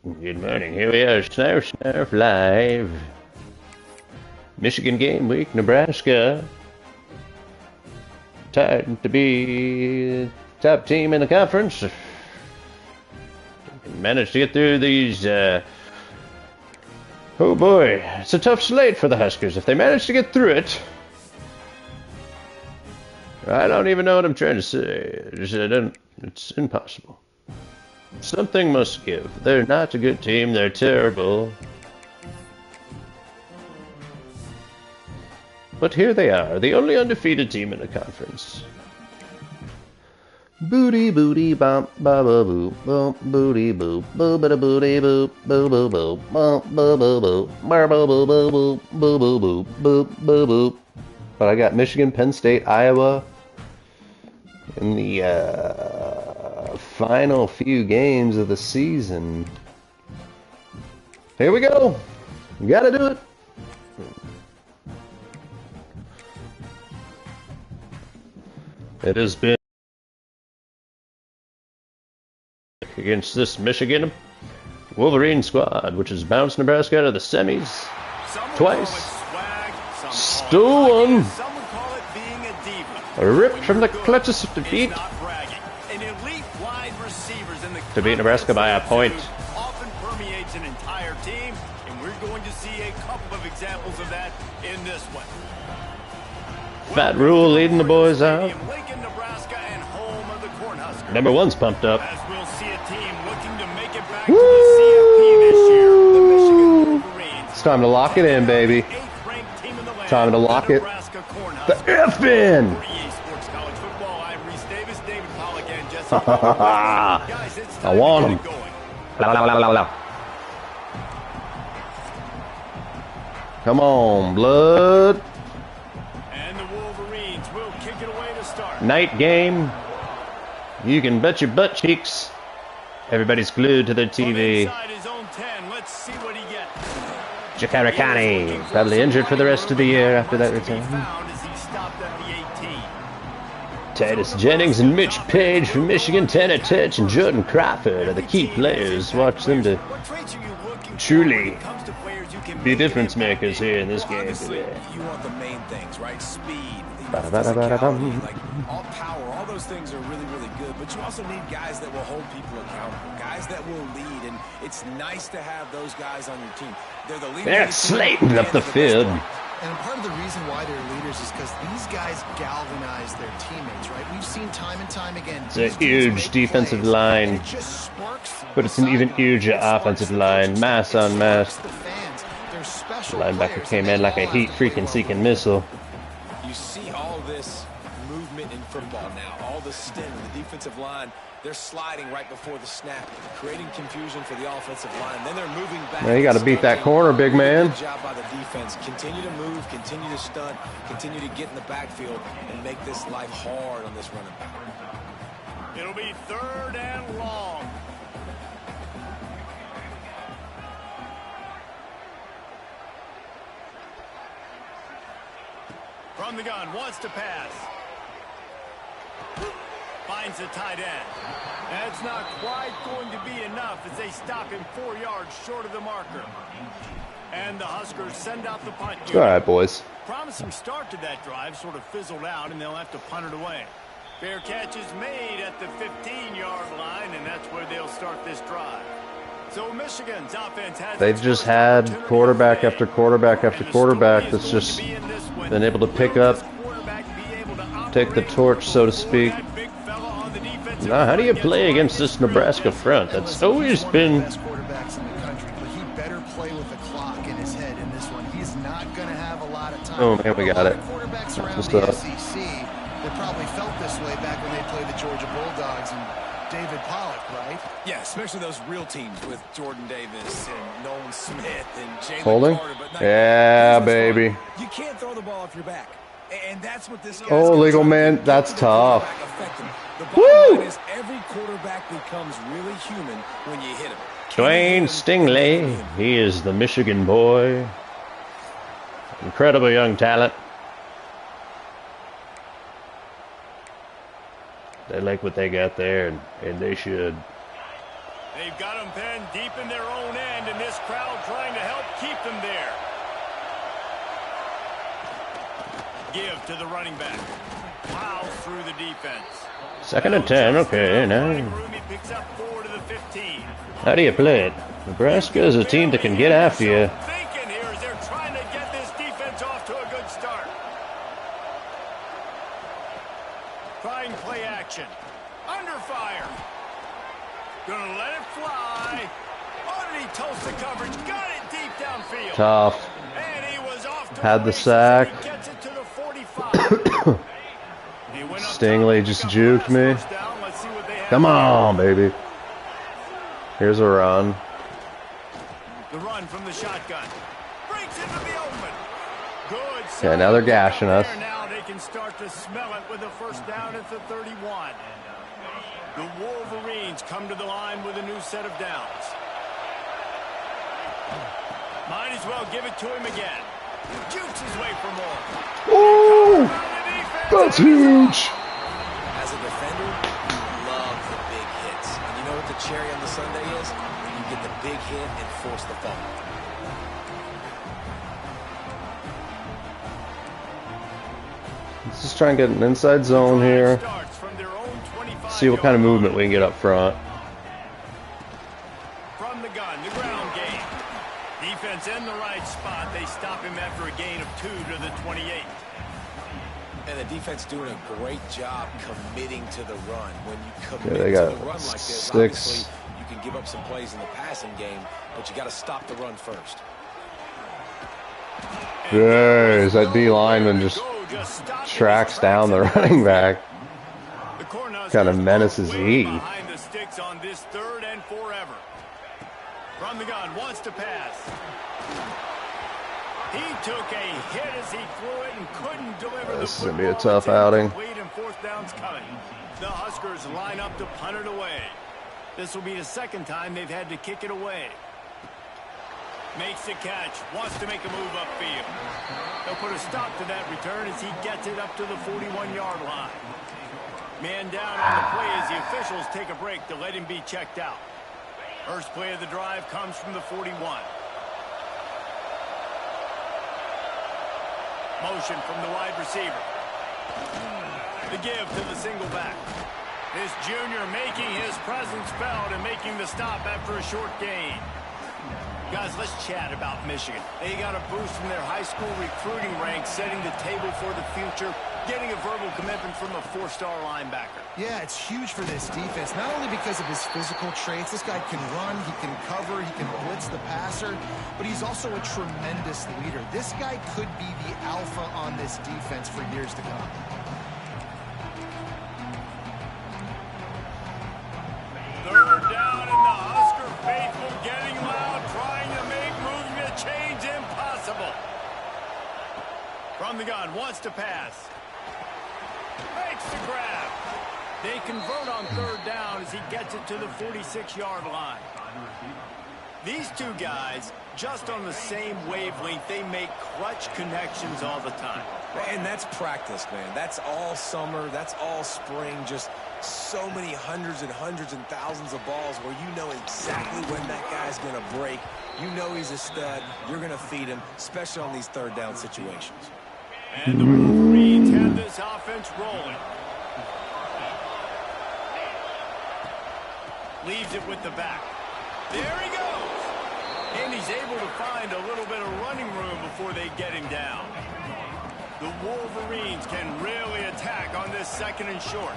Good morning. Here we are, Snarf Live. Michigan game week, Nebraska. Tied to be top team in the conference. Managed to get through these. Oh boy, it's a tough slate for the Huskers. If they manage to get through it, I don't even know what I'm trying to say. It's impossible. Something must give. They're not a good team. They're terrible. But here they are, the only undefeated team in the conference. Booty booty bump ba ba boop bump booty boop boo ba da booty boop boo boo boo bump boo boo boo bar boo boo boo boo boo boo boo boop boo boop. But I got Michigan, Penn State, Iowa in the final few games of the season. Here we go. We gotta do it. It has been against this Michigan Wolverine squad, which has bounced Nebraska out of the semis twice. Stole one. Ripped from the clutches of defeat to beat Nebraska by a point. Often permeates an entire team, and we're going to see a couple of examples of that in this one. Fat Rule leading the boys out. Lincoln, Nebraska, and home of the Cornhuskers. Number one's pumped up. As we'll see a team looking to make it back to the CFP this year, the Michigan Wolverines. It's time to lock it in, baby. Time to lock it the F in. I want him. Come on, blood. And the Wolverines will kick it away to start. Night game. You can bet your butt cheeks. Everybody's glued to their TV. Let's see what he gets. Jakarikani, probably injured for the rest of the year after that return. Titus Jennings and Mitch Page from Michigan, Tanner Tetch and Jordan Crawford are the key players. Watch them to truly be difference makers here in this game today. You want the main things, right? Speed, all power, all those things are really, really good, but you also need guys that will hold people accountable, guys that will lead, and it's nice to have those guys on your team. They're the leaders. They're slating up the field. And part of the reason why they're leaders is because these guys galvanize their teammates, right? We've seen time and time again. It's a huge defensive line, but it's an even huger offensive line. Mass on mass. The linebacker came in like a heat freaking seeking missile. You see all this movement in football now, all the stem, the defensive line. They're sliding right before the snap, creating confusion for the offensive line. Then they're moving back. Now you got to beat that corner, big man. Good job by the defense. Continue to move, continue to stunt, continue to get in the backfield, and make this life hard on this running back. It'll be 3rd and long. From the gun, wants to pass. Finds the tight end. That's not quite going to be enough as they stop him 4 yards short of the marker. And the Huskers send out the punt. All right, boys. Promising start to that drive, sort of fizzled out, and they'll have to punt it away. Fair catch is made at the 15-yard line, and that's where they'll start this drive. So Michigan's offense has. They've just had quarterback after quarterback after quarterback that's just been able to pick up, take the torch, so to speak. Now, how do you play against this Nebraska front? That's always been. Quarterbacks in the country, but he better play with the clock in his head in this one. He's not going to have a lot of time. Oh man, we got it. Quarterbacks around the SEC, they probably felt this way back when they played the Georgia Bulldogs and David Pollock, right? Yeah, especially those real teams with Jordan Davis and Nolan Smith and Jalen Holding? Carter. But Yeah, baby. You can't throw the ball off your back. And that's what this Oh, legal man, that's tough. The bottom line is every quarterback becomes really human when you hit him. Dwayne Stingley, he is the Michigan boy. Incredible young talent. They like what they got there, and they should. They've got them pinned deep in their own end, and this crowd trying to help keep them there. Give to the running back. Plows through the defense. 2nd and 10, okay, now. He picks up 4 to the 15. How do you play it? Nebraska is a team that can get after you. Thinking here as they're trying to get this defense off to a good start. Trying play action. Under fire. Gonna let it fly. Oh, did he toast the coverage? Got it deep downfield. Tough. And he was off to Had the sack. He gets it to the 45. He went up Stingley top, just got juked the me. first down. Let's see what they have. Come on, baby. Here's a run. The run from the shotgun. Breaks into the open. Good. Okay, now they're gashing us. Now they can start to smell it with the first down at the 31. The Wolverines come to the line with a new set of downs. Might as well give it to him again. Jukes his way for more. Ooh, that's huge. As a defender, you love the big hits. And you know what the cherry on the sundae is? When you get the big hit and force the fumble. Let's just try and get an inside zone here. See what kind of movement we can get up front. From the gun, the ground game. Defense in the right spot. They stop him after a gain of 2 to the 28. And the defense doing a great job committing to the run. When you commit Okay, they to got the run like this, 6. obviously you can give up some plays in the passing game, but you got to stop the run first. There's that D lineman just tracks down the running back. Kind of menaces E. Behind the sticks on this 3rd and forever. From the gun, wants to pass. He took a hit as he threw it and couldn't deliver. This the is going to be a tough outing. And 4th down's coming. The Huskers line up to punt it away. This will be the 2nd time they've had to kick it away. Makes the catch, wants to make a move upfield. They'll put a stop to that return as he gets it up to the 41-yard line. Man down on the play as the officials take a break to let him be checked out. First play of the drive comes from the 41. Motion from the wide receiver. The give to the single back. This junior making his presence felt and making the stop after a short gain. Guys, let's chat about Michigan. They got a boost from their high school recruiting ranks, setting the table for the future, getting a verbal commitment from a 4-star linebacker. Yeah, it's huge for this defense, not only because of his physical traits. This guy can run, he can cover, he can blitz the passer, but he's also a tremendous leader. This guy could be the alpha on this defense for years to come. Third down, and the Husker faithful getting loud, trying to make moving the chains impossible. From the gun, wants to pass. Makes the grab. They convert on 3rd down as he gets it to the 46-yard line. These two guys, just on the same wavelength, they make clutch connections all the time. And that's practice, man. That's all summer. That's all spring. Just so many hundreds and thousands of balls where you know exactly when that guy's going to break. You know he's a stud. You're going to feed him, especially on these 3rd down situations. And the Wolverines have this offense rolling. Leaves it with the back. There he goes. And he's able to find a little bit of running room before they get him down. The Wolverines can really attack on this 2nd and short.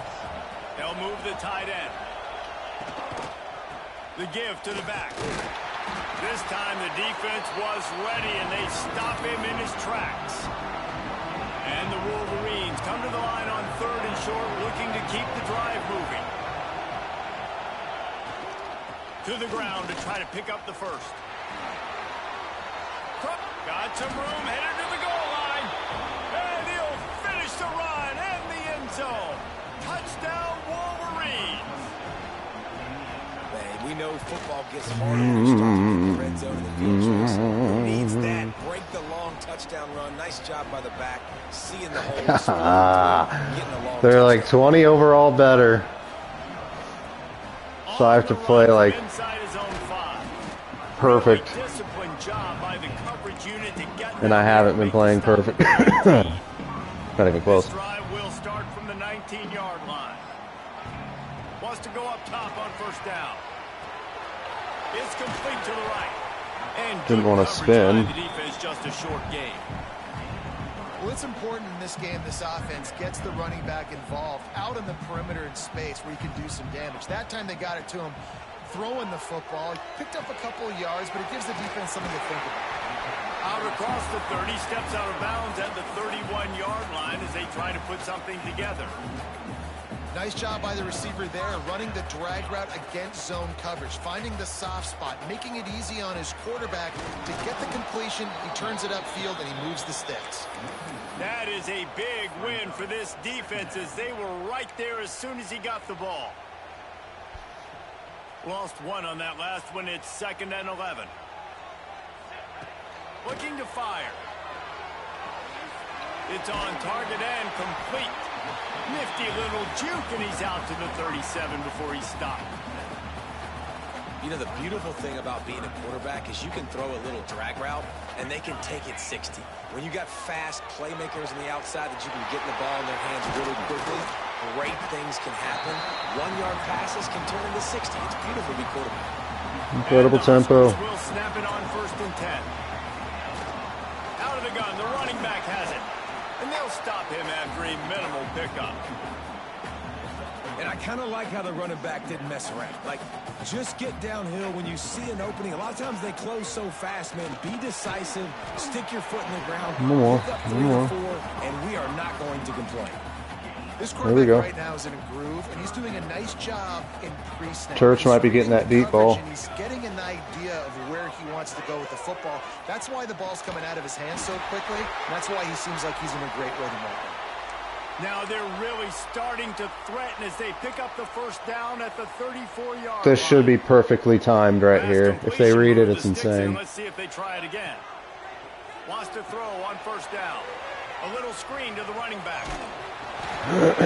They'll move the tight end. The give to the back. This time the defense was ready, and they stop him in his tracks. And the Wolverines come to the line on 3rd and short, looking to keep the drive moving. To the ground to try to pick up the first. Got some room, headed to the goal line. And he'll finish the run and the end zone. Touchdown, Wolverines. Man, we know football gets harder when you start to get the red zone in the field choice. Who needs that? Break the long touchdown run. Nice job by the back. Seeing the hole. Getting a long They're touchdown. like 20 overall better. So I have to play like perfect. And I haven't been playing perfect. Not even close. This drive will start from the 19-yard line. Wants to go up top on first down. It's complete to the right. And didn't want to spin. The defense just a short gain. Well, it's important in this game this offense gets the running back involved out in the perimeter in space where he can do some damage. That time they got it to him throwing the football. He picked up a couple of yards, but it gives the defense something to think about. Out across the 30, steps out of bounds at the 31-yard line as they try to put something together. Nice job by the receiver there, running the drag route against zone coverage, finding the soft spot, making it easy on his quarterback to get the completion. He turns it upfield, and he moves the sticks. That is a big win for this defense as they were right there as soon as he got the ball. Lost one on that last one. It's 2nd and 11. Looking to fire. It's on target and complete. Nifty little juke, and he's out to the 37 before he stopped. You know, the beautiful thing about being a quarterback is you can throw a little drag route, and they can take it 60. When you got fast playmakers on the outside that you can get the ball in their hands really quickly, great things can happen. 1-yard passes can turn into 60. It's beautiful to be quarterback. Incredible tempo. Will snap it on 1st and 10. Out of the gun, the running back has it. And they'll stop him after a minimal pickup. And I kind of like how the running back didn't mess around. Like, just get downhill when you see an opening. A lot of times they close so fast, man. Be decisive. Stick your foot in the ground. More. Pick up 3 or 4, and we are not going to complain. This quarterback right now is in a groove, and he's doing a nice job in pre-snap. Church might be getting that deep ball. And he's getting an idea of where he wants to go with the football. That's why the ball's coming out of his hands so quickly. And that's why he seems like he's in a great rhythm right now. Now they're really starting to threaten as they pick up the first down at the 34-yard line. This should be perfectly timed right here. If they read it, it's insane. Let's see if they try it again. Wants to throw on first down. A little screen to the running back. Out of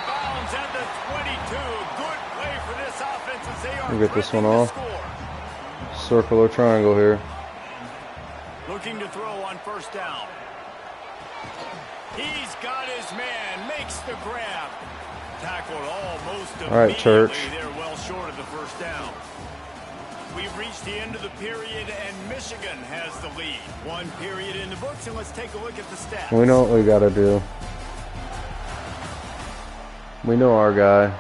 bounds at the 22. Good play for this offense as they are we'll get this one threatening off. to score. Circle or triangle here. Looking to throw on first down. He's got his man. Makes the grab. Tackled almost immediately. All right, Church. They're well short of the first down. We've reached the end of the period, and Michigan has the lead. 1 period in the books, and let's take a look at the stats. We know what we got to do. We know our guy.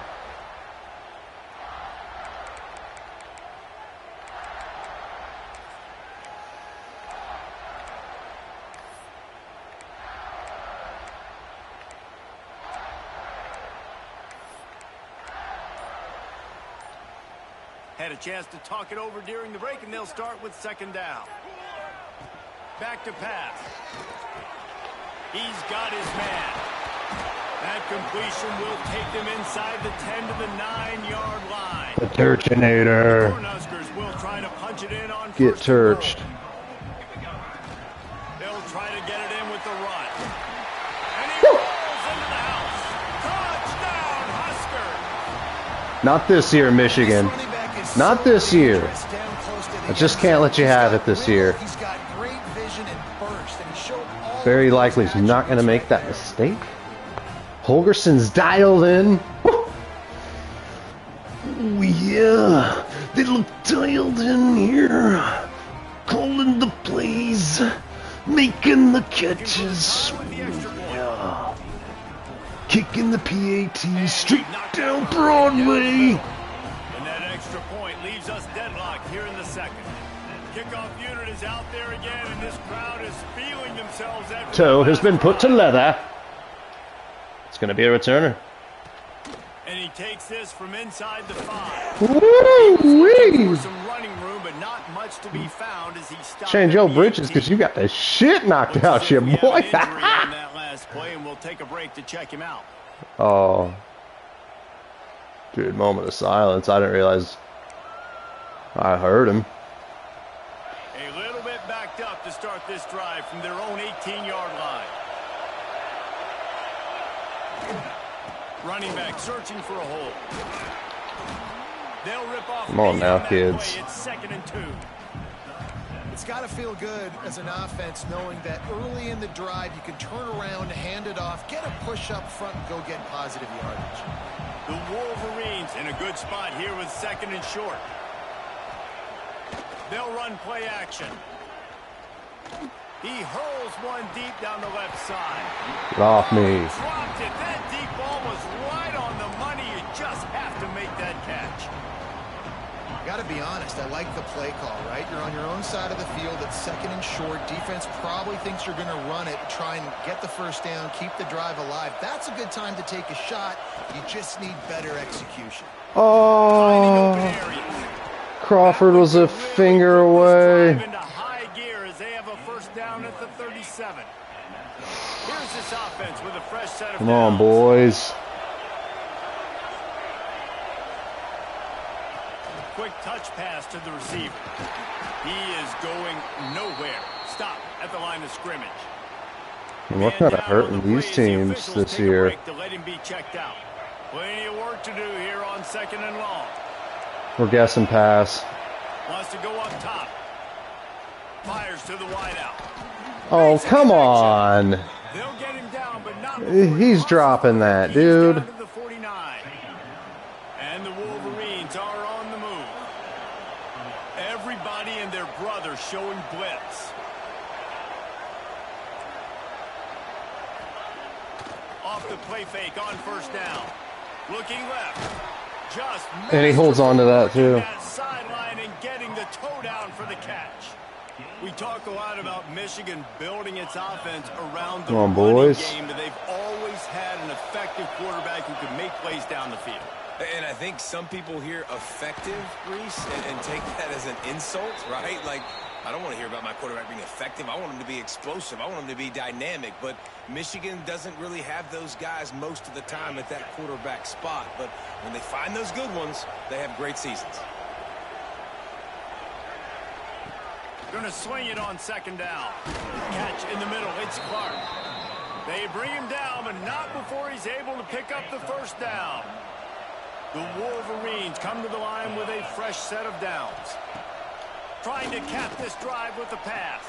Had a chance to talk it over during the break, and they'll start with 2nd down. Back to pass. He's got his man. That completion will take them inside the 10 to the 9-yard line. The Turchinator. Cornhuskers will try to punch it in on Get first Turched. They'll try to get it in with the run. And he rolls into the house. Touchdown, Husker. Not this year, Michigan. Not this year. I just can't let you have it this year. He's got great vision and burst, and he showed all Very likely he's not going to make that mistake. Holgerson's dialed in. Oh yeah, they look dialed in here. Calling the plays, making the catches. Yeah. Kicking the PAT straight down Broadway. And that extra point leaves us deadlocked here in the second. Kickoff unit is out there again, and this crowd is feeling themselves. Toe has been put to leather. It's going to be a returner. And he takes this from inside the 5. Woo-wee. Some running room, but not much to be found as he stopped. Change your britches because you got the shit knocked out you, boy. on that last play, and we'll take a break to check him out. Oh. Dude, moment of silence. I didn't realize I heard him. A little bit backed up to start this drive from their own 18-yard line. Running back searching for a hole. They'll rip off Come on base now, that kids. play. It's 2nd and 2. It's got to feel good as an offense knowing that early in the drive you can turn around, hand it off, get a push up front, and go get positive yardage. The Wolverines in a good spot here with 2nd and short. They'll run play action. He hurls one deep down the left side. Get off me. Dropped it. That deep ball was right on the money. You just have to make that catch. Got to be honest, I like the play call, right? You're on your own side of the field. It's 2nd and short. Defense probably thinks you're going to run it, try and get the first down, keep the drive alive. That's a good time to take a shot. You just need better execution. Oh, Crawford was a finger away. Into high gear as they have a first down at the 37. Here's this offense with a fresh set of Come on, downs. boys. Quick touch pass to the receiver. He is going nowhere. Stop at the line of scrimmage. And we're kind of hurting these teams this year. To let him be checked out. Plenty of work to do here on 2nd and long. We're guessing pass. Wants to go up top. Fires to the wideout. Oh, come on. They'll get him down, but not He's dropping that, dude. He's down to the 49. And the Wolverines are on the move. Everybody and their brother showing blitz. Off the play fake on first down. Looking left. Just And he holds on to that, too. that sideline and getting the toe down for the catch. We talk a lot about Michigan building its offense around the Come on, running boys. game, but they've always had an effective quarterback who can make plays down the field. And I think some people hear effective, Reese, and take that as an insult, right? Like, I don't want to hear about my quarterback being effective. I want him to be explosive. I want him to be dynamic. But Michigan doesn't really have those guys most of the time at that quarterback spot. But when they find those good ones, they have great seasons. Going to swing it on 2nd down. Catch in the middle. It's Clark. They bring him down, but not before he's able to pick up the first down. The Wolverines come to the line with a fresh set of downs. Trying to cap this drive with the pass.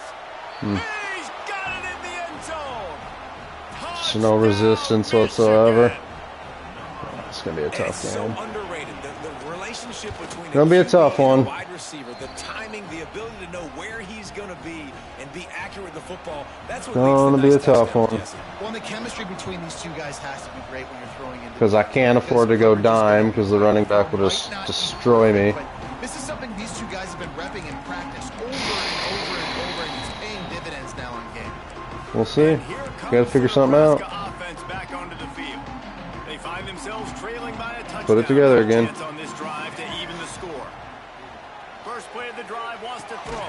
He's got it in the end zone. There's no resistance whatsoever. It's going to be a tough It's so game. underrated. The relationship between Gonna be a tough QB and one. wide receiver, the timing, the ability to know where he's going to be and be accurate with the football. That's what Gonna makes be the a nice tough touchdown, one. Jesse. Well, the chemistry between these two guys has to be great when you're throwing into Because I can't afford to go dime because the running back will just destroy me. But this is something these two guys have been repping in practice over and over and over, and it's paying dividends now in game. We'll see. Here comes Got to figure the something out. Nebraska offense back onto the field. They find themselves trailing by a touchdown. Put it together again. Chance on this drive to even the score. First play of the drive, wants to throw.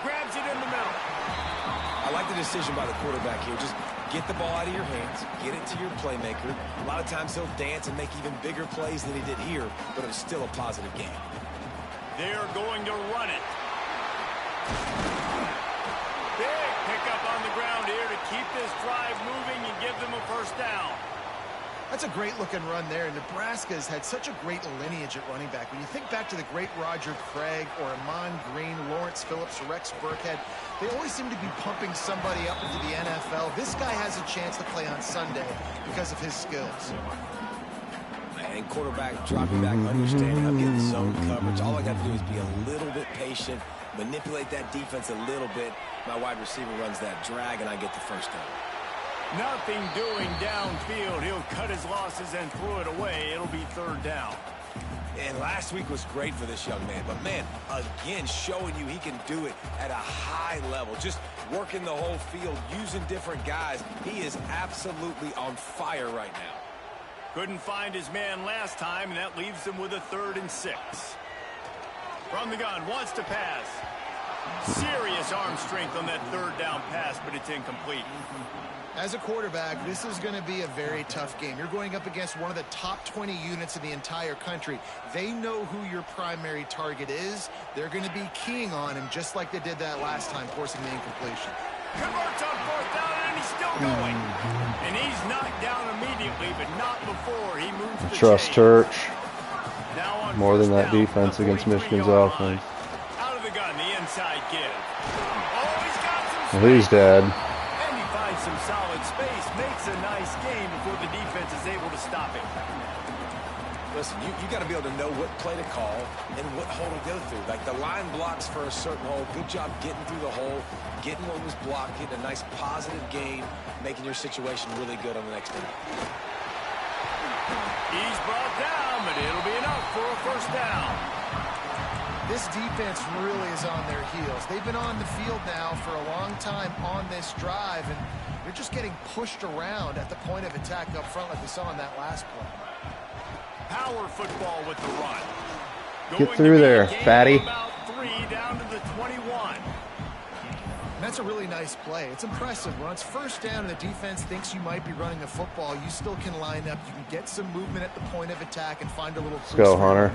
Grabs it in the middle. I like the decision by the quarterback here. Just get the ball out of your hands, get it to your playmaker. A lot of times he'll dance and make even bigger plays than he did here, but it was still a positive game. They're going to run it. Big pickup on the ground here to keep this drive moving and give them a first down. That's a great-looking run there. Nebraska's had such a great lineage at running back. When you think back to the great Roger Craig or Amon Green, Lawrence Phillips, or Rex Burkhead, they always seem to be pumping somebody up into the NFL. This guy has a chance to play on Sunday because of his skills. And quarterback dropping back, understanding I'm getting zone coverage. All I got to do is be a little bit patient, manipulate that defense a little bit. My wide receiver runs that drag, and I get the first down. Nothing doing downfield. He'll cut his losses and throw it away. It'll be 3rd down. And last week was great for this young man. But, man, again, showing you he can do it at a high level. Just working the whole field, using different guys. He is absolutely on fire right now. Couldn't find his man last time, and that leaves him with a 3rd and 6. From the gun, wants to pass. Serious arm strength on that 3rd down pass, but it's incomplete. As a quarterback, this is going to be a very tough game. You're going up against one of the top 20 units in the entire country. They know who your primary target is. They're going to be keying on him just like they did that last time, forcing the incompletion. Converts on 4th down, and he's still going. And he's knocked down immediately, but not before he moves the Trust chains. Church. Now on More than first that down defense from the against Michigan's 43-yard offense. line. Out of the gun, the inside give. Oh, he's got some Well, he's space. dead. And he finds some solid space, makes a nice game before the defense is able to stop him. Listen, you got to be able to know what play to call and what hole to go through. Like the line blocks for a certain hole. Good job getting through the hole, getting what was blocked, getting a nice positive gain, making your situation really good on the next one. He's brought down, but it'll be enough for a first down. This defense really is on their heels. They've been on the field now for a long time on this drive, and they're just getting pushed around at the point of attack up front like we saw in that last play. Power football with the run. Get through there, fatty. About 3 down to the 21. That's a really nice play. It's impressive. When it's first down and the defense thinks you might be running the football, you still can line up. You can get some movement at the point of attack and find a little. Let's go, Hunter.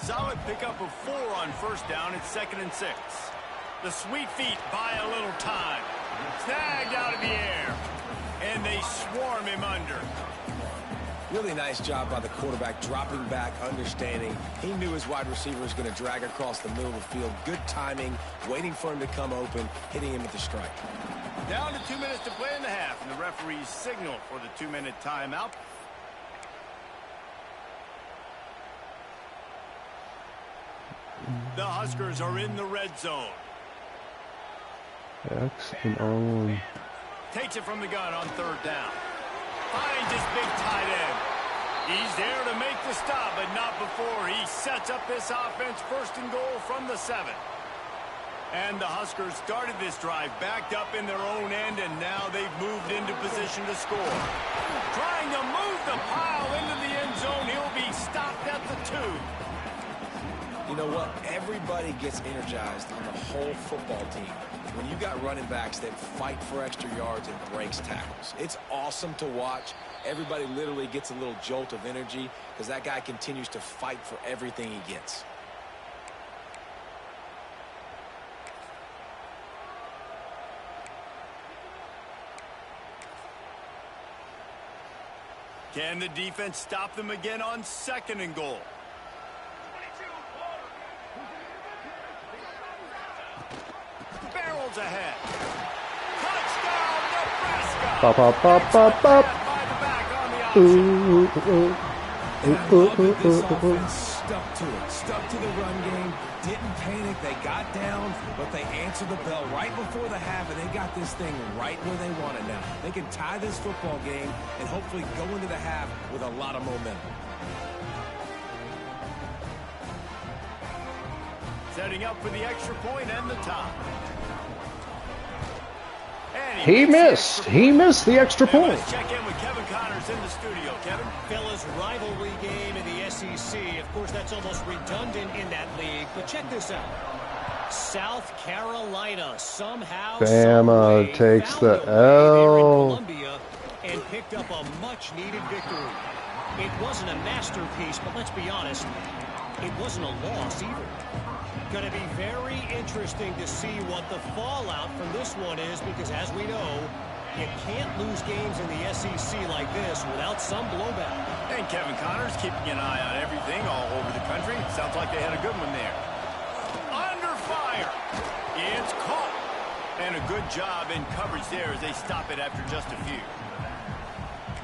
Solid pickup of 4 on first down. It's 2nd and 6. The sweet feet buy a little time. Snagged out of the air. And they swarm him under. Really nice job by the quarterback, dropping back, understanding. He knew his wide receiver was going to drag across the middle of the field. Good timing, waiting for him to come open, hitting him with the strike. Down to 2 minutes to play in the half, and the referees signal for the 2-minute timeout. The Huskers are in the red zone. X and on. Takes it from the gun on 3rd down. Finds his big tight end. He's there to make the stop, but not before he sets up this offense 1st and goal from the 7. And the Huskers started this drive backed up in their own end, and now they've moved into position to score. Trying to move the pile into the end zone. He'll be stopped at the 2. You know what? Everybody gets energized on the whole football team when you got running backs that fight for extra yards and breaks tackles. It's awesome to watch. Everybody literally gets a little jolt of energy because that guy continues to fight for everything he gets. Can the defense stop them again on 2nd and goal? Barrels ahead. Touchdown, Nebraska. Pop, pop, pop, pop, pop. By the back on the option. Ooh, ooh, And I ooh, love that this ooh, ooh, ooh. offense stuck to it, stuck to the run game, didn't panic, they got down, but they answered the bell right before the half, and they got this thing right where they want it now. They can tie this football game and hopefully go into the half with a lot of momentum. Setting up for the extra point and the top. And He missed. He missed the extra And point. let's check in with Kevin Connors in the studio. Kevin? Fellas, rivalry game in the SEC. Of course, that's almost redundant in that league. But check this out. South Carolina somehow Bama some way, takes found the a way there in L. Columbia and picked up a much-needed victory. It wasn't a masterpiece, but let's be honest, it wasn't a loss either. Going to be very interesting to see what the fallout from this one is, because as we know, you can't lose games in the SEC like this without some blowback. And Kevin Connors keeping an eye on everything all over the country. Sounds like they had a good one there. Under fire. It's caught. And a good job in coverage there as they stop it after just a few.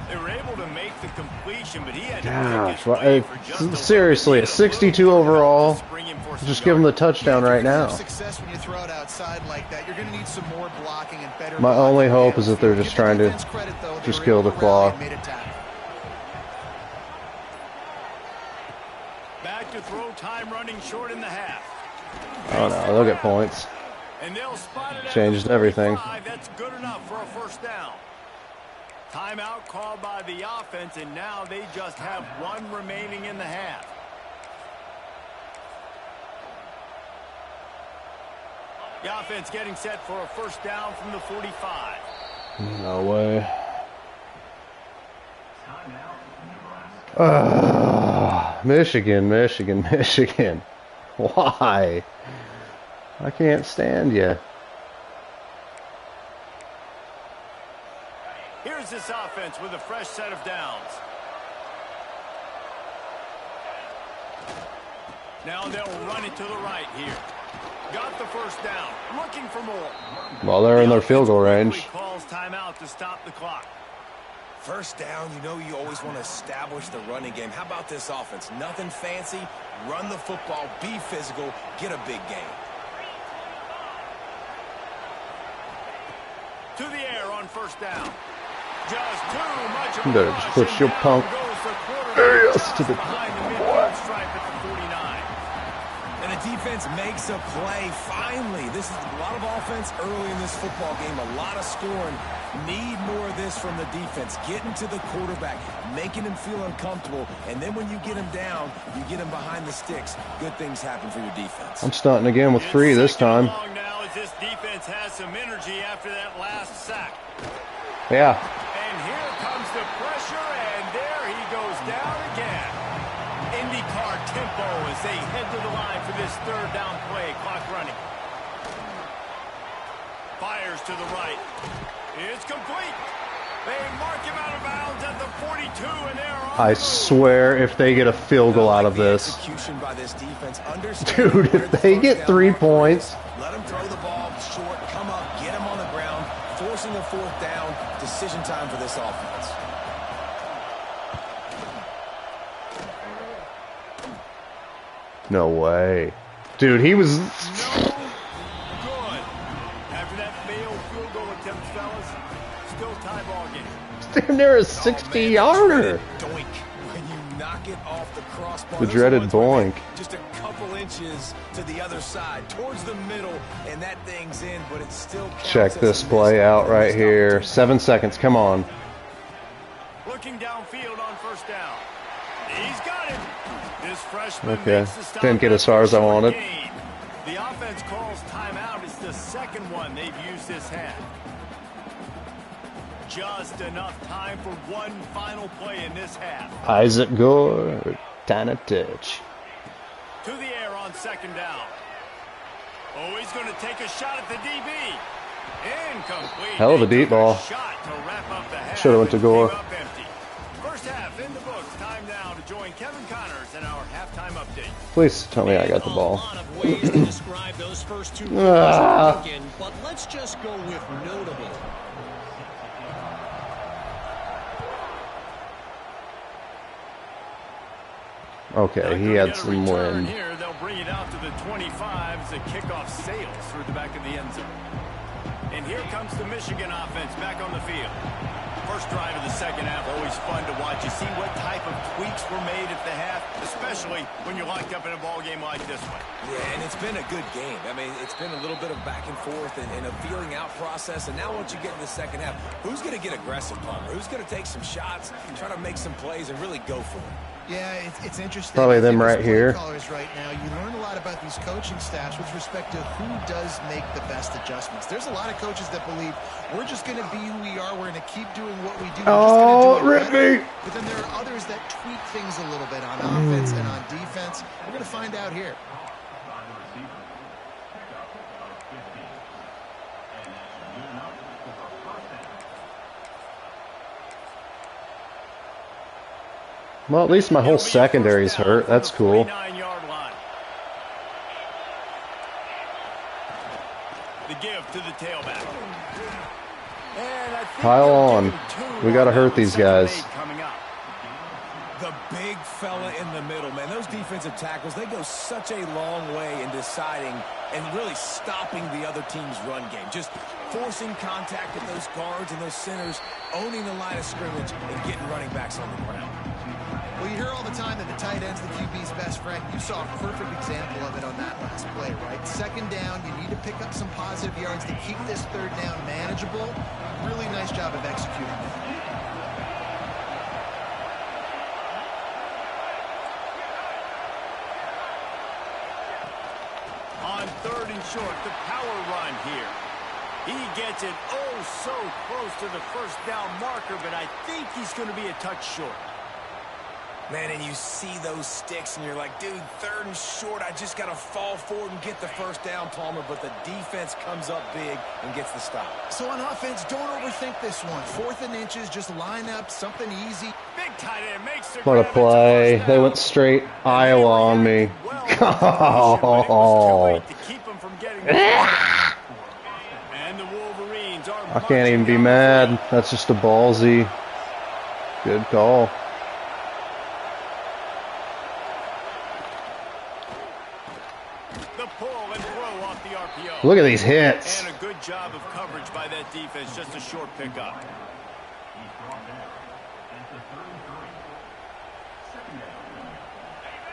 They were able to make the completion, but he had to Gosh, pick his way for just over seriously, a 62 overall. spring him for some Just give him the yards. touchdown right If you're gonna now. have success when you throw it outside like that. You're going to need some more blocking and better. My blocking only hope is downfield. that they're just Give the trying to defense credit, though. They just were kill able the to rally clock. and made a tackle. Back to throw, time running short in the half. Oh no, they'll get points. And they'll spot it at Changes the everything. 45. That's good enough for a first down. Timeout called by the offense, and now they just have one remaining in the half. The offense getting set for a first down from the 45. No way. Michigan, Michigan, Michigan. Why? I can't stand you. Here's this offense with a fresh set of downs. Now they'll run it to the right here. Got the first down. Looking for more. Well, they're in their field goal range. Calls timeout to stop the clock. First down, you know you always want to establish the running game. How about this offense? Nothing fancy. Run the football, be physical, get a big gain. To the air on first down. Just too much of You a better rush, push and your down punk goes the quarterback ass just to the behind the midfield stripe at the 49. And the defense makes a play. Finally, this is a lot of offense early in this football game, a lot of scoring. Need more of this from the defense. Getting to the quarterback, making him feel uncomfortable, and then when you get him down, you get him behind the sticks. Good things happen for your defense. I'm starting again with 3 this time. Now as this defense has some energy after that last sack. Yeah. And here comes the pressure, and there he goes down again. IndyCar tempo as they head to the line for this third down play. Clock running. Fires to the right. It's complete. They mark him out of bounds at the 42, and they're on. I swear, if they get a field goal out of this, dude, if they get 3 points, let them throw the ball short, come up, get him on the ground, forcing a fourth down. Decision time for this offense. no way, dude. He was. No good. After that failed field goal attempt, fellas, still tie ball game. Damn near a 60-yarder. Doink. When you knock it off the crossbar. The dreaded boink. Just a couple inches to the other side, towards the middle, and that thing's in, but it still counts. Check this play out right here. 7 seconds. Come on. Looking downfield on first down. He's got it. This freshman Okay. makes the stop. Didn't get as far as I wanted. The offense calls timeout. It's the second one they've used this half. Just enough time for one final play in this half. Isaac Gore, tiny touch. To the air on second down. Oh, he's going to take a shot at the DB. Incomplete. Hell of a deep ball. Shot to wrap up the half. Should have went to Gore. Came up empty. First half in the books. Time now to join Kevin Connors in our halftime update. Please tell me I got the ball. A lot of ways to describe those first 2 Ah. quarters, but let's just go with notable. Okay, he had some wind. Here, they'll bring it out to the 25 as the kickoff sails through the back of the end zone. And here comes the Michigan offense back on the field. First drive of the second half, always fun to watch. You see what type of tweaks were made at the half, especially when you're locked up in a ball game like this one. Yeah, and it's been a good game. I mean, it's been a little bit of back and forth and a feeling out process. And now once you get in the second half, who's going to get aggressive, Palmer? Who's going to take some shots, try to make some plays, and really go for it? Yeah, it's interesting. Probably them right As here. callers right now, you learn a lot about these coaching staffs with respect to who does make the best adjustments. There's a lot of coaches that believe we're just going to be who we are. We're going to keep doing what we do. Oh, rip me. But then there are others that tweak things a little bit on offense and on defense. We're going to find out here. Well, at least my whole secondary's hurt. That's cool. 49-yard line. The give to the tailback. And I think Pile they'll on. give him 2 We gotta on hurt that these second guys. eight coming up. The big fella in the middle, man. Those defensive tackles, they go such a long way in deciding and really stopping the other team's run game. Just forcing contact at those guards and those centers, owning the line of scrimmage, and getting running backs on the ground. Well, you hear all the time that the tight end's the QB's best friend. You saw a perfect example of it on that last play, right? Second down, you need to pick up some positive yards to keep this third down manageable. Really nice job of executing that. On third and short, the power run here. He gets it oh so close to the first down marker, but I think he's going to be a touch short. Man, and you see those sticks, and you're like, dude, third and short, I just got to fall forward and get the first down, Palmer, but the defense comes up big and gets the stop. So on offense, don't overthink this one. 4th and inches, just line up, something easy. Big tight end makes the What a grab. It's play. first They down. went straight Iowa on me. Well but it was too Oh. late to keep him from getting the first down. And the Wolverines are I can't even be marching down the mad. field. That's just a ballsy. Good call. The pull and throw off the RPO. Look at these hits. And a good job of coverage by that defense. Just a short pickup.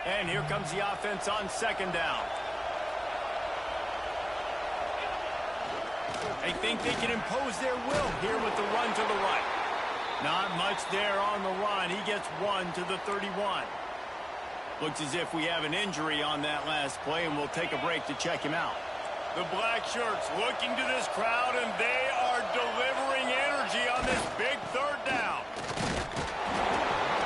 And here comes the offense on second down. They think they can impose their will here with the run to the right. Not much there on the run. He gets one to the 31. Looks as if we have an injury on that last play, and we'll take a break to check him out. The black shirts looking to this crowd, and they are delivering energy on this big third down.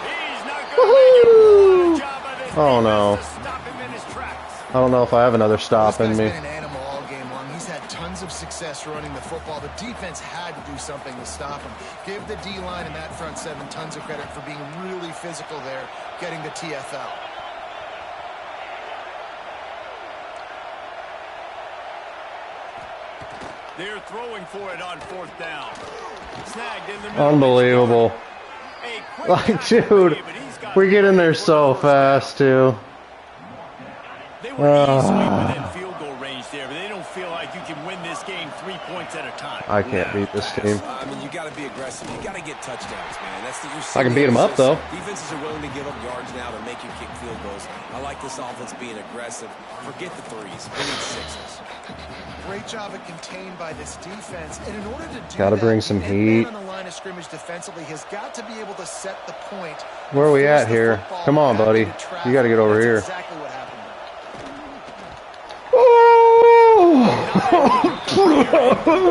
He's not going to make a job of this Oh, no. defense to stop him in his tracks. I don't know if I have another stop in This me. guy's been an animal all game long. He's had tons of success running the football. The defense had to do something to stop him. Give the D-line and that front seven tons of credit for being really physical there, getting the TFL. They're throwing for it on fourth down. Snagged in the middle. Unbelievable. A quick Like, tackle, dude, but he's got we get in there for the so first down. fast, too. They were easily within field goal range there, but they don't feel like you can win this game 3 points at a time. I can't beat this team. I mean, you got to be aggressive. You got to get touchdowns, man. That's the. I can beat 'em up, though. Defenses are willing to give up yards now to make you kick field goals. I like this offense being aggressive. Forget the threes. We need sixes. Great job of contained by this defense. And in order to do Gotta that, bring some the end man heat. on the line of scrimmage defensively has got to be able to set the point. Where are we Force at the here? football Come on, back buddy. into traffic. You got to get over That's here. exactly what happened there.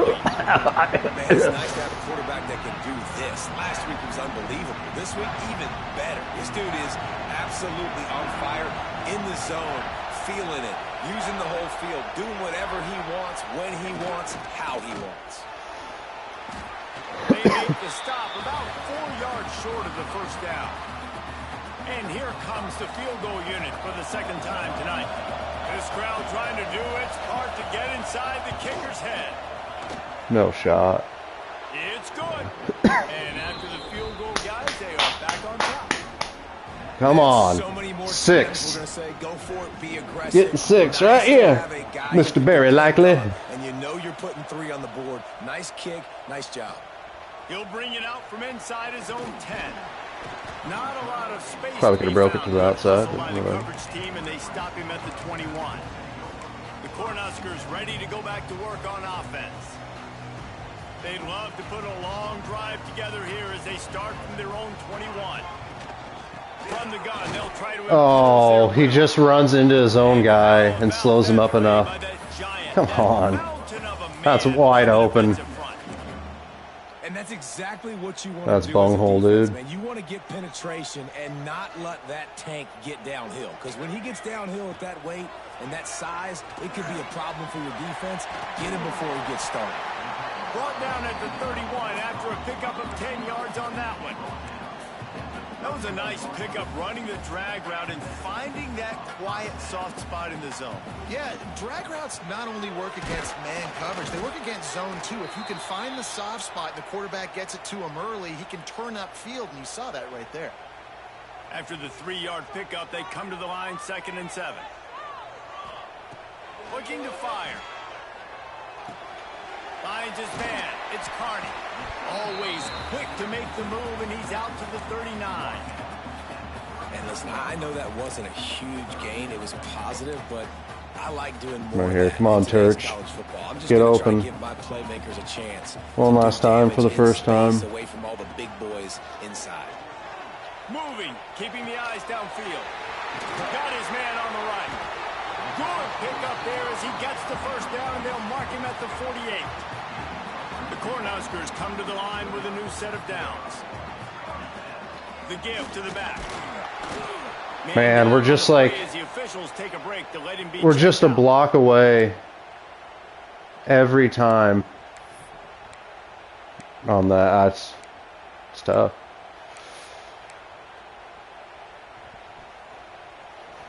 Man, it's nice to have a quarterback that can do this. Last week was unbelievable. This week, even better. This dude is absolutely on fire, in the zone, feeling it, using the whole field, doing whatever he wants, when he wants, how he wants. They make the stop about 4 yards short of the first down. And here comes the field goal unit for the second time tonight. This crowd trying to do its part to get inside the kicker's head. No shot. It's good. And after the field goal, guys, they are back on top. Come on. So many more times 6. we're going to say, go for it, be aggressive. Getting 6 right Nice to here. have a guy Mr. who Berry can Likely. run, and you know you're putting 3 on the board. Nice kick, nice job. He'll bring it out from inside his own 10. Not a lot of space. Probably could have broke it to the outside. By the But coverage team, and they stop him at the 21. The Cornhuskers ready to go back to work on offense. They'd love to put a long drive together here as they start from their own 21. From the gun, they'll try to oh, impose he their just runs into his own guy and slows him up enough. by that giant, Come that on. mountain of a That's man wide on the open. defensive front. And that's exactly what you want That's to do as a bunghole, defense, dude. man. You want to get penetration and not let that tank get downhill. Because when he gets downhill at that weight and that size, it could be a problem for your defense. Get him before he gets started. Brought down at the 31 after a pickup of 10 yards on that one. That was a nice pickup, running the drag route and finding that quiet, soft spot in the zone. Yeah, drag routes not only work against man coverage, they work against zone too. If you can find the soft spot and the quarterback gets it to him early, he can turn upfield, and you saw that right there. After the 3-yard pickup, they come to the line, 2nd and 7. Looking to fire. Finds his man. It's Carney. Always quick to make the move, and he's out to the 39. And listen, I know that wasn't a huge gain. It was positive, but I like doing more Right of here. that Come on, in today's Turch. college football. I'm just Get gonna try open. to give my playmakers a chance. One to do last time for the damage first in space time. away from all the big boys inside. Moving, keeping the eyes downfield. Got his man on the right. Good pickup there as he gets the first down, and they'll mark him at the 48. The Cornhuskers come to the line with a new set of downs. The give to the back. Man, we're just like, As the officials take a break to let him be we're just a checked out. block away every time on that. It's tough.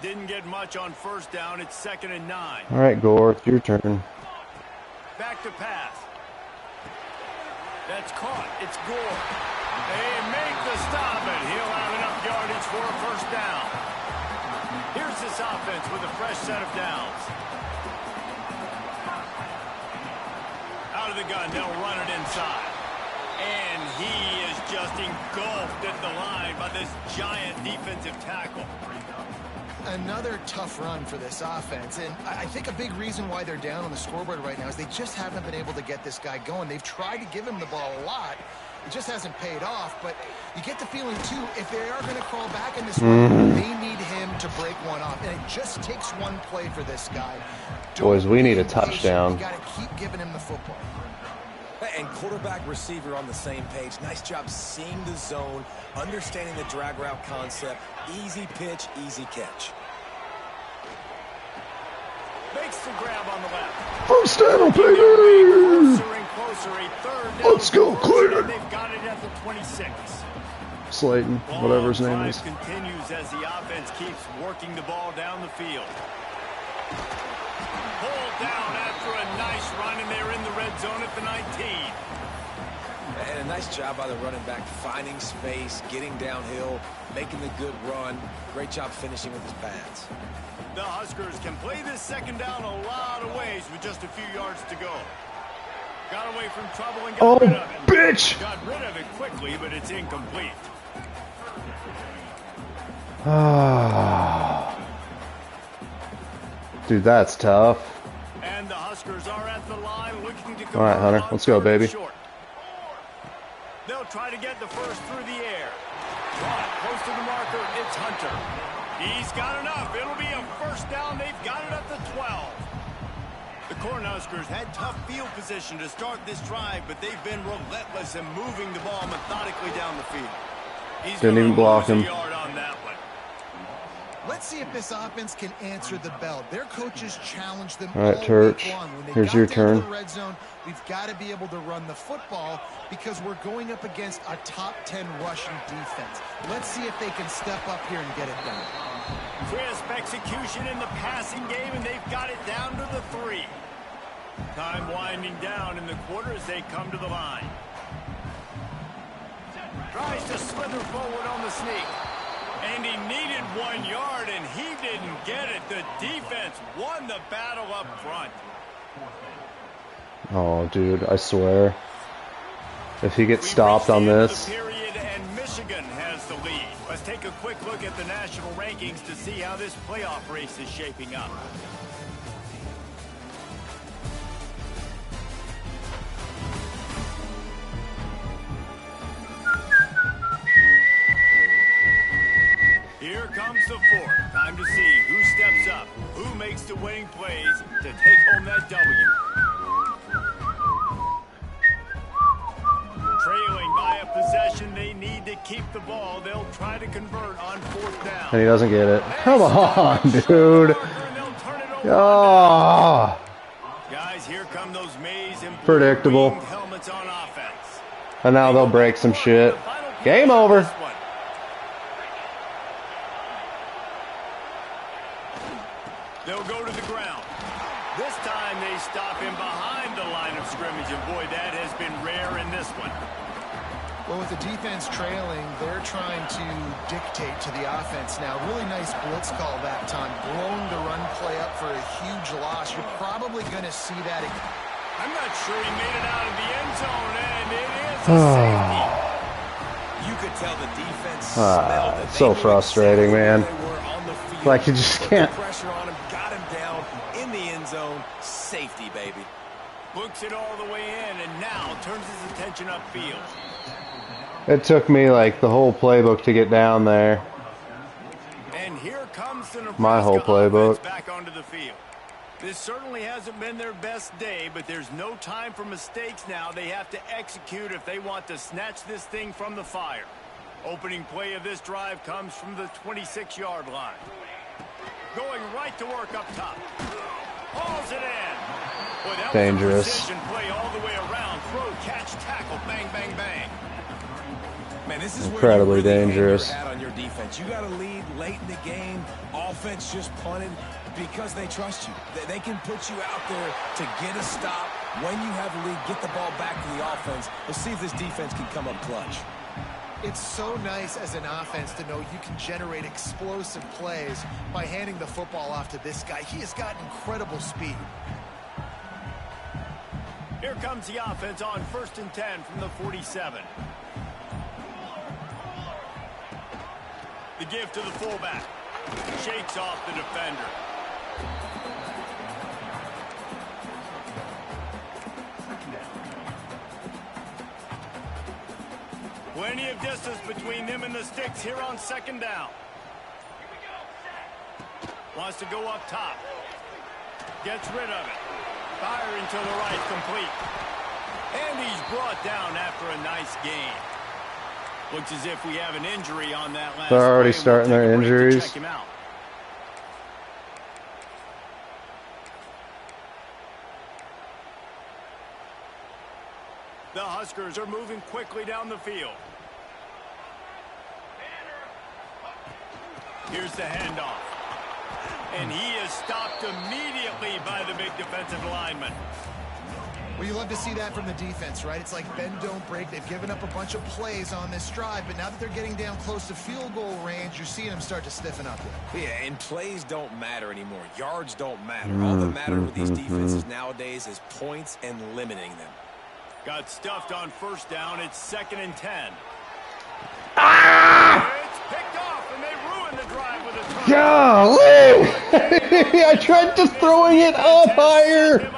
Didn't get much on first down. It's 2nd and 9. All right, Gore, it's your turn. Back to pass. That's caught. It's Gore. They make the stop, and he'll have enough yardage for a first down. Here's this offense with a fresh set of downs. Out of the gun, they'll run it inside. And he is just engulfed at the line by this giant defensive tackle. Another tough run for this offense, and I think a big reason why they're down on the scoreboard right now is they just haven't been able to get this guy going. They've tried to give him the ball a lot. It just hasn't paid off, but you get the feeling, too, if they are going to crawl back in this run, they need him to break one off, and it just takes one play for this guy. Boys, we need a touchdown. You got to keep giving him the football. And quarterback receiver on the same page. Nice job seeing the zone, understanding the drag route concept. Easy pitch, easy catch. Makes the grab on the left. First down, baby! Closer and closer. A third down. Let's go, Cleveland. They've got it at the 26. Slayton, whatever his name is. Continues as the offense keeps working the ball down the field. Pulled down after a nice run, and they're in the red zone at the 19. And a nice job by the running back, finding space, getting downhill, making the good run. Great job finishing with his pads. The Huskers can play this second down a lot of ways with just a few yards to go. Got away from trouble and got rid of it. Bitch! Got rid of it quickly, but it's incomplete. Dude, that's tough. And the Huskers are at the line looking to All right, Hunter, let's go, baby. Short. They'll try to get the first through the air. Close to the marker, it's Hunter. He's got enough. It'll be a first down. They've got it at the 12. The Cornhuskers had tough field position to start this drive, but they've been relentless in moving the ball methodically down the field. He's Didn't even block him. a yard on that one. Let's see if this offense can answer the bell. Their coaches challenge them all right, all Turch. week long. When they Here's got your down turn. to the red zone, we've got to be able to run the football because we're going up against a top 10 rushing defense. Let's see if they can step up here and get it done. Crisp execution in the passing game, and they've got it down to the 3. Time winding down in the quarter as they come to the line. Tries to slither forward on the sneak. And he needed 1 yard, and he didn't get it. The defense won the battle up front. Oh, dude, I swear. If he gets stopped on this. Period, and Michigan has the lead. Let's take a quick look at the national rankings to see how this playoff race is shaping up. Here comes the fourth. Time to see who steps up, who makes the winning plays to take home that W. Trailing by a possession, they need to keep the ball. They'll try to convert on fourth down. And he doesn't get it. Come on, dude. Oh. Guys, here come those maize and Predictable. helmets on offense. And now they'll break some shit. Game over. They'll go to the ground. This time they stop him behind the line of scrimmage, and boy, that has been rare in this one. Well, with the defense trailing, they're trying to dictate to the offense now. Really nice blitz call that time. Blowing the run play up for a huge loss. You're probably going to see that again. I'm not sure he made it out of the end zone, and it is a safety. You could tell the defense smelled it. So frustrating, man. Like, you just can't. Pressure on him, got him down in the end zone. Safety, baby. Books it all the way in, and now turns his attention upfield. It took me like the whole playbook to get down there. And here comes the Nebraska My whole playbook. offense back onto the field. This certainly hasn't been their best day, but there's no time for mistakes now. They have to execute if they want to snatch this thing from the fire. Opening play of this drive comes from the 26-yard line. Going right to work up top. Hauls it in. Boy, that Dangerous. was a precision play all the way around. Throw, catch, tackle, bang, bang, bang. Man, this is incredibly where you really dangerous. hang your hat on your defense. You got a lead late in the game. Offense just punted because they trust you. They can put you out there to get a stop. When you have a lead, get the ball back to the offense. We'll see if this defense can come up clutch. It's so nice as an offense to know you can generate explosive plays by handing the football off to this guy. He has got incredible speed. Here comes the offense on 1st and 10 from the 47. The give to the fullback. Shakes off the defender. Plenty of distance between them and the sticks here on 2nd down. Wants to go up top. Gets rid of it. Firing to the right, complete. And he's brought down after a nice gain. Looks as if we have an injury on that last They're already play. starting their We'll take a break to injuries. check him out. The Huskers are moving quickly down the field. Here's the handoff. And he is stopped immediately by the big defensive lineman. Well, you love to see that from the defense, right? It's like bend, don't break. They've given up a bunch of plays on this drive, but now that they're getting down close to field goal range, you're seeing them start to stiffen up here. Yeah, and plays don't matter anymore. Yards don't matter. All that matters with these defenses nowadays is points and limiting them. Got stuffed on 1st down. It's 2nd and 10. It's picked off, and they ruined the drive with a turnover. Golly! I tried just throwing it up higher.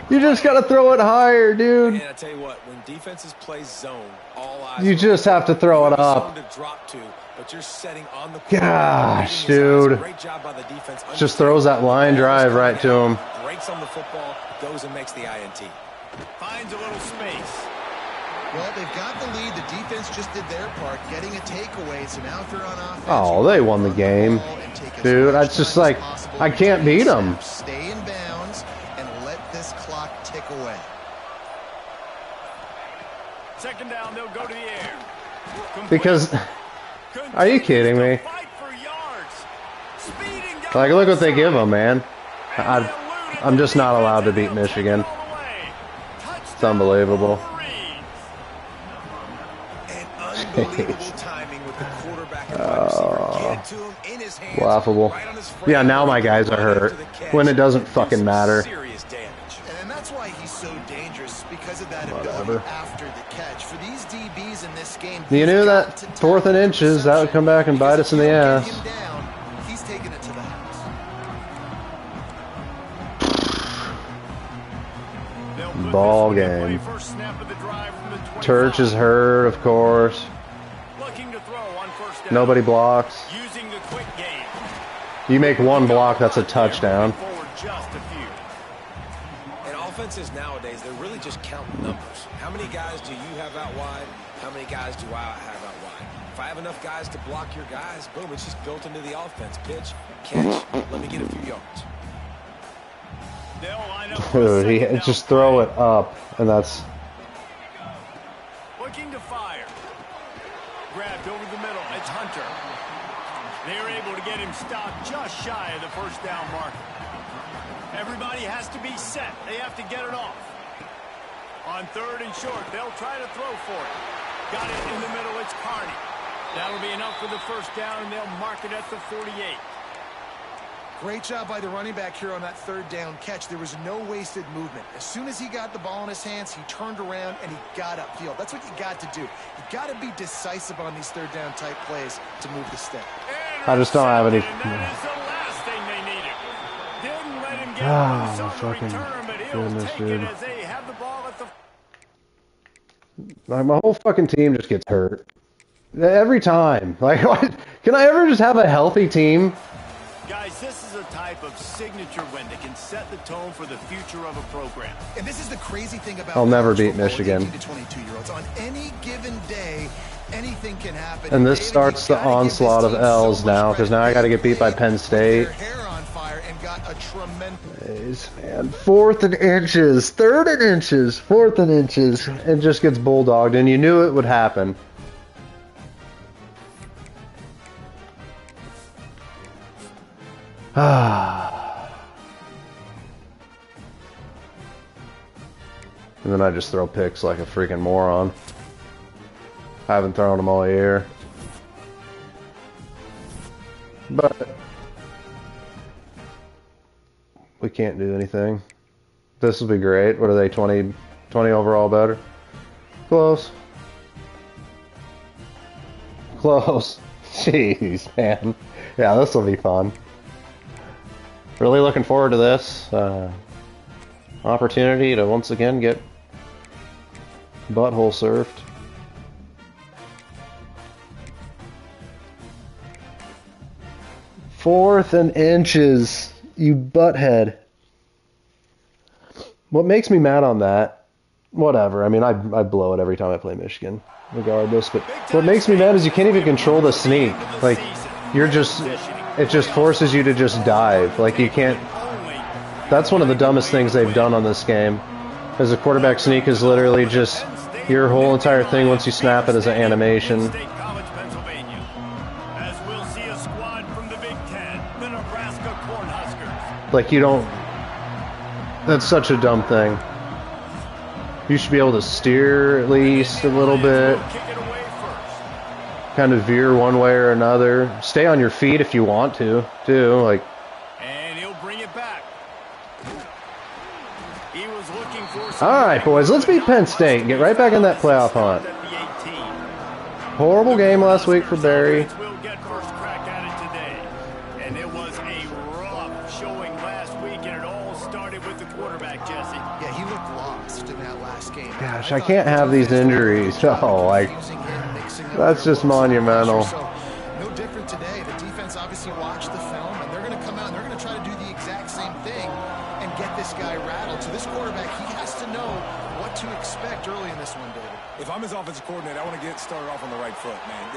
You just gotta throw it higher, dude. And I tell you what, when defenses play zone, all eyes You just have to throw it zone up. to drop to, but you're setting on the Gosh, reading his eyes. dude. Great job by the defense. Just throws that line drive right to him. Breaks on the football, goes and makes the INT. Finds a little space. Well, they've got the lead. The defense just did their part, getting a takeaway. So now if they're on offense, Oh, they won the game. Dude, that's just like, I can't beat them. Stay in bounds and let this clock tick away. 2nd down, they'll go to the air. Complete. Because, are you kidding me? Fight for yards. Speeding down Like, look what they the give side. them, man. I'm just not allowed to beat Michigan. It's unbelievable. And unbelievable timing with the quarterback and wide receiver. Get it to him in his hands, Laughable. right on his frame, Yeah, now my guys are right hurt after the catch. when it doesn't Do fucking some matter. Serious damage. And that's why he's so dangerous, because of that Whatever. ability after the catch. For these DBs in this game, You he's knew got that to 4th and inches, that would come back and bite us in the Because if ass. you don't get him down, he's taking it to the house. They'll put Ball this one in play. game. First snap of the drive from the 25. Church is hurt, of course. Looking to throw on 1st down. Nobody blocks. Using the quick game. You make one block, that's a touchdown. Forward just a few. And offenses nowadays, they're really just counting numbers. How many guys do you have out wide? How many guys do I have out wide? If I have enough guys to block your guys, boom, it's just built into the offense. Pitch, catch, let me get a few yards. They'll line up for a Dude, he second down just throw play. it up, and that's Looking to fire. Grabbed over the middle. It's Hunter. They're able to get him stopped just shy of the 1st down marker. Everybody has to be set. They have to get it off. On 3rd and short, they'll try to throw for it. Got it in the middle. It's Carney. That'll be enough for the 1st down, and they'll mark it at the 48. Great job by the running back here on that 3rd down catch. There was no wasted movement. As soon as he got the ball in his hands, he turned around and he got upfield. That's what you got to do. You got to be decisive on these 3rd down type plays to move the stick. I just don't have any. And that is the last thing they needed. Didn't let him get Oh, loose on the fucking return, but he'll goodness, take dude. it as they have the ball at the... Like, my whole fucking team just gets hurt. Every time. Like, can I ever just have a healthy team? Guys, this is a type of signature win that can set the tone for the future of a program. And this is the crazy thing about I'll never college beat football with Michigan. 18 to 22-year-olds. On any given day, anything can happen. And this David, starts you the gotta give this onslaught of team so L's much now, because now I credit. got to get beat by They Penn lit State. their hair on fire and got a tremendous... Man, 4th and inches, 3rd and inches, 4th and inches. It just gets bulldogged, and you knew it would happen. And then I just throw picks like a freaking moron. I haven't thrown them all year. But we can't do anything. This will be great. What are they, 20 overall better? Close. Close. Jeez, man. Yeah, this will be fun. Really looking forward to this. Opportunity to once again get butthole surfed. Fourth and inches, you butthead. What makes me mad on that, whatever, I mean, I blow it every time I play Michigan, regardless, but what makes me mad is you can't even control the sneak. Like, it just forces you to just dive. Like, you can't, that's one of the dumbest things they've done on this game, is a quarterback sneak is literally just your whole entire thing once you snap it as an animation. Like, you don't, that's such a dumb thing. You should be able to steer at least a little bit. Kind of veer one way or another. Stay on your feet if you want to, too. Like. And he'll bring it back. He was looking for All right, boys, let's beat Penn State and get right back in that playoff hunt. Horrible game last week for Barry. Gosh, I can't have these injuries. Oh, like, that's just monumental. No different today. The defense obviously watched the film, and they're going to come out and they're going to try to do the exact same thing and get this guy rattled. So this quarterback, he has to know what to expect early in this one, David. If I'm his offensive coordinator, I want to get started off on the right foot, man.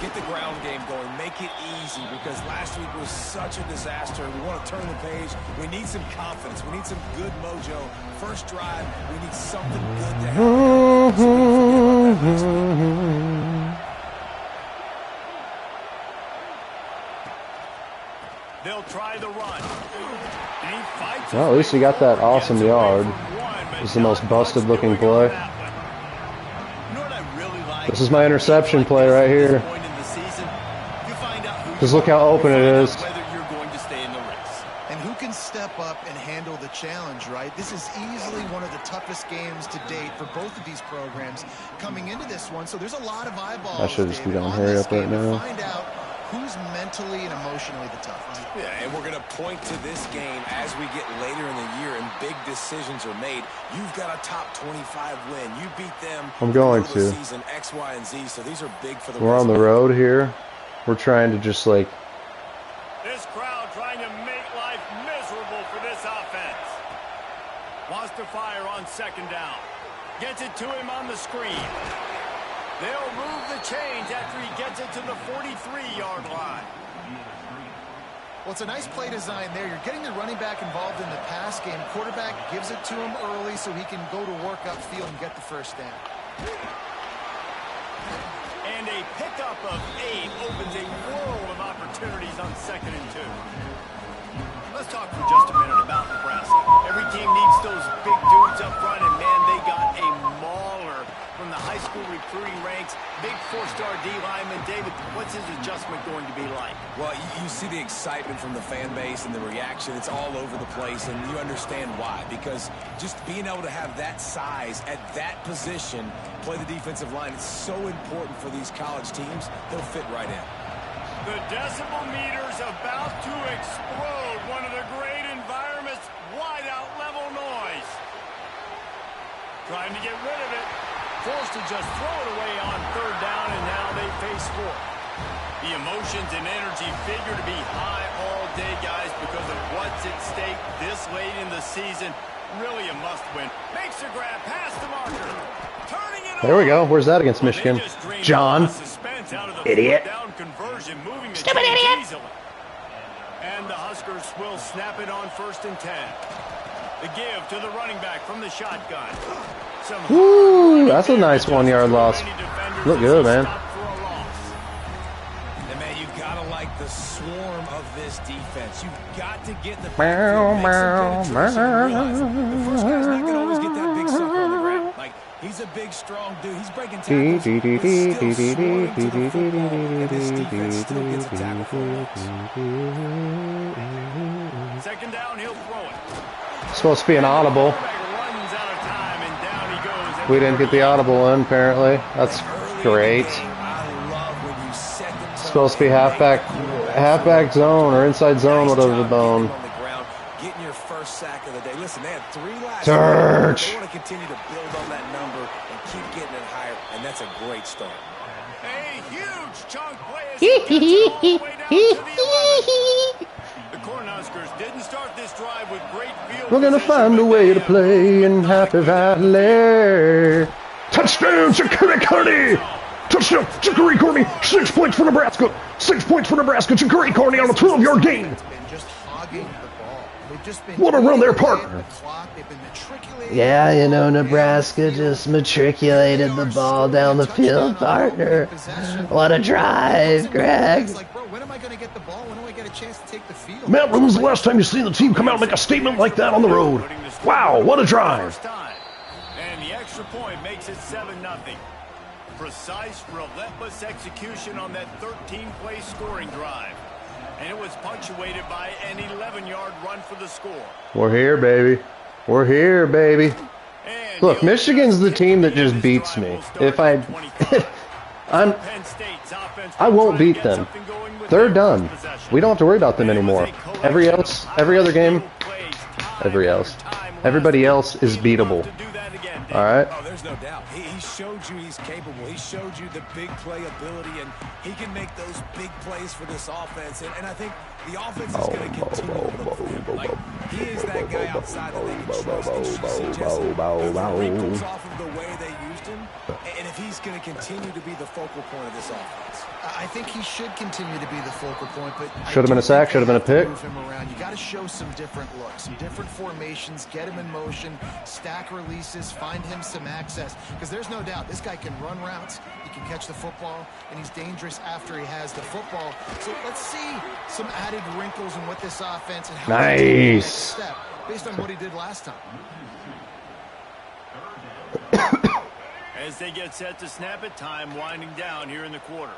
Get the ground game going. Make it easy, because last week was such a disaster. We want to turn the page. We need some confidence. We need some good mojo. First drive, we need something good to happen. They'll try the run. Well, at least he got that awesome yard. It's the most busted looking play. This is my interception play right here. Just look how open it is. And who can step up and handle the challenge, right? This is easily one of the toughest games to date for both of these programs coming into this one. So there's a lot of eyeballs. I should just be on hurry up right now. Find out who's mentally and emotionally the toughest. Yeah, and we're going to point to this game as we get later in the year and big decisions are made. You've got a top 25 win. You beat them. I'm going to. Season X, Y, and Z. So these are big for the. We're on the road here. We're trying to just like. This crowd trying to make life miserable for this offense. Wants to fire on second down. Gets it to him on the screen. They'll move the chains after he gets it to the 43-yard line. Well, it's a nice play design there. You're getting the running back involved in the pass game. Quarterback gives it to him early so he can go to work upfield and get the first down. And a pickup of 8 opens a world of opportunities on 2nd and 2. Let's talk for just a minute about Nebraska. Every team needs those big dudes up front, and man, they got a mauler from the high school recruiting ranks. Big 4-star D lineman. David, what's his adjustment going to be like? Well, you see the excitement from the fan base and the reaction. It's all over the place, and you understand why. Because just being able to have that size at that position, play the defensive line, it's so important for these college teams. They'll fit right in. The decibel meter's about to explode. One of the great environments, wide out level noise. Trying to get rid of it. Forced to just throw it away on 3rd down, and now they face 4th. The emotions and energy figure to be high all day, guys, because of what's at stake this late in the season. Really a must-win. Makes a grab past the marker. Turning it There we go. Where's that against Michigan? John. Idiot. Stupid idiot. Easily. And the Huskers will snap it on 1st and 10. The give to the running back from the shotgun. Woo, that's a nice 1-yard loss. Look good, man. And man, you gotta like the swarm of this defense. You've got to get the backfield, make some penetration, and realize the first guy's not going to always get that big sucker on the ground. Like, he's a big, strong dude. He's breaking tackles, but still swarming to the football, and this defense still gets a tackle for a loss. Second down, he'll throw it. Supposed to be an audible. Runs out of time, and down he goes. We didn't get the audible one, apparently. That's great. Supposed to be halfback zone or inside zone, whatever the bone. Getting your first sack of the day. Listen, they had 3 last Church. They want to continue to build on that number and keep getting it higher, and that's a great start. A huge chunk play as he gets it all the way down to the 11. The Cornhuskers didn't start this drive with great field We're gonna find a way to play in Happy Valley. Touchdown, Chicory Carney! Touchdown, Chicory Carney! 6 points for Nebraska. 6 points for Nebraska. Chicory Carney on a 12-yard gain. It's been just hogging the ball. They've just been What a run there, partner. the clock. They've been matriculating. Yeah, you know, Nebraska just matriculated the ball down the field, partner. What a drive, Greg. It's like, bro, when am I going to get the ball? When do I get a chance to take the field? Matt, when was the last time you seen the team come out and make a statement like that on the road? Wow, what a drive. And the extra point makes it 7-0. Precise, relentless execution on that 13-play scoring drive. And it was punctuated by an 11-yard run for the score. We're here, baby. We're here, baby. And Look, Michigan's the team that just beats me. If I won't beat them. They're done. We don't have to worry about them anymore. Everybody else is beatable. All right. Oh, there's no doubt. He showed you he's capable. He showed you the big play ability, and he can make those big plays for this offense. And I think the offense is going to continue to look for him. Like, he is that guy outside that they can trust. And you see, Jesse, the wrinkles off of the way they used him, and if he's going to continue to be the focal point of this offense. I think he should continue to be the focal point, but Should have been a sack, should have been a pick. Move him around. You got to show some different looks, some different formations, get him in motion, stack releases, find him some access. Because there's no doubt this guy can run routes, he can catch the football, and he's dangerous after he has the football. So let's see some added wrinkles in what this offense and how he takes the next step based on what he did last time. As they get set to snap it, time winding down here in the quarter.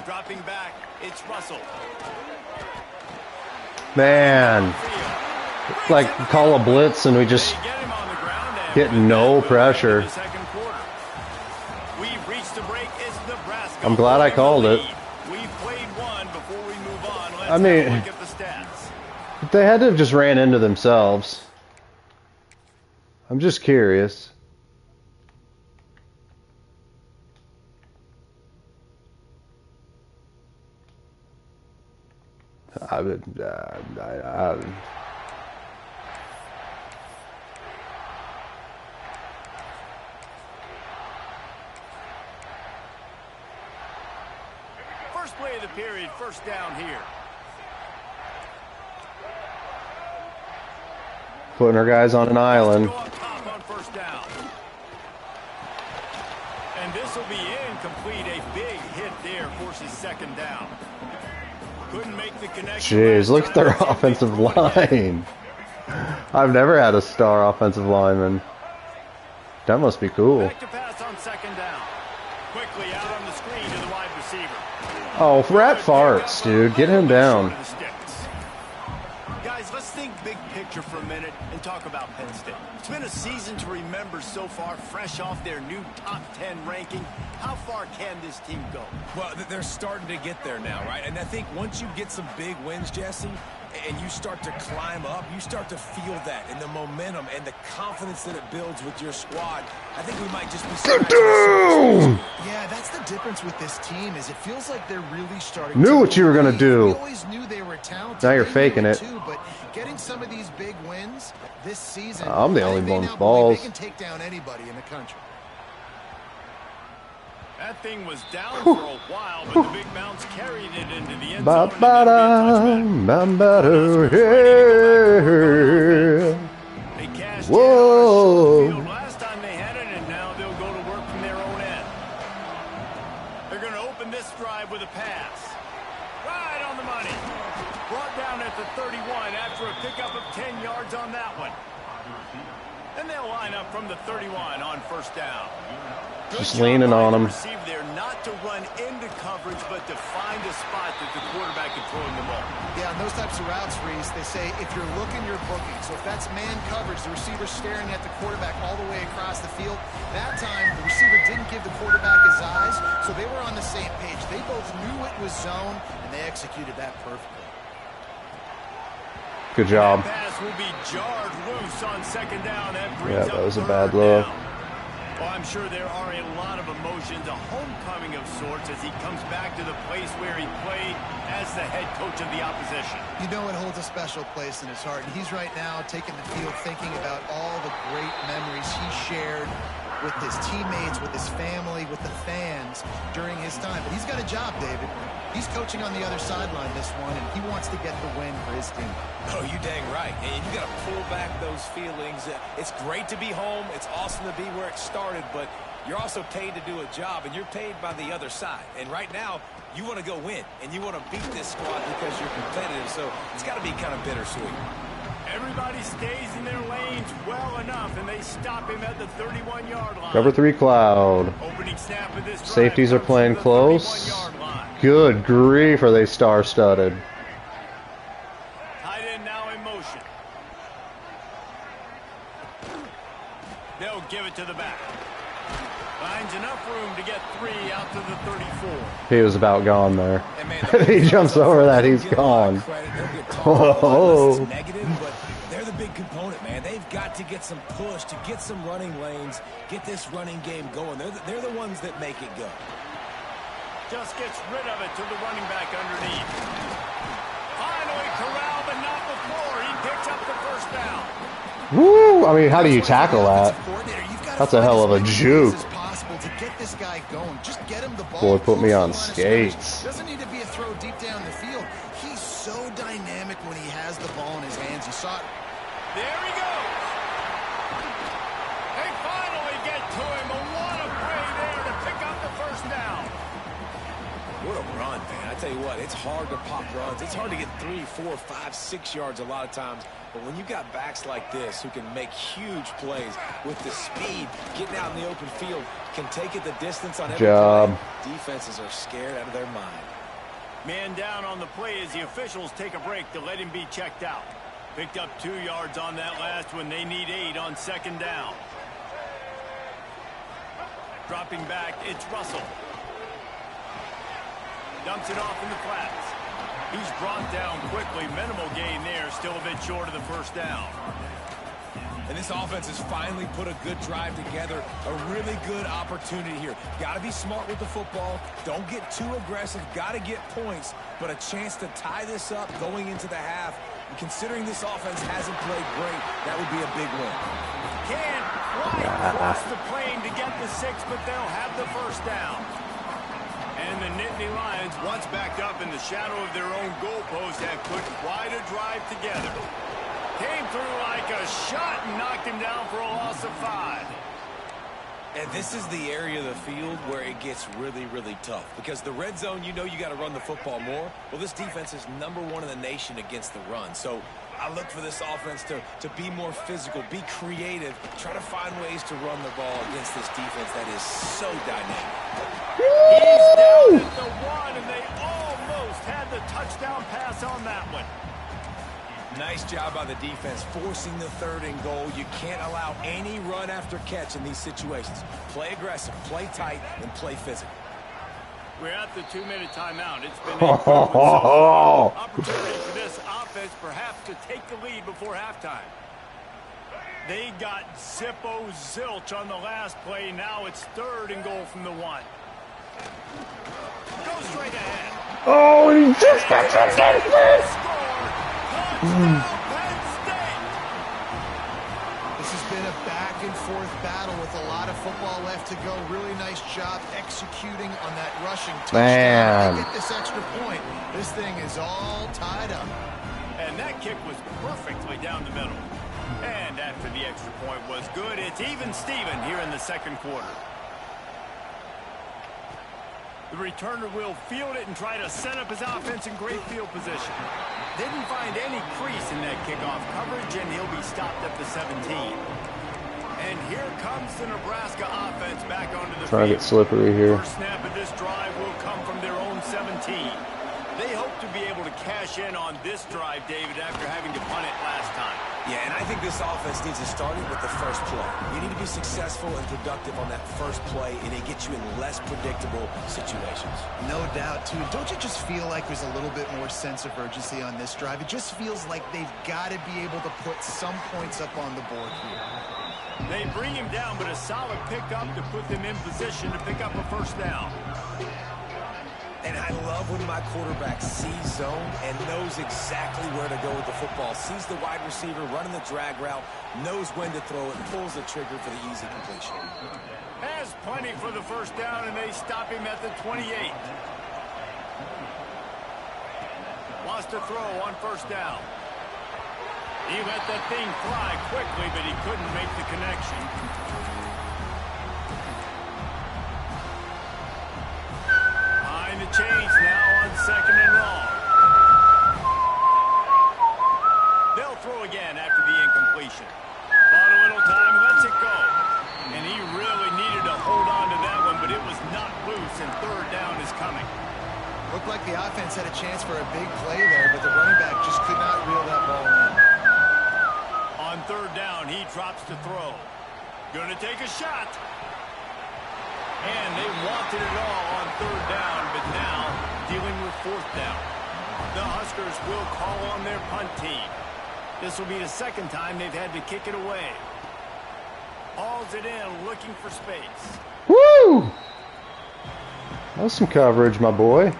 Dropping back, it's Russell. Man, like call a blitz and we just get no pressure. I'm glad I called it. I mean, they had to have just ran into themselves. I'm just curious. I would, First play of the period, first down here. Putting our guys on an island. Go up top on first down. And this will be incomplete. A big hit there forces second down. Couldn't make the connection. Jeez, look at their offensive line. I've never had a star offensive lineman. That must be cool. Back to pass on second down. Quickly out on the screen to the wide receiver. Oh, rat farts, dude. Get him down. Guys, let's think big picture for a minute and talk about Penn State. It's been a season to remember so far, fresh off their new top 10 ranking. How far can this team go? Well, they're starting to get there now, right? And I think once you get some big wins, Jesse, and you start to climb up, you start to feel that and the momentum and the confidence that it builds with your squad. I think we might just be scratching the surface. Yeah, that's the difference with this team is it feels like they're really starting Knew to what you were gonna do. We always knew they were talented. Now you're They faking knew it. Too, but getting some of these big wins this season, I'm the only they one now with believe balls. They can take down anybody in the country. That thing was down for a while, but the big bounce carried it into the end Ba zone. ba da, ba ba da, yeah. They cashed Whoa. in on a short field last time they had it, and now they'll go to work from their own end. They're going running. Brought down at the 31 after a pickup of 10 yards on that one. And they'll line up from the 31 on first down. Just leaning on him. There not to run into coverage, but to find a spot that the quarterback can throw him the ball. Yeah, on those types of routes, Reese, they say if you're looking, you're booking. So if that's man coverage, the receiver's staring at the quarterback all the way across the field. That time, the receiver didn't give the quarterback his eyes, so they were on the same page. They both knew it was zone, and they executed that perfectly. Good job. That pass will be jarred loose on second down. Yeah, that was a bad look. Well, I'm sure there are a lot of emotions, a homecoming of sorts as he comes back to the place where he played as the head coach of the opposition. You know it holds a special place in his heart, and he's right now taking the field thinking about all the great memories he shared with his teammates, with his family, with the fans during his time. But he's got a job, David. He's coaching on the other sideline this one, and he wants to get the win for his team. Oh, you dang right. And you got to pull back those feelings. It's great to be home. It's awesome to be where it started, but you're also paid to do a job, and you're paid by the other side. And right now, you want to go win, and you want to beat this squad because you're competitive, so it's got to be kind of bittersweet. Everybody stays in their lanes well enough, and they stop him at the 31-yard line. Cover 3 cloud. Opening snap of this drive. Safeties are playing close. Good grief, are they star-studded. Tight end now in motion. They'll give it to the back. Finds enough room to get 3 out to the 34. He was about gone there. He jumps over that, he's gone. Oh. Negative, but they're the big component, man. They've got to get some push, to get some running lanes, get this running game going. They're the ones that make it go. Just gets rid of it to the running back underneath. Finally corralled, but not before. He picks up the first down. Woo! I mean, how do you tackle that? That's a hell of a juke. To get this guy going, just get him the ball. Boy, put me on skates. Doesn't need to be a throw deep down the field. He's so dynamic when he has the ball in his hands. You saw it. There he goes. They finally get to him. A lot of play there to pick up the first down. What a run, man. I tell you what, it's hard to pop runs. It's hard to get 3, 4, 5, 6 yards a lot of times. But when you got backs like this who can make huge plays with the speed, getting out in the open field, can take it the distance on every play, defenses are scared out of their mind. Man down on the play as the officials take a break to let him be checked out. Picked up 2 yards on that last one. They need 8 on second down. Dropping back, it's Russell. Dumps it off in the flats. He's brought down quickly. Minimal gain there. Still a bit short of the first down. And this offense has finally put a good drive together. A really good opportunity here. Got to be smart with the football. Don't get too aggressive. Got to get points. But a chance to tie this up going into the half. And considering this offense hasn't played great, that would be a big win. Can't quite cross the plane to get the 6, but they'll have the first down. And the Nittany Lions, once backed up in the shadow of their own goalpost, have put quite a drive together. Came through like a shot and knocked him down for a loss of 5. And this is the area of the field where it gets really, really tough. Because the red zone, you know you got to run the football more. Well, this defense is #1 in the nation against the run. So I look for this offense to be more physical, be creative, try to find ways to run the ball against this defense that is so dynamic. He's down at the 1, and they almost had the touchdown pass on that one. Nice job by the defense, forcing the 3rd and goal. You can't allow any run after catch in these situations. Play aggressive, play tight, and play physical. We're at the 2-minute timeout. It's been a good one. Opportunity for this offense perhaps to take the lead before halftime. They got Zippo zilch on the last play. Now it's 3rd and goal from the 1. Go straight ahead. Oh, he just got that. Penn State. This has been a back-and-forth battle with a lot of football left to go. Really nice job executing on that rushing touchdown. Man. They get this extra point. This thing is all tied up. And that kick was perfectly down the middle. And after the extra point was good, it's even Steven here in the second quarter. The returner will field it and try to set up his offense in great field position. Didn't find any crease in that kickoff coverage, and he'll be stopped at the 17. And here comes the Nebraska offense back onto the Trying to get slippery here. First snap of this drive will come from their own 17. They hope to be able to cash in on this drive, David, after having to punt it last time. Yeah, and I think this offense needs to start it with the first play. You need to be successful and productive on that first play, and it gets you in less predictable situations. No doubt, too. Don't you just feel like there's a little bit more sense of urgency on this drive? It just feels like they've got to be able to put some points up on the board here. They bring him down, but a solid pickup to put them in position to pick up a first down. And I love when my quarterback sees zone and knows exactly where to go with the football. Sees the wide receiver running the drag route, knows when to throw it, and pulls the trigger for the easy completion. Has plenty for the first down, and they stop him at the 28. Wants to throw on first down. He let that thing fly quickly, but he couldn't make the connection. The change now on second and long. They'll throw again after the incompletion. Bought a little time, lets it go. And he really needed to hold on to that one, but it was not loose, and third down is coming. Looked like the offense had a chance for a big play there, but the running back just could not reel that ball in. On third down, he drops to throw. Gonna take a shot. And they wanted it all on third down, but now dealing with fourth down. The Huskers will call on their punt team. This will be the second time they've had to kick it away. Hauls it in, looking for space. Woo! That was some coverage, my boy.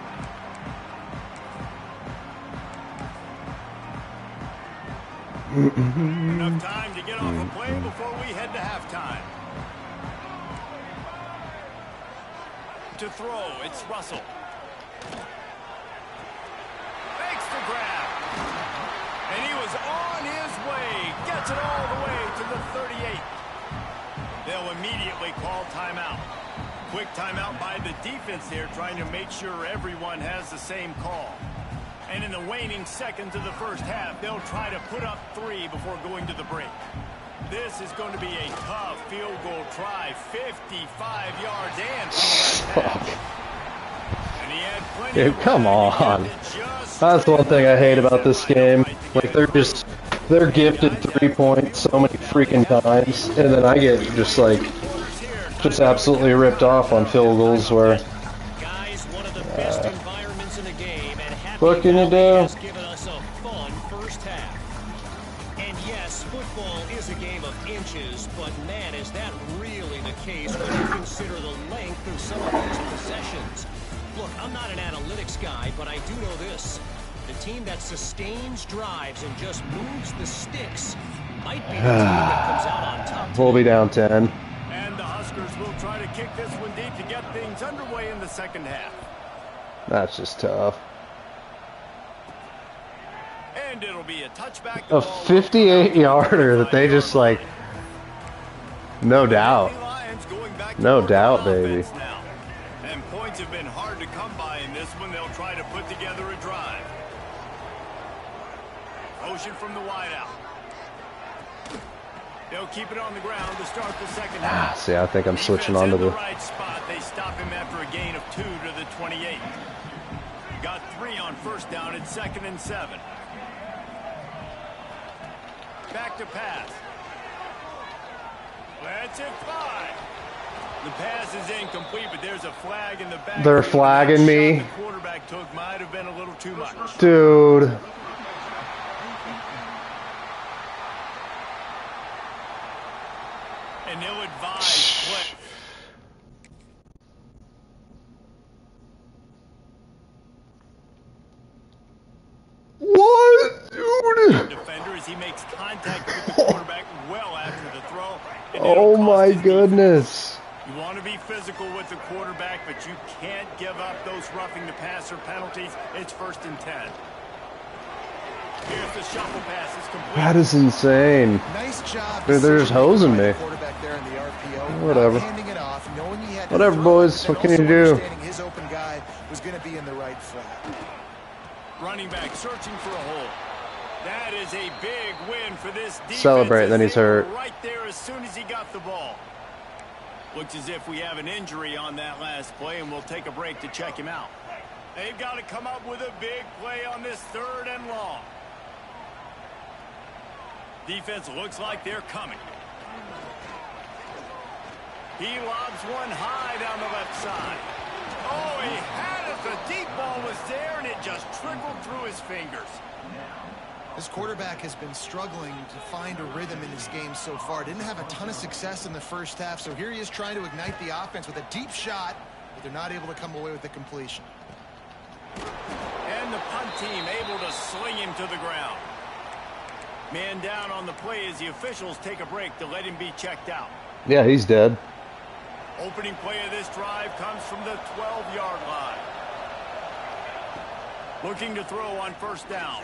Enough time to get off a play before we head to halftime. To throw, it's Russell. Makes the grab. And he was on his way. Gets it all the way to the 38. They'll immediately call timeout. Quick timeout by the defense here, trying to make sure everyone has the same call. And in the waning seconds of the first half, they'll try to put up 3 before going to the break. This is going to be a tough field goal try. 55 yards and he had plenty. Dude, come on. That's one thing I hate about this game. Like, they're gifted 3 points so many freaking times, and then I get just absolutely ripped off on field goals where, what can you do? But man, is that really the case when you consider the length of some of these possessions? Look, I'm not an analytics guy, but I do know this. The team that sustains drives and just moves the sticks might be the team that comes out on top. We'll be down 10. And the Huskers will try to kick this one deep to get things underway in the second half. That's just tough. And it'll be a touchback. A 58-yarder that they just no doubt. No doubt, baby. And points have been hard to come by in this one. They'll try to put together a drive. Motion from the wideout. They'll keep it on the ground to start the second half. See, I think I'm switching on to the right spot. They stop him after a gain of 2 to the 28. Got 3 on first down at 2nd and 7. Back to pass. Let's it fly. The pass is incomplete, but there's a flag in the back. They're flagging me. The quarterback took might have been a little too much. Dude. And they'll advise play. What, dude? Defender as he makes contact with the quarterback well after the throw. Oh my goodness. You want to be physical with the quarterback, but you can't give up those roughing the passer penalties. It's 1st and 10. Here's the shuffle pass. It's complete. That is insane. Nice job. Dude, they're just hosing me. Quarterback there in the RPO, Whatever. handing it off, knowing he had to Whatever, throw, boys. but What can also you do? understanding his open guy was going to be in the right flat. Running back searching for a hole. That is a big win for this defense. Celebrate, then he's They were hurt. right there as soon as he got the ball. Looks as if we have an injury on that last play, and we'll take a break to check him out. They've got to come up with a big play on this 3rd and long. Defense looks like they're coming. He lobs one high down the left side. Oh, he had it. The deep ball was there, and it just trickled through his fingers. This quarterback has been struggling to find a rhythm in his game so far. Didn't have a ton of success in the first half, so here he is trying to ignite the offense with a deep shot, but they're not able to come away with the completion. And the punt team able to sling him to the ground. Man down on the play as the officials take a break to let him be checked out. Yeah, he's dead. Opening play of this drive comes from the 12-yard line. Looking to throw on 1st down.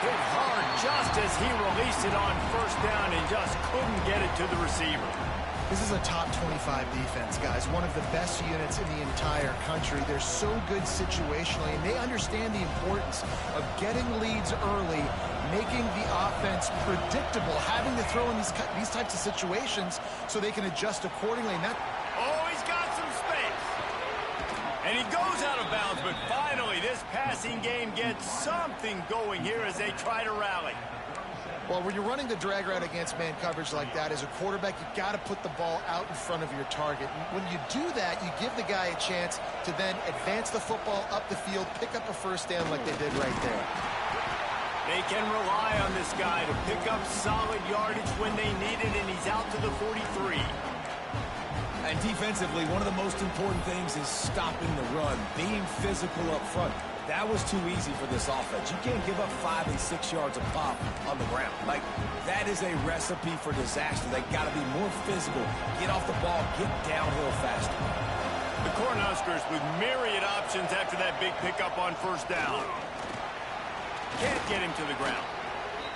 Hit hard just as he released it on 1st down and just couldn't get it to the receiver. This is a top 25 defense, guys. One of the best units in the entire country. They're so good situationally, and they understand the importance of getting leads early, making the offense predictable, having to throw in these types of situations so they can adjust accordingly. And that... Oh, he's got some space. And he goes out of bounds, but finally this passing game gets something going here as they try to rally. Well, when you're running the drag route against man coverage like that, as a quarterback, you've got to put the ball out in front of your target. And when you do that, you give the guy a chance to then advance the football up the field, pick up a 1st down like they did right there. They can rely on this guy to pick up solid yardage when they need it, and he's out to the 43. And defensively, one of the most important things is stopping the run, being physical up front. That was too easy for this offense. You can't give up 5 and 6 yards a pop on the ground. Like, that is a recipe for disaster. They got to be more physical, get off the ball, get downhill faster. The Cornhuskers with myriad options after that big pickup on 1st down. Can't get him to the ground.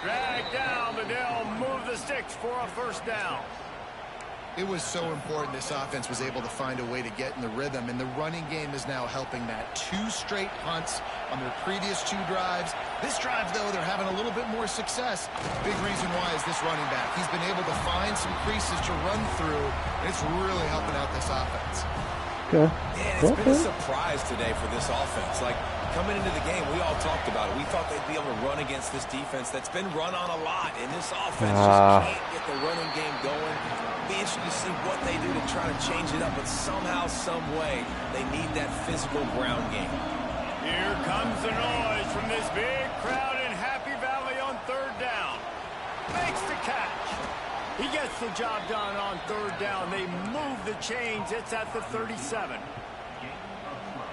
Drag down, but they'll move the sticks for a 1st down. It was so important this offense was able to find a way to get in the rhythm, and the running game is now helping that. 2 straight punts on their previous 2 drives. This drive, though, they're having a little bit more success. Big reason why is this running back. He's been able to find some creases to run through, and it's really helping out this offense. Okay. Yeah, it's been a surprise today for this offense. Like, coming into the game, we all talked about it. We thought they'd be able to run against this defense that's been run on a lot, and this offense just can't get the running game going. Be interesting to see what they do to try to change it up, but somehow, some way, they need that physical ground game. Here comes the noise from this big crowd in Happy Valley on 3rd down. Makes the catch. He gets the job done on 3rd down. They move the chains. It's at the 37.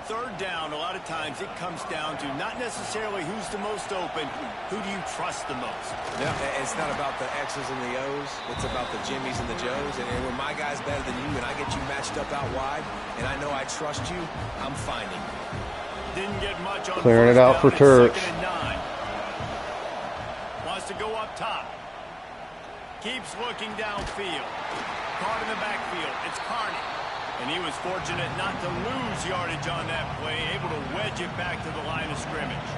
3rd down, a lot of times it comes down to not necessarily who's the most open, who do you trust the most? Yeah, it's not about the X's and the O's. It's about the Jimmies and the Joes. And when my guy's better than you and I get you matched up out wide and I know I trust you, I'm finding you. Didn't get much on Clearing it out for Turk. Turks. Wants to go up top. Keeps looking downfield. Caught in the backfield. It's Carney. And he was fortunate not to lose yardage on that play, able to wedge it back to the line of scrimmage.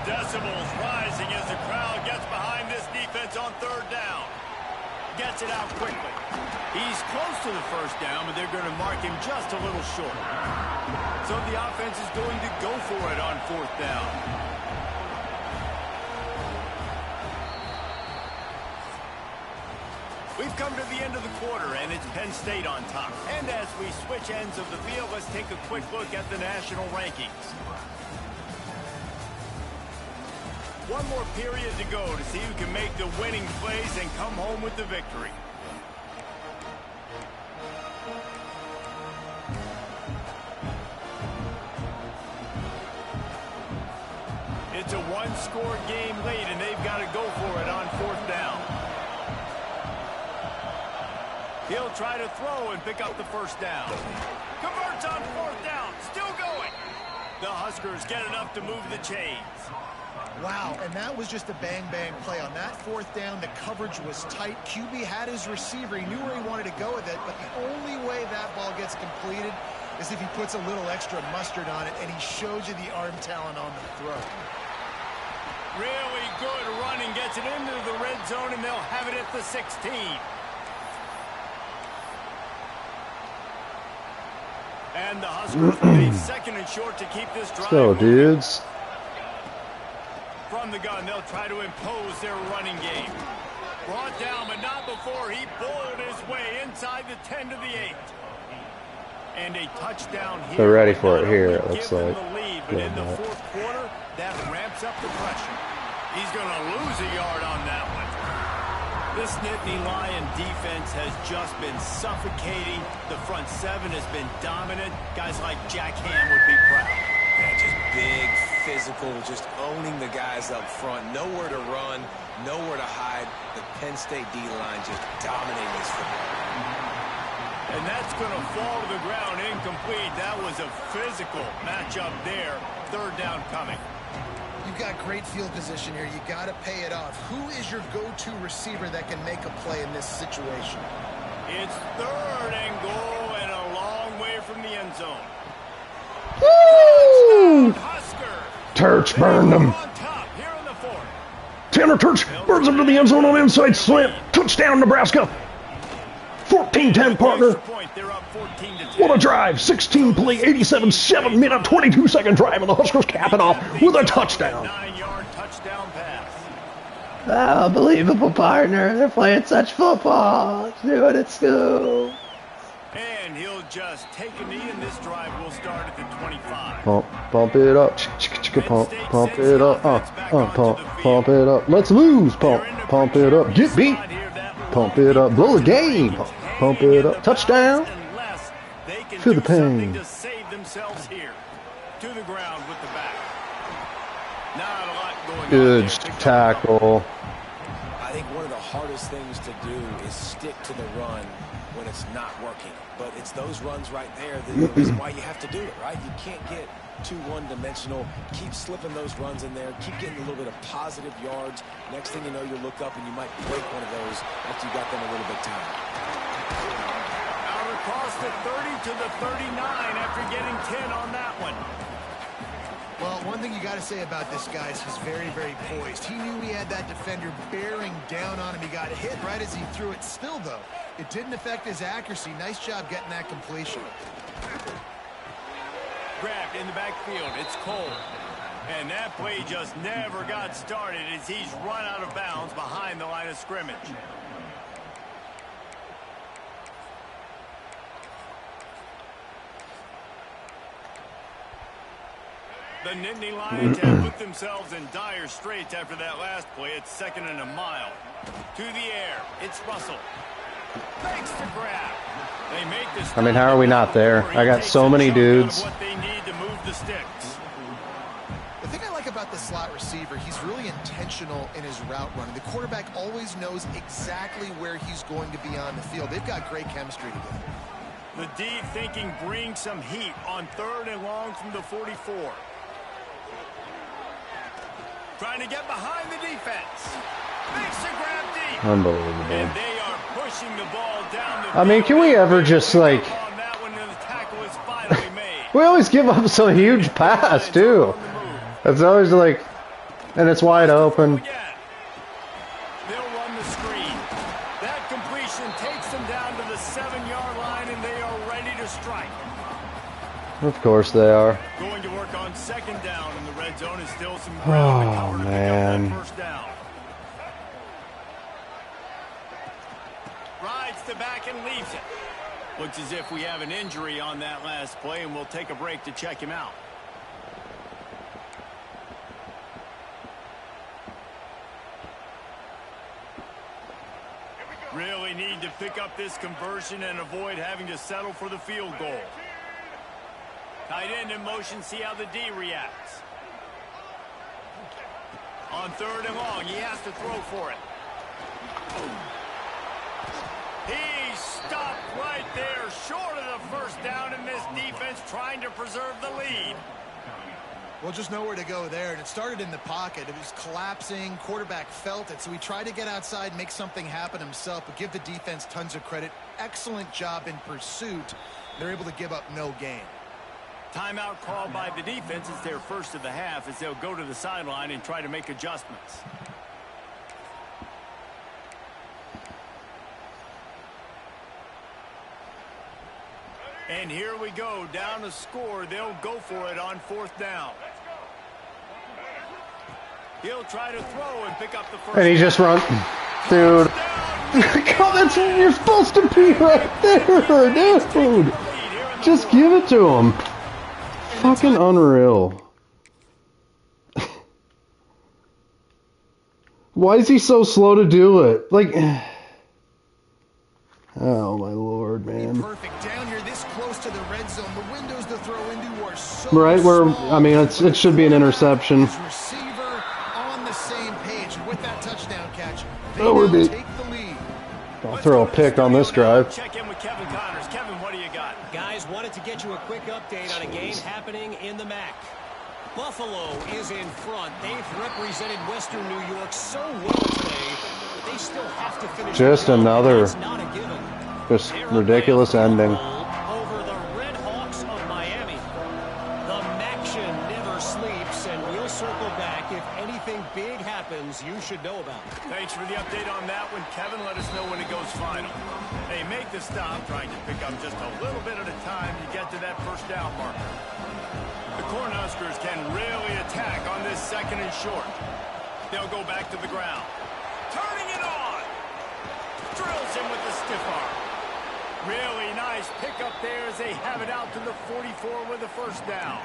Decibels rising as the crowd gets behind this defense on 3rd down. Gets it out quickly. He's close to the 1st down, but they're going to mark him just a little short. So the offense is going to go for it on 4th down. We've come to the end of the quarter, and it's Penn State on top. And as we switch ends of the field, let's take a quick look at the national rankings. One more period to go to see who can make the winning plays and come home with the victory. It's a one-score game late, and they've got to go for it on 4th down. He'll try to throw and pick up the 1st down. Converts on 4th down. Still going. The Huskers get enough to move the chains. Wow, and that was just a bang-bang play. On that fourth down, the coverage was tight. QB had his receiver. He knew where he wanted to go with it, but the only way that ball gets completed is if he puts a little extra mustard on it, and he shows you the arm talent on the throw. Really good running, gets it into the red zone, and they'll have it at the 16. And the Huskers with a second and short to keep this drive. Let's go, dudes. From the gun, they'll try to impose their running game. Brought down, but not before he bowled his way inside the 10 to the 8. And a touchdown here. They're ready for it here, it looks like. The lead, but in the fourth quarter, that ramps up the pressure. He's going to lose a yard on that one. This Nittany Lion defense has just been suffocating. The front seven has been dominant. Guys like Jack Ham would be proud. Man, just big, physical, just owning the guys up front. Nowhere to run, nowhere to hide. The Penn State D-line just dominating this football. And that's going to fall to the ground incomplete. That was a physical matchup there. Third down coming. You've got great field position here. You got to pay it off. Who is your go-to receiver that can make a play in this situation? It's third and goal and a long way from the end zone. Woo! Husker. Turch burned them. On top here in the fourth. Tanner Turch burns him to the end zone on inside slant. Touchdown, Nebraska. 14-10, partner. They're up 14-10. What a drive. 16-play, 87-7-minute, 22-second drive, and the Huskers cap it off with a touchdown. 9-yard touchdown pass. Unbelievable, partner. They're playing such football. Do it at school. And he'll just take a knee, and this drive will start at the 25. Pump it up. Pump it up. Pump it up. Let's lose. Pump it up. Get beat. Pump it up. Blow the game. Pump it up. Touchdown. Feel the pain. To save themselves here. To the ground with the back. Not a lot going on. Good tackle. I think one of the hardest things to do is stick to the run when it's not working. But it's those runs right there that is why you have to do it, right? You can't get too one-dimensional. Keep slipping those runs in there. Keep getting a little bit of positive yards. Next thing you know, you look up and you might break one of those after you got them a little bit tired. Out across the 30 to the 39 after getting 10 on that one. Well, one thing you got to say about this guy is he's very, very poised. He knew he had that defender bearing down on him. He got hit right as he threw it. Still, though, it didn't affect his accuracy. Nice job getting that completion. Grabbed in the backfield. It's Cole. And that play just never got started as he's run out of bounds behind the line of scrimmage. The Nittany Lions have put themselves in dire straits after that last play. It's second and a mile. To the air. It's Russell. Makes the grab. They make this. I mean, how are we not there? I got so many dudes. What they need to move the sticks. The thing I like about the slot receiver, he's really intentional in his route running. The quarterback always knows exactly where he's going to be on the field. They've got great chemistry together. The deep thinking brings some heat on third and long from the 44. Trying to get behind the defense. Makes a grab deep. Unbelievable. And they are pushing the ball down the I mean, can we ever just, like... on that one, and the tackle is finally made. We always give up some huge pass, too. It's always like... And it's wide open. They'll run the screen. That completion takes them down to the 7-yard line, and they are ready to strike. Of course they are. Going to work on second down in the red zone is still some ground to cover to pick up that first down. Rides the back and leaves it. Looks as if we have an injury on that last play, and we'll take a break to check him out. Really need to pick up this conversion and avoid having to settle for the field goal. Tight end in motion, see how the D reacts. On third and long, he has to throw for it. He stopped right there, short of the first down, and this defense trying to preserve the lead. Well, just nowhere to go there, and it started in the pocket. It was collapsing. Quarterback felt it, so he tried to get outside, make something happen himself, but give the defense tons of credit. Excellent job in pursuit. They're able to give up no gain. Timeout called by the defense. It's their first of the half as they'll go to the sideline and try to make adjustments. And here we go, down to score. They'll go for it on 4th down. He'll try to throw and pick up the first. And he just run. Dude. God, that's what you're supposed to be right there, dude. Just give it to him. Fucking unreal. Why is he so slow to do it? Like, oh my lord, man. Perfect down here, this close to the red zone. The windows to throw into are so right where small. I mean, it should be an interception. Receiver on the same page, and with that touchdown catch, they Oh, now take the lead. I'll throw a pick on this drive. Check in with Kevin Connors. Kevin, what do you got? Guys, wanted to get you a quick update on a game happening in the MAC. Buffalo is in front. They've represented Western New York so well today, but they still have to finish. Just another not a given. just ridiculous ending. Over the Red Hawks of Miami. The MACtion never sleeps, and we'll circle back if anything big happens you should know about. Thanks for the update on that one, Kevin. Let us know when it goes final. They make the stop, trying to pick up just a little bit at a time to get to that first down marker. The Cornhuskers can really attack on this 2nd and short. They'll go back to the ground. Turning it on. Drills him with the stiff arm. Really nice pickup there as they have it out to the 44 with the first down.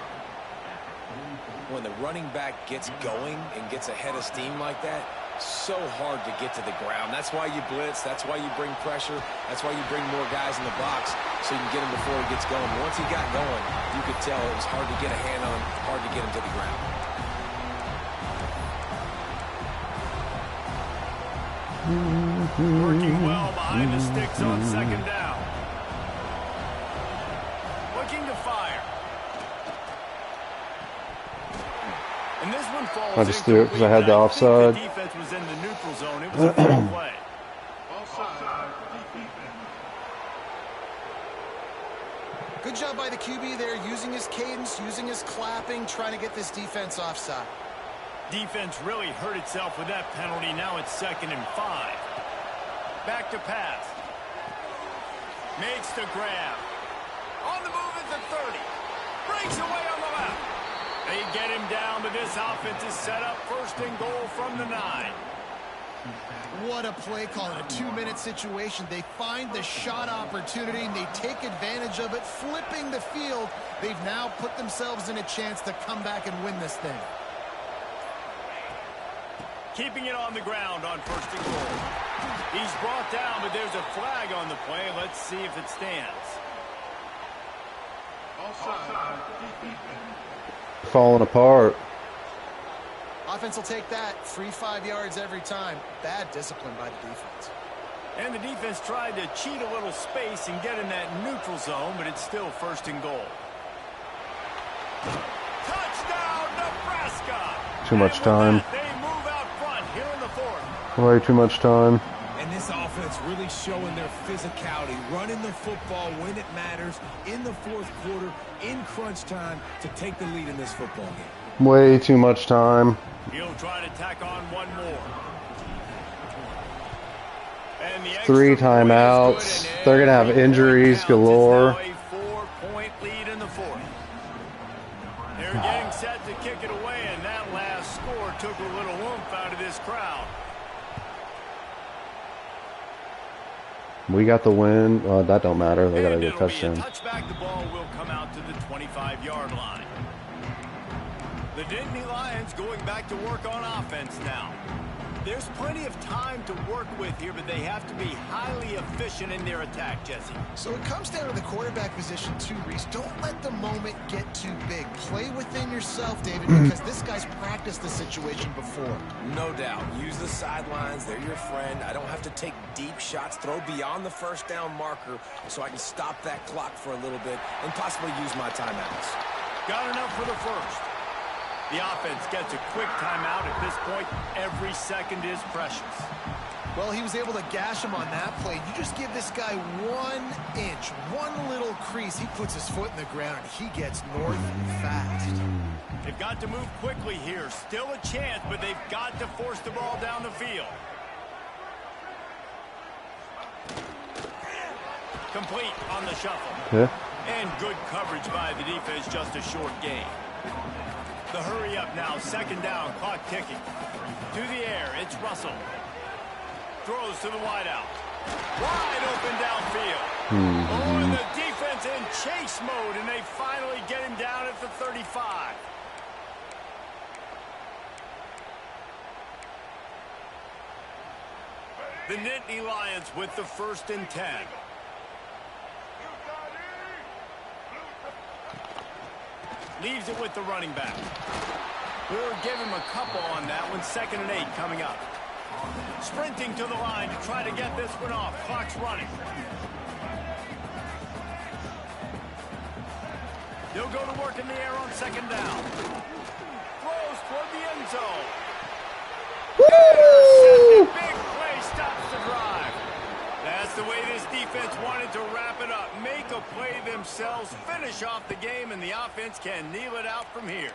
When the running back gets going and gets ahead of steam like that, so hard to get to the ground. That's why you blitz. That's why you bring pressure. That's why you bring more guys in the box so you can get him before he gets going. Once he got going, you could tell it was hard to get a hand on, hard to get him to the ground. Working well behind the sticks on 2nd down. Looking to fire. And this one falls I just threw it because I had the offside. The defense was in the neutral zone. It was a fair play. Good job by the QB there, using his cadence, using his clapping, trying to get this defense offside. Defense really hurt itself with that penalty. Now it's 2nd and 5. Back to pass. Makes the grab. On the move at the 30. Breaks away on the left. They get him down, but this offense is set up 1st and goal from the 9. What a play call in a 2-minute situation. They find the shot opportunity, and they take advantage of it, flipping the field. They've now put themselves in a chance to come back and win this thing. Keeping it on the ground on 1st and goal. He's brought down, but there's a flag on the play. Let's see if it stands. Falling apart. Offense will take that. Free 5 yards every time. Bad discipline by the defense. And the defense tried to cheat a little space and get in that neutral zone, but it's still 1st and goal. Touchdown, Nebraska! Too much time. They move out front here in the 4th. Way too much time. And this offense really showing their physicality, running the football when it matters, in the 4th quarter, in crunch time, to take the lead in this football game. Way too much time. He'll try to tack on one more. And the 3 timeouts. They're going to have injuries galore. It's now a 4-point lead in the 4th. They're getting set to kick it away, and that last score took a little oomph out of this crowd. We got the win. Well, that don't matter. They got to And get a it'll be touchdown. touchback. The ball will come out to the 25-yard line. The Nittany Lions going back to work on offense now. There's plenty of time to work with here, but they have to be highly efficient in their attack, Jesse. So it comes down to the quarterback position too, Reese. Don't let the moment get too big. Play within yourself, David, because this guy's practiced the situation before. No doubt. Use the sidelines. They're your friend. I don't have to take deep shots, throw beyond the 1st down marker so I can stop that clock for a little bit and possibly use my timeouts. Got enough for the 1st. The offense gets a quick timeout. At this point, every second is precious. Well, he was able to gash him on that play. You just give this guy 1 inch, one little crease. He puts his foot in the ground, and he gets north fast. They've got to move quickly here. Still a chance, but they've got to force the ball down the field. Complete on the shuffle. Okay. And good coverage by the defense, just a short gain. The hurry up now, second down, clock ticking. To the air, it's Russell. Throws to the wideout. Wide open downfield. Oh, and the defense in chase mode, and they finally get him down at the 35. The Nittany Lions with the 1st and 10. Leaves it with the running back. We'll give him a couple on that one. 2nd and 8 coming up. Sprinting to the line to try to get this one off. Clock's running. He'll go to work in the air on 2nd down. Throws toward the end zone. Intercepted. Big play stops the drive. That's the way this defense wanted to wrap it up. Make a play themselves, finish off the game, and the offense can kneel it out from here.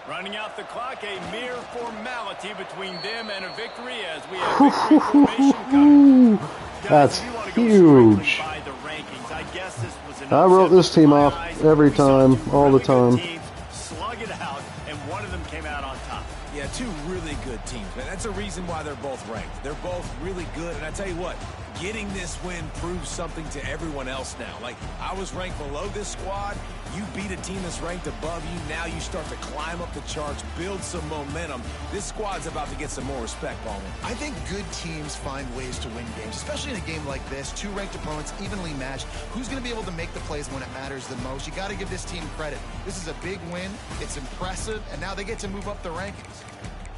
Running out the clock, a mere formality between them and a victory as we have victory formation coming. That's Guys, huge. by the rankings, I guess this was an I wrote upset this team for my off eyes. every We saw time, two all the really good time. teams slug it out, and one of them came out on top. Yeah, two really good teams, man. That's a reason why they're both ranked. They're both really good, and I tell you what, getting this win proves something to everyone else now. Like, I was ranked below this squad. You beat a team that's ranked above you. Now you start to climb up the charts, build some momentum. This squad's about to get some more respect, Ballman. I think good teams find ways to win games, especially in a game like this. Two ranked opponents, evenly matched. Who's going to be able to make the plays when it matters the most? You got to give this team credit. This is a big win. It's impressive, and now they get to move up the rankings.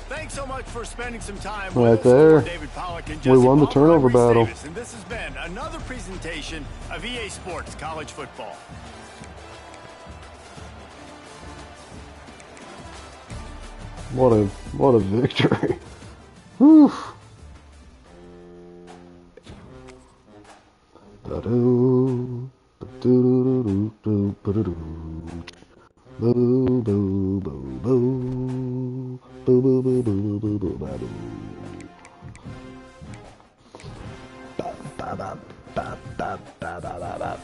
Thanks so much for spending some time Right with us. there. David Pollack and We Jesse won the Palmer. turnover I'm Reese battle. Davis, and this has been another presentation of EA Sports College Football. What a victory. Whew. Ba-doo, ba-doo-doo-doo-doo, ba-doo-doo. Boo, boo, boo, boo. Boo, boo, boo, boo, boo, boo, ba-doo. Ba, ba, ba, ba, ba, ba, ba, ba, ba.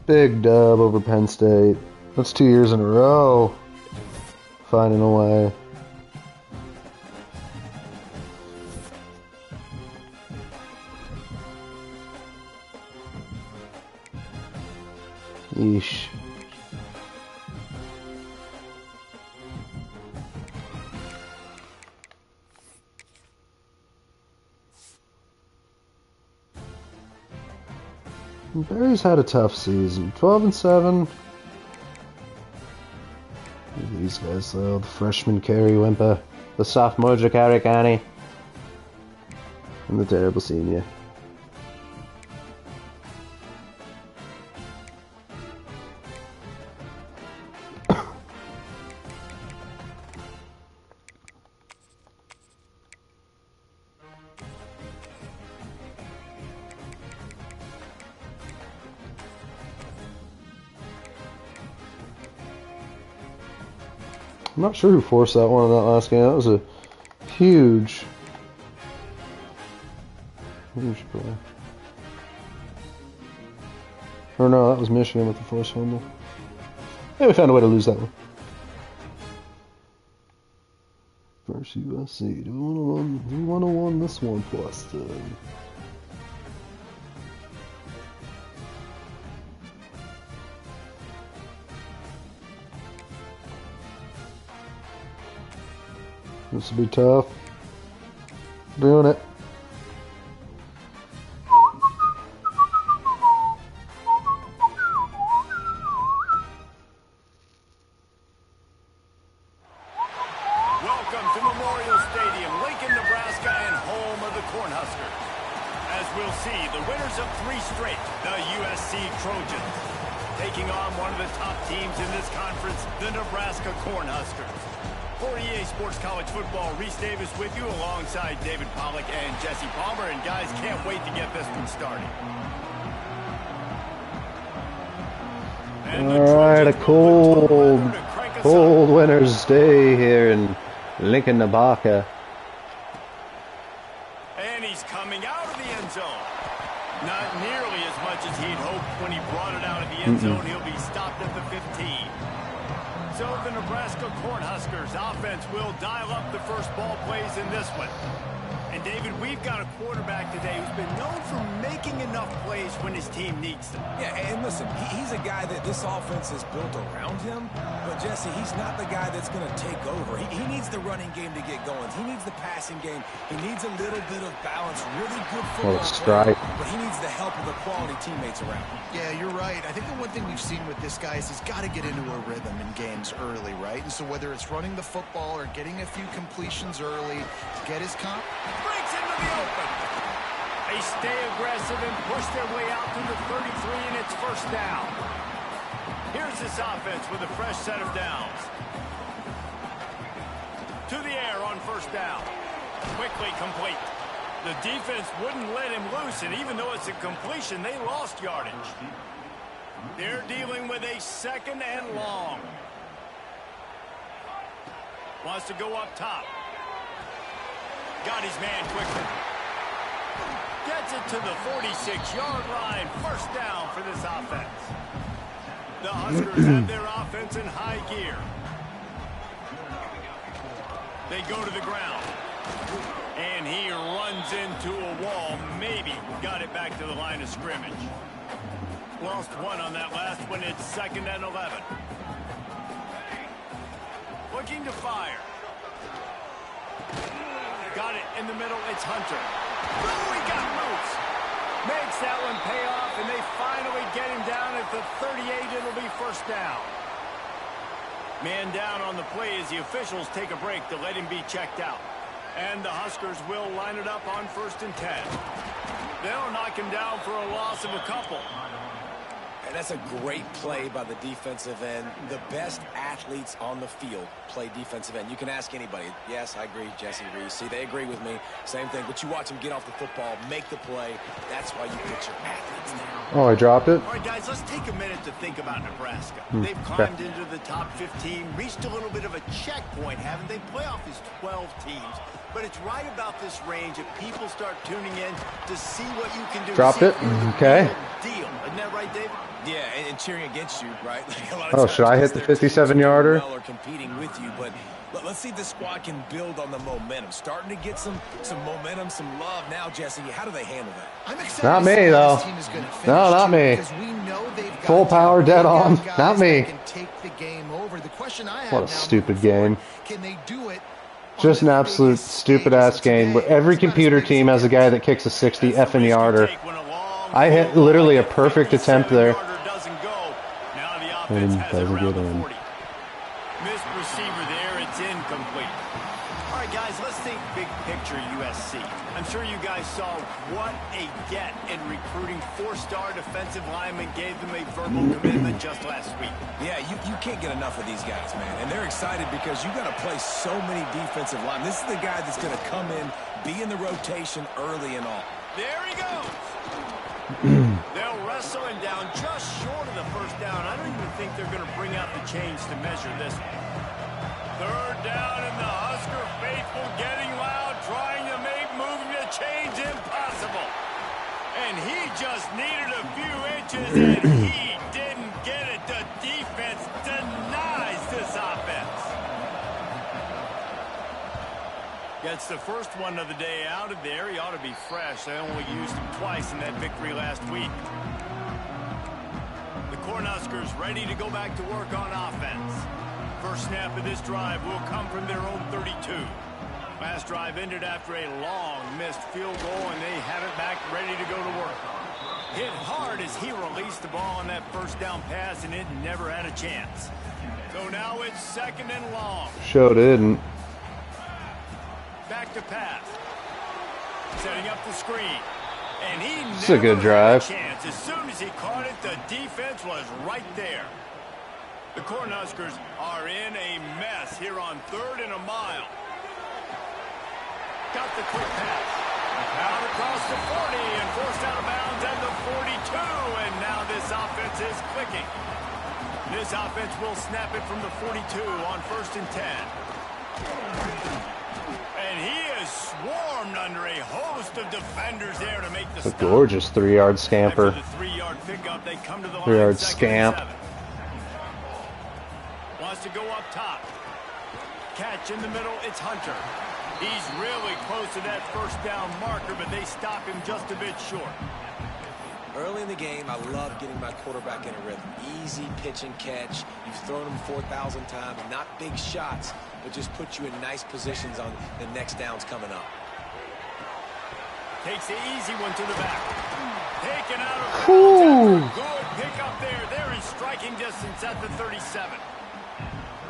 Big dub over Penn State. That's 2 years in a row. Finding a way. Yeesh. Barry's had a tough season. 12-7. These guys, though. The freshman Kerry Wimpa, the sophomore Jakari Kani, and the terrible senior. I'm not sure who forced that one in that last game. That was a huge play. Or no, that was Michigan with the forced fumble. Yeah, we found a way to lose that one. First USC. Do we want to win this one plus then? This will be tough. Doing it. Welcome to Memorial Stadium, Lincoln, Nebraska, and home of the Cornhuskers. As we'll see, the winners of 3 straight, the USC Trojans, taking on one of the top teams in this conference, the Nebraska Cornhuskers. For EA Sports College Football, Reese Davis with you alongside David Pollack and Jesse Palmer. And guys, can't wait to get this one started. Alright, a cold winter's day here in Lincoln, Nebraska. And he's coming out of the end zone. Not nearly as much as he'd hoped when he brought it out of the end zone. He'll be stopped at the 15. So the Nebraska Cornhuskers offense will dial up the first ball plays in this one. And David, we've got a quarterback today who's been known for making enough plays when his team needs them. Yeah, and listen, he's a guy that this offense is built around him. But, Jesse, he's not the guy that's going to take over. He needs the running game to get going. He needs the passing game. He needs a little bit of balance. Really good football player, but he needs the help of the quality teammates around him. Yeah, you're right. I think the one thing we've seen with this guy is he's got to get into a rhythm in games early, right? And so whether it's running the football or getting a few completions early to get his comp. Breaks into the open. They stay aggressive and push their way out to the 33, and it's first down. Here's this offense with a fresh set of downs. To the air on first down. Quickly complete. The defense wouldn't let him loose, and even though it's a completion, they lost yardage. They're dealing with a 2nd and long. Wants to go up top. Got his man quickly. Gets it to the 46-yard line. First down for this offense. The Huskers have their offense in high gear. They go to the ground. And he runs into a wall. Maybe got it back to the line of scrimmage. Lost one on that last one. It's 2nd and 11. Looking to fire. Got it in the middle. It's Hunter. Oh, he got loose. Makes that one pay off, and they finally get him down at the 38. It'll be first down. Man down on the play as the officials take a break to let him be checked out. And the Huskers will line it up on 1st and 10. They'll knock him down for a loss of a couple. And that's a great play by the defensive end. The best athletes on the field play defensive end. You can ask anybody. Yes, I agree, Jesse Reese. See, they agree with me. Same thing. But you watch them get off the football, make the play. That's why you put your athletes down. Oh, I dropped it. All right, guys, let's take a minute to think about Nebraska. They've climbed into the top 15, reached a little bit of a checkpoint, haven't they? Playoff is 12 teams. But it's right about this range if people start tuning in to see what you can do. Dropped it. Okay. Deal. Isn't that right, David? Yeah, and cheering against you, right? Like a lot of should I hit the 57-yarder? Or competing with you, but let's see if the squad can build on the momentum. Starting to get some momentum, some love now, Jesse. How do they handle that? I'm excited. Not me, though. No, not me. Full power, dead on. Not me. Take the game over. The question I have what a stupid game. Can they do it? Just an absolute stupid-ass game where every computer team has a guy that kicks a 60 effing yarder. I hit literally a perfect attempt there. And doesn't get in. Missed receiver there. It's incomplete. All right, guys, let's think big picture USC. I'm sure you guys saw what a get in recruiting. 4-star defensive linemen gave them a verbal commitment just last week. Yeah, you can't get enough of these guys, man. And they're excited because you got to play so many defensive linemen. This is the guy that's going to come in, be in the rotation early and all. There he goes. They'll wrestle him down just short of the first down. I don't even think they're going to bring out the chains to measure this one. Third down, and the Husker faithful getting loud, trying to make moving the chains impossible. And he just needed a few inches, and he didn't get it. The defense denies this offense. Gets the first one of the day out of there. He ought to be fresh. They only used him twice in that victory last week. The Cornhuskers ready to go back to work on offense. First snap of this drive will come from their own 32. Last drive ended after a long missed field goal, and they have it back ready to go to work. Hit hard as he released the ball on that first down pass, and it never had a chance. So now it's second and long. Sure didn't. Back to pass. Setting up the screen. And he It's a good drive. Had a chance. As soon as he caught it, the defense was right there. The Cornhuskers are in a mess here on 3rd and a mile. Got the quick pass. Out across the 40 and forced out of bounds at the 42. And now this offense is clicking. This offense will snap it from the 42 on 1st and 10. And he is swarmed under a host of defenders there to make the It's a stop. gorgeous 3-yard scamper. After the 3-yard pickup, they come to the line. 3-yard 2nd and scamp. 7. Wants to go up top. Catch in the middle. It's Hunter. He's really close to that first down marker, but they stop him just a bit short. Early in the game, I love getting my quarterback in a rhythm. Easy pitch and catch. You've thrown him 4,000 times. Not big shots, but just put you in nice positions on the next downs coming up. Takes the easy one to the back. Taken out of bounds. Good pick up there. They're in striking distance at the 37.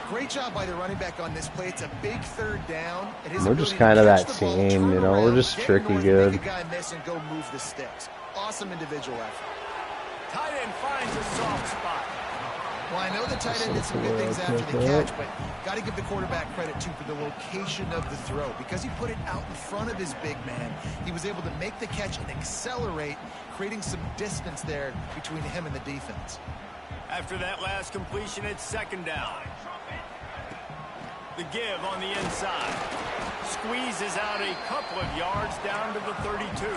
Great job by the running back on this play. It's a big 3rd down. We're just kind of that team, you know. We're just tricky good. Make a guy miss and go move the sticks. Awesome individual effort. Tight end finds a soft spot. Well, I know the tight end did some good things after the catch, but got to give the quarterback credit, too, for the location of the throw. Because he put it out in front of his big man, he was able to make the catch and accelerate, creating some distance there between him and the defense. After that last completion, it's 2nd down. The give on the inside. Squeezes out a couple of yards down to the 32.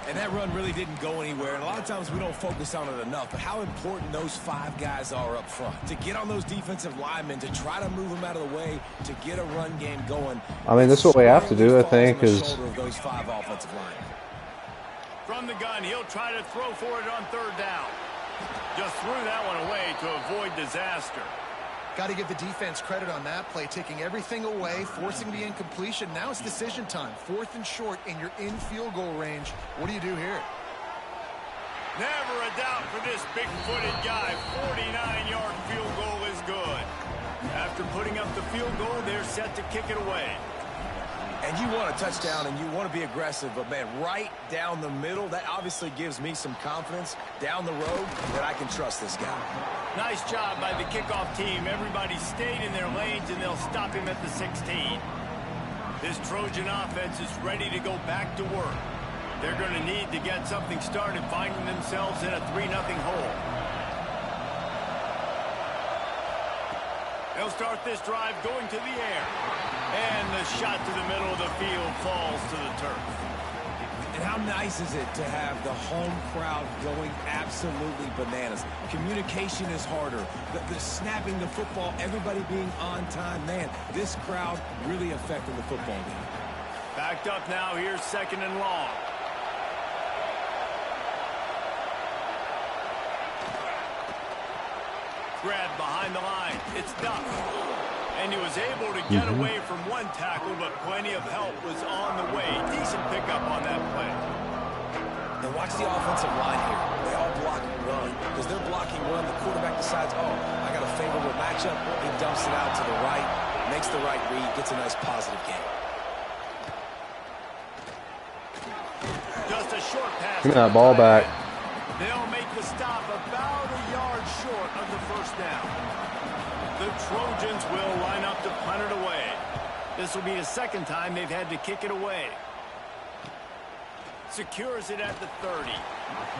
And that run really didn't go anywhere. And a lot of times we don't focus on it enough. But how important those 5 guys are up front. To get on those defensive linemen, to try to move them out of the way, to get a run game going. I mean, this is what we have to do, I think, is... Those 5 offensive linemen. From the gun, he'll try to throw for it on 3rd down. Just threw that one away to avoid disaster. Got to give the defense credit on that play, taking everything away, forcing the incompletion. Now it's decision time. 4th and short, and you're in field goal range. What do you do here? Never a doubt for this big-footed guy. 49-yard field goal is good. After putting up the field goal, they're set to kick it away. And you want a touchdown and you want to be aggressive, but, man, right down the middle, that obviously gives me some confidence down the road that I can trust this guy. Nice job by the kickoff team. Everybody stayed in their lanes, and they'll stop him at the 16. This Trojan offense is ready to go back to work. They're going to need to get something started, finding themselves in a 3-0 hole. They'll start this drive going to the air. And the shot to the middle of the field falls to the turf. And how nice is it to have the home crowd going absolutely bananas? Communication is harder. The snapping the football, everybody being on time. Man, this crowd really affected the football game. Backed up now. Here's 2nd and long. Grabbed behind the line. It's Duff. And he was able to get away from one tackle, but plenty of help was on the way. Decent pickup on that play. And watch the offensive line here. They all block run. Because they're blocking run, the quarterback decides, oh, I got to fake favorable matchup, he dumps it out to the right, makes the right read, gets a nice positive gain. Just a short pass. Give me that ball back. They'll make the stop about a yard short of the first down. The Trojans will line up to punt it away. This will be the second time they've had to kick it away. Secures it at the 30.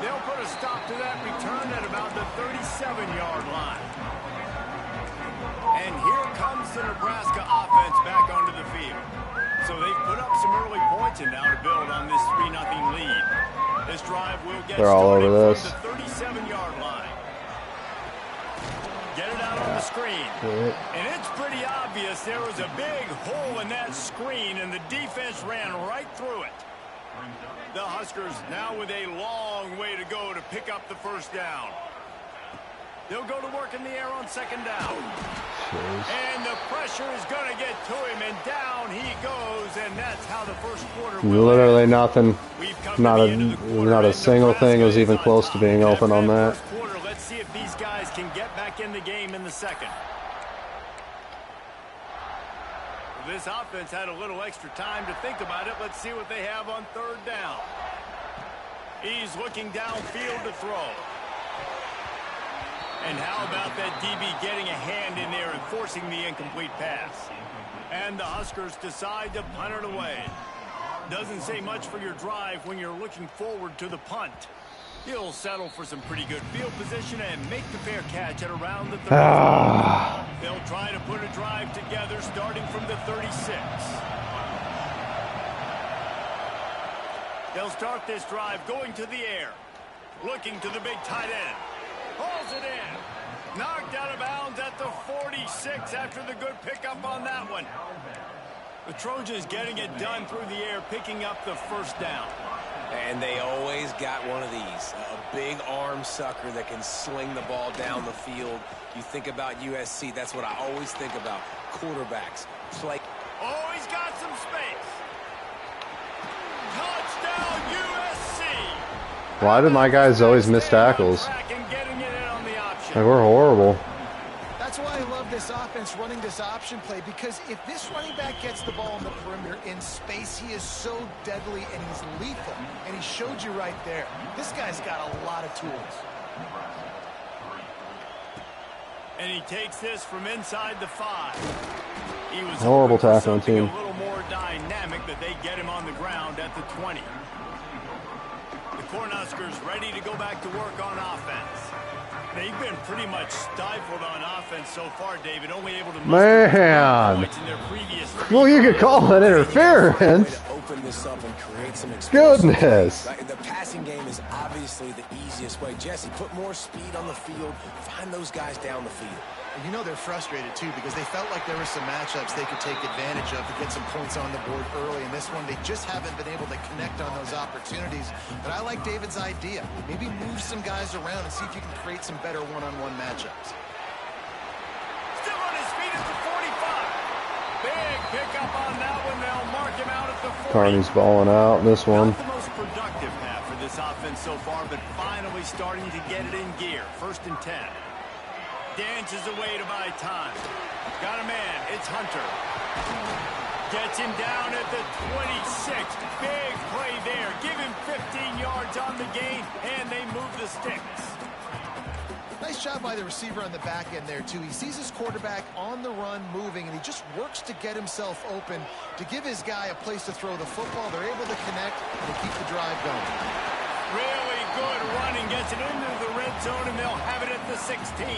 They'll put a stop to that return at about the 37-yard line. And here comes the Nebraska offense back onto the field. So they've put up some early points and now to build on this 3-0 lead. This drive will get They're all started over from this. the 37-yard line. Get it out on the screen. And it's pretty obvious there was a big hole in that screen, and the defense ran right through it. The Huskers now with a long way to go to pick up the first down. They'll go to work in the air on second down. And the pressure is going to get to him, and down he goes, and that's how the first quarter will Literally end. nothing. Not a single thing was even close to being open on that. Let's see if these guys can get back in the game in the second. This offense had a little extra time to think about it. Let's see what they have on third down. He's looking downfield to throw. And how about that DB getting a hand in there and forcing the incomplete pass? And the Huskers decide to punt it away. Doesn't say much for your drive when you're looking forward to the punt. He'll settle for some pretty good field position and make the fair catch at around the 30. They'll try to put a drive together starting from the 36. They'll start this drive going to the air. Looking to the big tight end. Hauls it in. Knocked out of bounds at the 46 after the good pickup on that one. The Trojans getting it done through the air, picking up the first down. And they always got one of these, a big arm sucker that can sling the ball down the field. You think about USC, that's what I always think about. Quarterbacks play. Oh, he's got some space. Touchdown USC. Why do my guys always miss tackles? Like, we're horrible. That's why I love this offense running this option play, because if this running back gets the ball on the perimeter in space, he is so deadly and he's lethal. And he showed you right there. This guy's got a lot of tools. And he takes this from inside the 5. He was horrible tackling team. A little more dynamic, but they get him on the ground at the 20. The Cornhuskers ready to go back to work on offense. They've been pretty much stifled on offense so far, David. Only able to man. points in their previous. Well, you could call it interference. Open this up and create some Goodness. The passing game is obviously the easiest way. Jesse, put more speed on the field. Find those guys down the field. And you know they're frustrated, too, because they felt like there were some matchups they could take advantage of to get some points on the board early. In this one, they just haven't been able to connect on those opportunities. But I like David's idea. Maybe move some guys around and see if you can create some better one-on-one matchups. Still on his feet at the 45. Big pickup on that one. They'll mark him out at the 40. Carney's balling out in this one. Not the most productive half for this offense so far, but finally starting to get it in gear. 1st and 10. Dances away to buy time. Got a man. It's Hunter. Gets him down at the 26. Big play there. Give him 15 yards on the gain, and they move the sticks. Nice job by the receiver on the back end there, too. He sees his quarterback on the run moving, and he just works to get himself open to give his guy a place to throw the football. They're able to connect and to keep the drive going. Really good running. Gets it into the red zone, and they'll have it at the 16.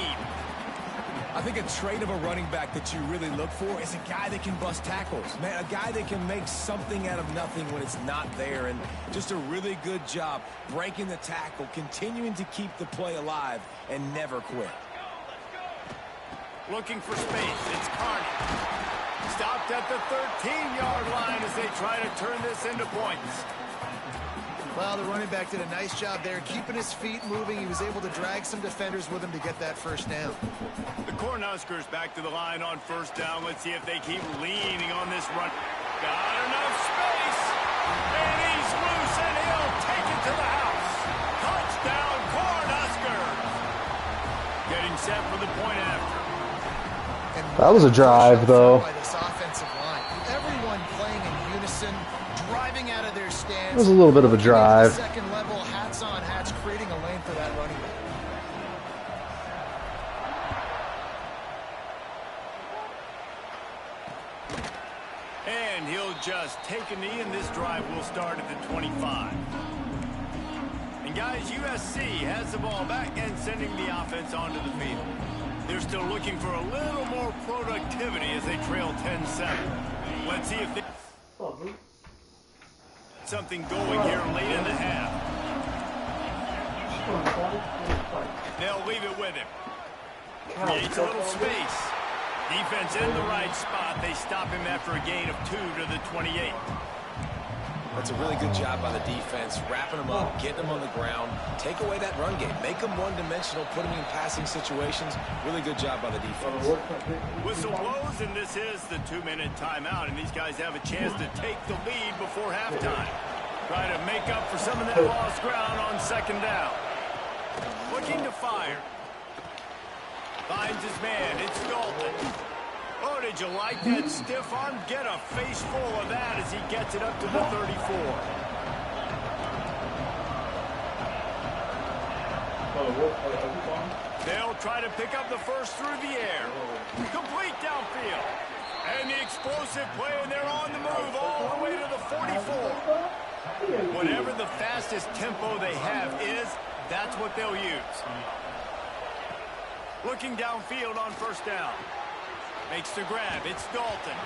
I think a trait of a running back that you really look for is a guy that can bust tackles. Man, a guy that can make something out of nothing when it's not there. And just a really good job breaking the tackle, continuing to keep the play alive, and never quit. Looking for space. It's Carney. Stopped at the 13-yard line as they try to turn this into points. Well, the running back did a nice job there, keeping his feet moving. He was able to drag some defenders with him to get that first down. The Cornhuskers back to the line on first down. Let's see if they keep leaning on this run. Got enough space. And he's loose, and he'll take it to the house. Touchdown, Cornhuskers. Getting set for the point after. That was a drive, though. By this offensive line. Everyone playing in unison, driving out of their stands. It was a little bit of a drive. Second level, hats on hats, creating a lane for that running back. And he'll just take a knee, and this drive will start at the 25. And guys, USC has the ball back and sending the offense onto the field. They're still looking for a little more productivity as they trail 10-7. Let's see if they something going here late in the half. They'll leave it with him. Creates a little space. Defense in the right spot. They stop him after a gain of 2 to the 28. That's a really good job by the defense, wrapping them up, getting them on the ground, take away that run game, make them one-dimensional, put them in passing situations. Really good job by the defense. Whistle blows, and this is the 2-minute timeout, and these guys have a chance to take the lead before halftime. Try to make up for some of that lost ground on second down. Looking to fire. Finds his man. It's Dalton. Oh, did you like that stiff arm? Get a face full of that as he gets it up to the 34. They'll try to pick up the first through the air. Complete downfield. And the explosive play, and they're on the move all the way to the 44. Whatever the fastest tempo they have is, that's what they'll use. Looking downfield on first down. Makes the grab. It's Dalton.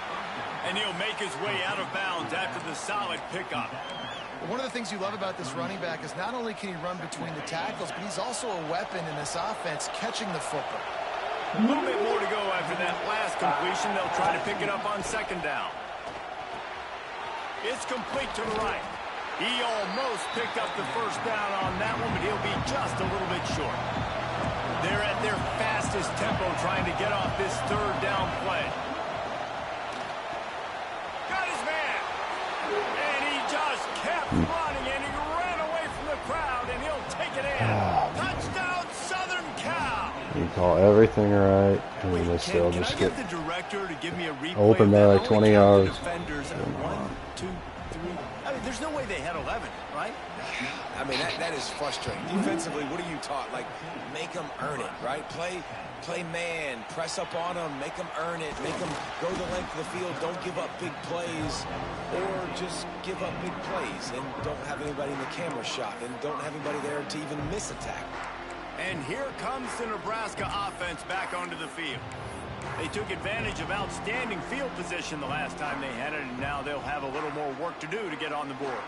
And he'll make his way out of bounds after the solid pickup. One of the things you love about this running back is not only can he run between the tackles, but he's also a weapon in this offense catching the football. A little bit more to go after that last completion. They'll try to pick it up on second down. It's complete to the right. He almost picked up the first down on that one, but he'll be just a little bit short. They're at their fastest tempo trying to get off this third down play. Got his man. And he just kept running, and he ran away from the crowd, and he'll take it in. Touchdown, Southern Cal. You call everything right, and they still just get the director to give me a replay open by like 20 yards. Defenders 1, 2, 3. I mean, there's no way they had 11, right? I mean, that is frustrating. Defensively, what are you taught? Like, make them earn it, right? Play man, press up on them, make them earn it, make them go the length of the field, don't give up big plays, or just give up big plays and don't have anybody in the camera shot and don't have anybody there to even miss a tackle. And here comes the Nebraska offense back onto the field. They took advantage of outstanding field position the last time they had it, and now they'll have a little more work to do to get on the board.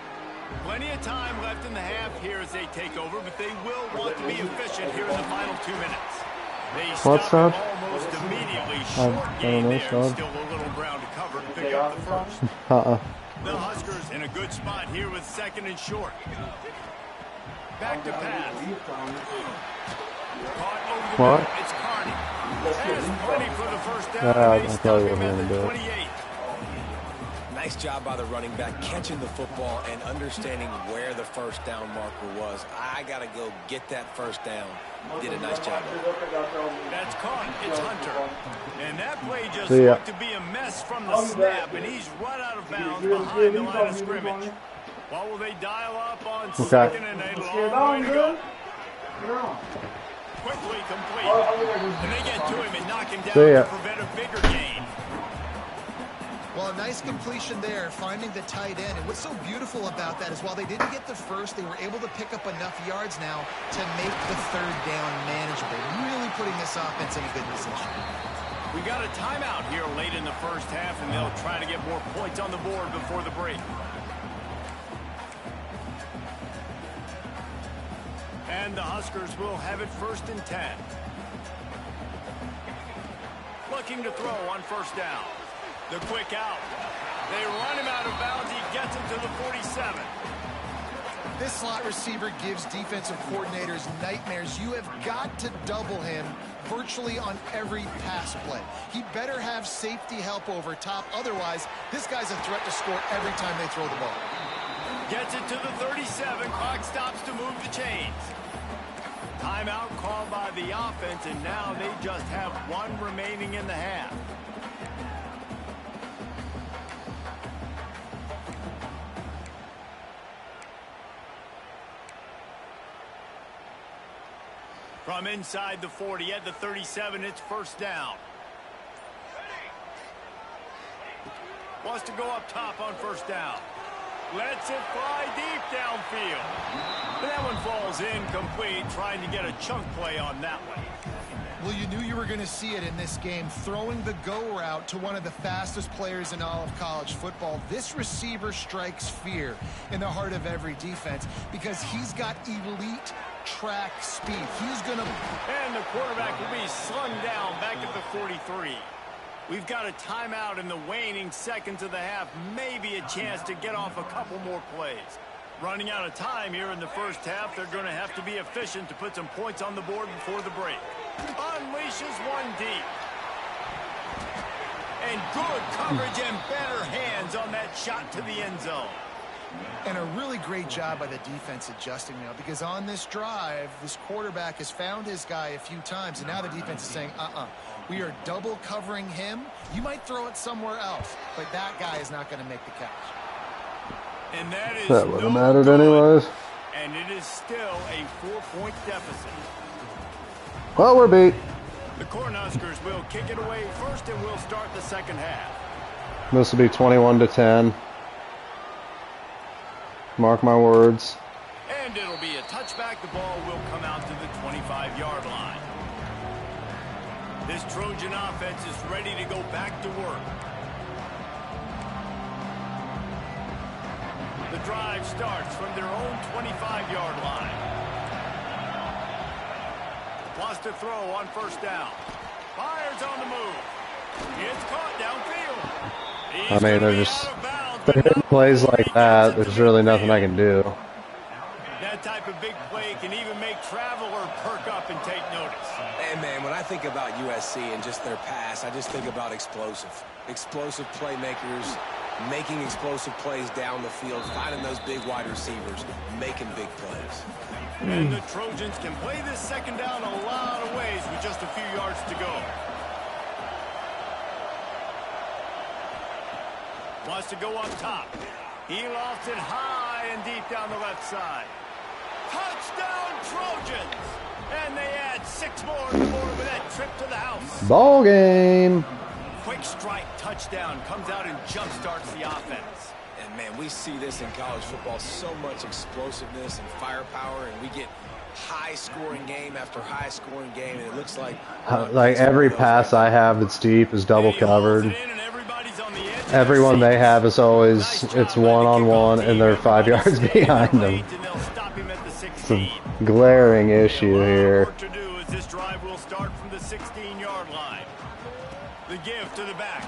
Plenty of time left in the half here as they take over, but they will want to be efficient here in the final 2 minutes. They stop them almost immediately. Short game there. Still a little ground to cover to pick up the first. The Huskers in a good spot here with second and short. Back to pass. Caught over the middle. It's Carney. Has plenty for the first down. They stop him at the 28. Nice job by the running back catching the football and understanding where the first down marker was. I got to go get that first down. Did a nice job of it. That's caught. It's Hunter. And that play just looked to be a mess from the snap, and he's run out of bounds behind the line of scrimmage. What will they dial up on second and a long way to go? Quickly complete. And they get to him and knock him down to prevent a bigger gain. Well, a nice completion there, finding the tight end. And what's so beautiful about that is while they didn't get the first, they were able to pick up enough yards now to make the third down manageable. Really putting this offense in a good position. We got a timeout here late in the first half, and they'll try to get more points on the board before the break. And the Huskers will have it 1st and 10. Looking to throw on first down. The quick out. They run him out of bounds. He gets him to the 47. This slot receiver gives defensive coordinators nightmares. You have got to double him virtually on every pass play. He better have safety help over top. Otherwise, this guy's a threat to score every time they throw the ball. Gets it to the 37. Clock stops to move the chains. Timeout called by the offense, and now they just have one remaining in the half. From inside the 40 at the 37, it's first down. Wants to go up top on first down. Lets it fly deep downfield. But that one falls incomplete, trying to get a chunk play on that one. Well, you knew you were going to see it in this game, throwing the go route to one of the fastest players in all of college football. This receiver strikes fear in the heart of every defense because he's got elite track speed. He's going to... And the quarterback will be slung down back at the 43. We've got a timeout in the waning seconds of the half. Maybe a chance to get off a couple more plays. Running out of time here in the first half. They're going to have to be efficient to put some points on the board before the break. Unleashes one deep. And good coverage and better hands on that shot to the end zone. And a really great job by the defense adjusting now, because on this drive, this quarterback has found his guy a few times, and now the defense is saying, we are double covering him. You might throw it somewhere else, but that guy is not going to make the catch. And that wouldn't have mattered anyways. And it is still a 4-point deficit. Well, we're beat. The Cornhuskers will kick it away first, and we'll start the second half. This will be 21-10. Mark my words. And it'll be a touchback. The ball will come out to the 25-yard line. This Trojan offense is ready to go back to work. The drive starts from their own 25-yard line. Wants to throw on first down. Fires on the move. It's caught downfield. I mean, they're just hitting plays like that. There's really nothing I can do. That type of big play can even make Traveler perk up and take notice. And man, when I think about USC and just their pass, I just think about explosive playmakers, making explosive plays down the field, finding those big wide receivers, making big plays. And the Trojans can play this second down a lot of ways with just a few yards to go. Wants to go up top. He lofts it high and deep down the left side. Touchdown Trojans! And they add 6 more on the board with that trip to the house. Ball game. Quick strike touchdown comes out and jumpstarts the offense. And man, we see this in college football, so much explosiveness and firepower, and we get high-scoring game after high-scoring game, and it looks like every pass I have that's deep is double covered. Everyone they have is always, it's one-on-one, and they're 5 yards behind them. It's a glaring issue here. This drive will start from the 16-yard line. The give to the back.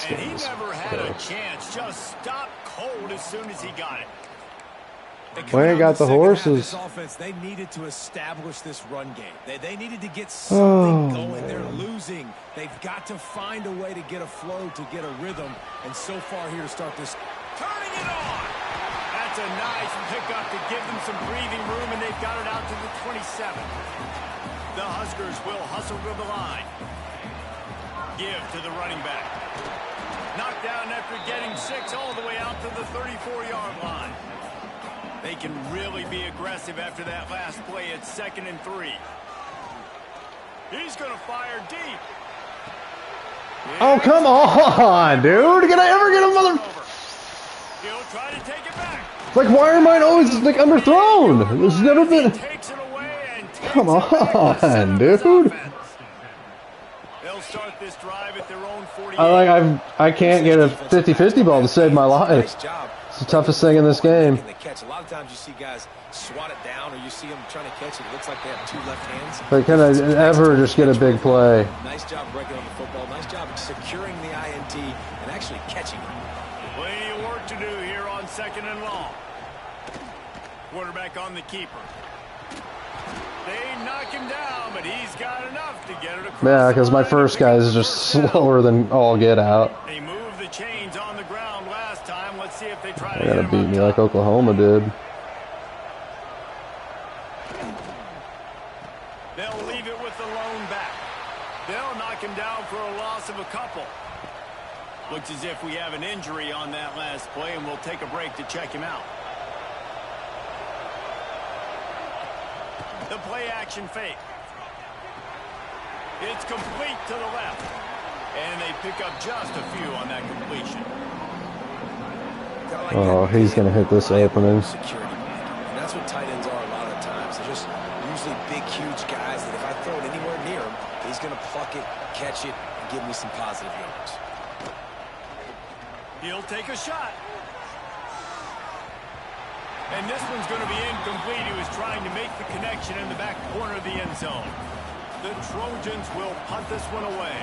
And he never had a chance. Just stopped cold as soon as he got it. We ain't got the horses. Offense, they needed to establish this run game. They needed to get something going. They're losing. They've got to find a way to get a flow, to get a rhythm. And so far here to start this. Turning it on. That's a nice pickup to give them some breathing room, and they've got it out to the 27. The Huskers will hustle to the line. Give to the running back. Knocked down after getting 6 all the way out to the 34-yard line. They can really be aggressive after that last play. It's 2nd and 3. He's going to fire deep. Oh, come on, dude. Can I ever get a mother... He'll try to take it back. Like, why are mine always, like, underthrown? There's never been... Takes it away and takes Come on, dude. They'll start this drive at their own 48. I can't get a 50-50 ball to save my life. Nice job. It's the toughest thing in this game. A lot of times you see guys swat it down, or you see them trying to catch it. It looks like they have 2 left hands. But can I ever just get a big play? Nice job breaking on the football. Nice job securing the INT and actually catching it. Plenty of work to do here on 2nd and long. Quarterback on the keeper. They knock him down, but he's got enough to get it across. Yeah, because my first guy is just slower than all get out. They moved the chains on the ground last time. Let's see if they try to They're hit gonna him beat me up like top. Oklahoma did. knock him down for a loss of a couple. Looks as if we have an injury on that last play, and we'll take a break to check him out. The play action fake. It's complete to the left. And they pick up just a few on that completion. Oh, he's going to hit this opening. Security. And that's what tight ends are a lot of the times. They're just usually big, huge guys that if I throw it anywhere near him, he's going to pluck it, catch it, and give me some positive yards. He'll take a shot. And this one's going to be incomplete. He was trying to make the connection in the back corner of the end zone. The Trojans will punt this one away.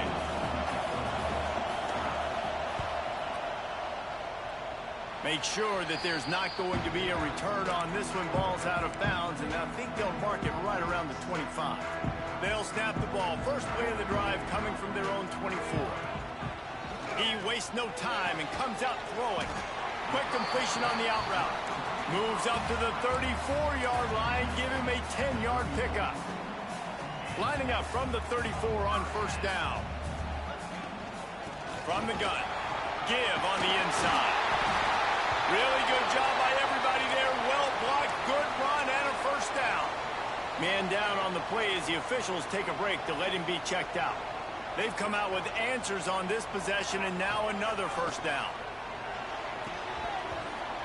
Make sure that there's not going to be a return on this one. Ball's out of bounds, and I think they'll mark it right around the 25. They'll snap the ball. First play of the drive coming from their own 24. He wastes no time and comes out throwing. Quick completion on the out route. Moves up to the 34-yard line. Give him a 10-yard pickup. Lining up from the 34 on first down. From the gun. Give on the inside. Really good job by everybody there. Well blocked. Good run and a first down. Man down on the play as the officials take a break to let him be checked out. They've come out with answers on this possession, and now another first down.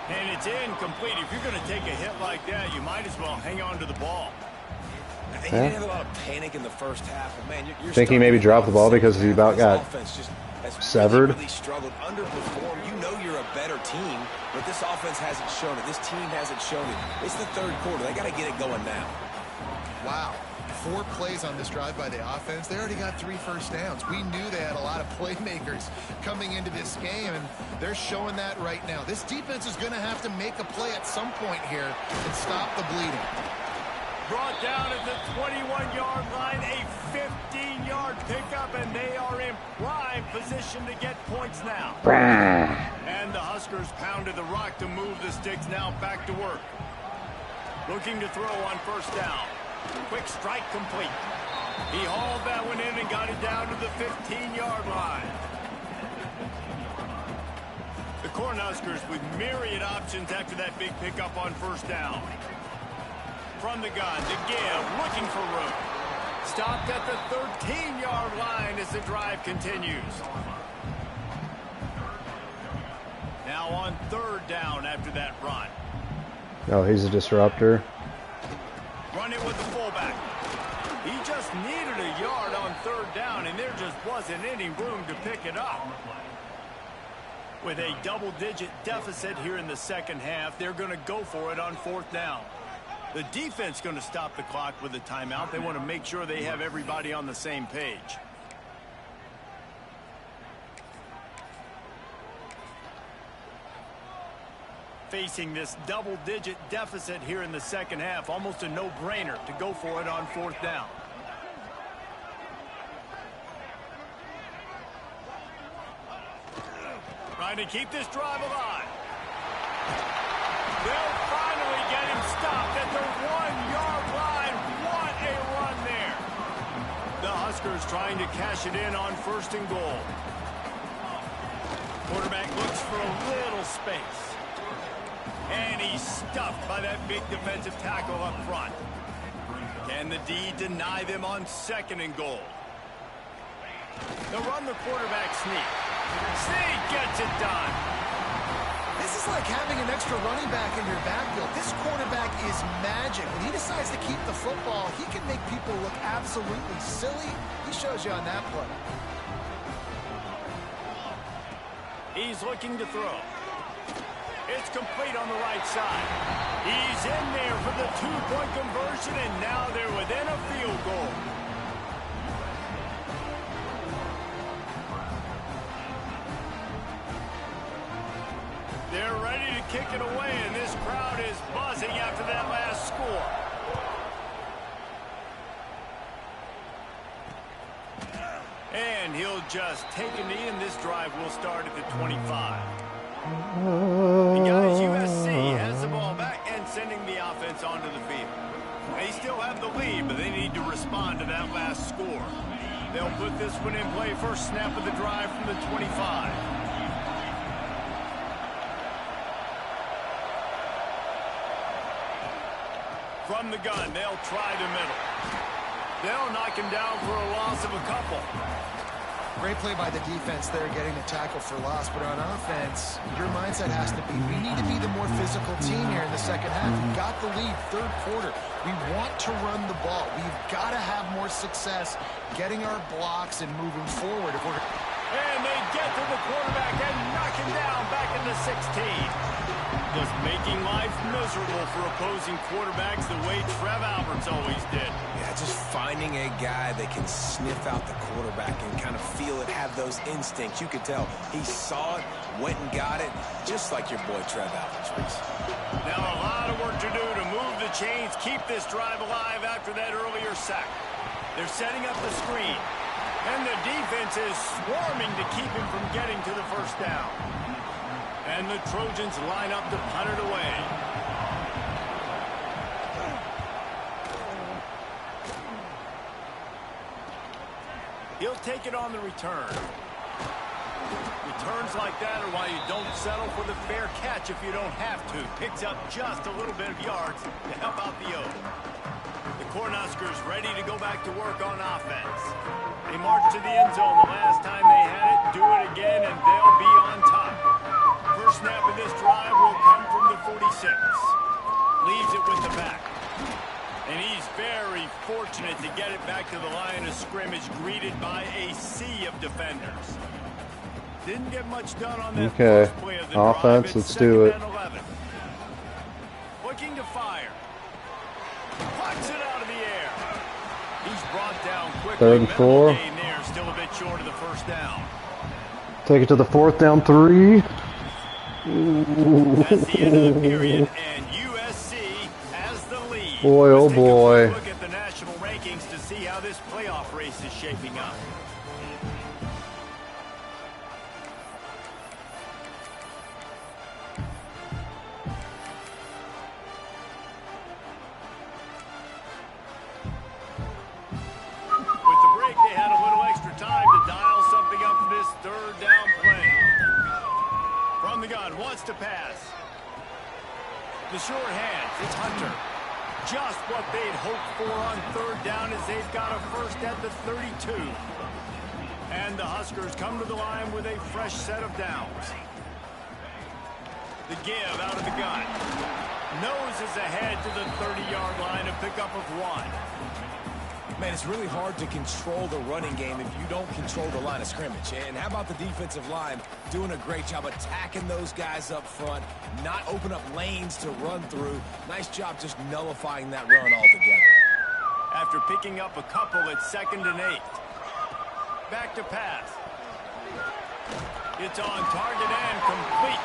And it's incomplete. If you're going to take a hit like that, you might as well hang on to the ball. He didn't have a lot of panic in the first half. But man, you're Think he maybe dropped the ball because he about got severed? Really struggled, underperformed. You know you're a better team, but this offense hasn't shown it. This team hasn't shown it. It's the third quarter. They got to get it going now. Wow. 4 plays on this drive by the offense. They already got 3 first downs. We knew they had a lot of playmakers coming into this game, and they're showing that right now. This defense is going to have to make a play at some point here and stop the bleeding. Brought down at the 21-yard line, a 15-yard pickup, and they are in prime position to get points now. And the Huskers pounded the rock to move the sticks now back to work. Looking to throw on first down. Quick strike complete. He hauled that one in and got it down to the 15-yard line. The Cornhuskers with myriad options after that big pickup on first down. From the gun to give, looking for room. Stopped at the 13-yard line as the drive continues. Now on third down after that run. Oh, he's a disruptor. Running with the fullback. He just needed a yard on third down, and there just wasn't any room to pick it up. With a double-digit deficit here in the second half, they're going to go for it on fourth down. The defense going to stop the clock with a timeout. They want to make sure they have everybody on the same page. Facing this double-digit deficit here in the second half, almost a no-brainer to go for it on fourth down. Trying to keep this drive alive. They'll finally get him stopped at the 1-yard line. What a run there. The Huskers trying to cash it in on first and goal. Quarterback looks for a little space. And he's stuffed by that big defensive tackle up front. Can the D deny them on second and goal? They'll run the quarterback sneak. Sneak gets it done. This is like having an extra running back in your backfield. This quarterback is magic. When he decides to keep the football, he can make people look absolutely silly. He shows you on that play. He's looking to throw. It's complete on the right side. He's in there for the two-point conversion, and now they're within a field goal. They're ready to kick it away, and this crowd is buzzing after that last score. And he'll just take a knee, and this drive will start at the 25. And guys, USC has the ball back and sending the offense onto the field. They still have the lead, but they need to respond to that last score. They'll put this one in play. First snap of the drive from the 25. From the gun, they'll try the middle. They'll knock him down for a loss of a couple. Great play by the defense there, getting the tackle for loss. But on offense, your mindset has to be, we need to be the more physical team here in the second half. We got the lead, third quarter. We want to run the ball. We've got to have more success getting our blocks and moving forward. And they get to the quarterback and knock him down back in the 16. Just making life miserable for opposing quarterbacks the way Trev Alberts always did. Yeah, just finding a guy that can sniff out the quarterback and kind of feel it, have those instincts. You could tell he saw it, went and got it, just like your boy Trev Alberts. Now a lot of work to do to move the chains, keep this drive alive after that earlier sack. They're setting up the screen, and the defense is swarming to keep him from getting to the first down. And the Trojans line up to punt it away. He'll take it on the return. Returns like that are why you don't settle for the fair catch if you don't have to. Picks up just a little bit of yards to help out the O. The Cornhuskers ready to go back to work on offense. They marched to the end zone the last time they had it. Do it again, and they'll be on top. First snap of this drive will come from the 46. Leaves it with the back. And he's very fortunate to get it back to the line of scrimmage, greeted by a sea of defenders. Didn't get much done on that first play of the offense, drive. let's do it. 11. Looking to fire. Plucks it out of the air. He's brought down quickly. Third and 4. Gain there, still a bit short of the first down. Take it to the 4th down 3. That's the end of the period, and USC has the lead. Boy, oh Let's take a boy. quick look at the national rankings to see how this playoff race is shaping up. With the break, they had a little extra time to dial something up for this third down play. From the gun, wants to pass. The short hands, it's Hunter. Just what they'd hoped for on third down as they've got a first at the 32. And the Huskers come to the line with a fresh set of downs. The give out of the gun. Noses ahead to the 30-yard line, a pickup of 1. Man, it's really hard to control the running game if you don't control the line of scrimmage. And how about the defensive line doing a great job attacking those guys up front, not open up lanes to run through. Nice job just nullifying that run altogether. After picking up a couple at 2nd and 8. Back to pass. It's on target and complete.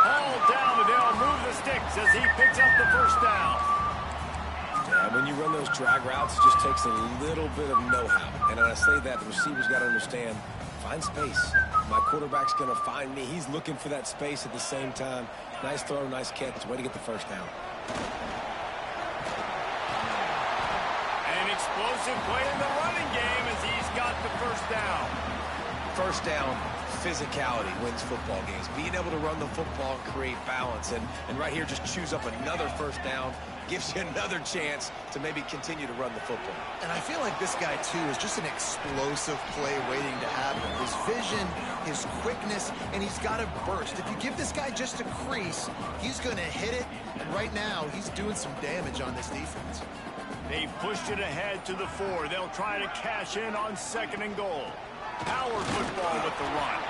Hauled down, but they'll move the sticks as he picks up the first down. Yeah, when you run those drag routes, it just takes a little bit of know-how. And when I say that, the receiver's got to understand, find space. My quarterback's going to find me. He's looking for that space at the same time. Nice throw, nice catch. Way to get the first down. An explosive play in the running game as he's got the first down. First down, physicality wins football games. Being able to run the football and create balance. And right here, just choose up another first down. Gives you another chance to maybe continue to run the football. And I feel like this guy, too, is just an explosive play waiting to happen. His vision, his quickness, and he's got to burst. If you give this guy just a crease, he's going to hit it. And right now, he's doing some damage on this defense. They pushed it ahead to the 4. They'll try to cash in on 2nd and goal. Power football with the run.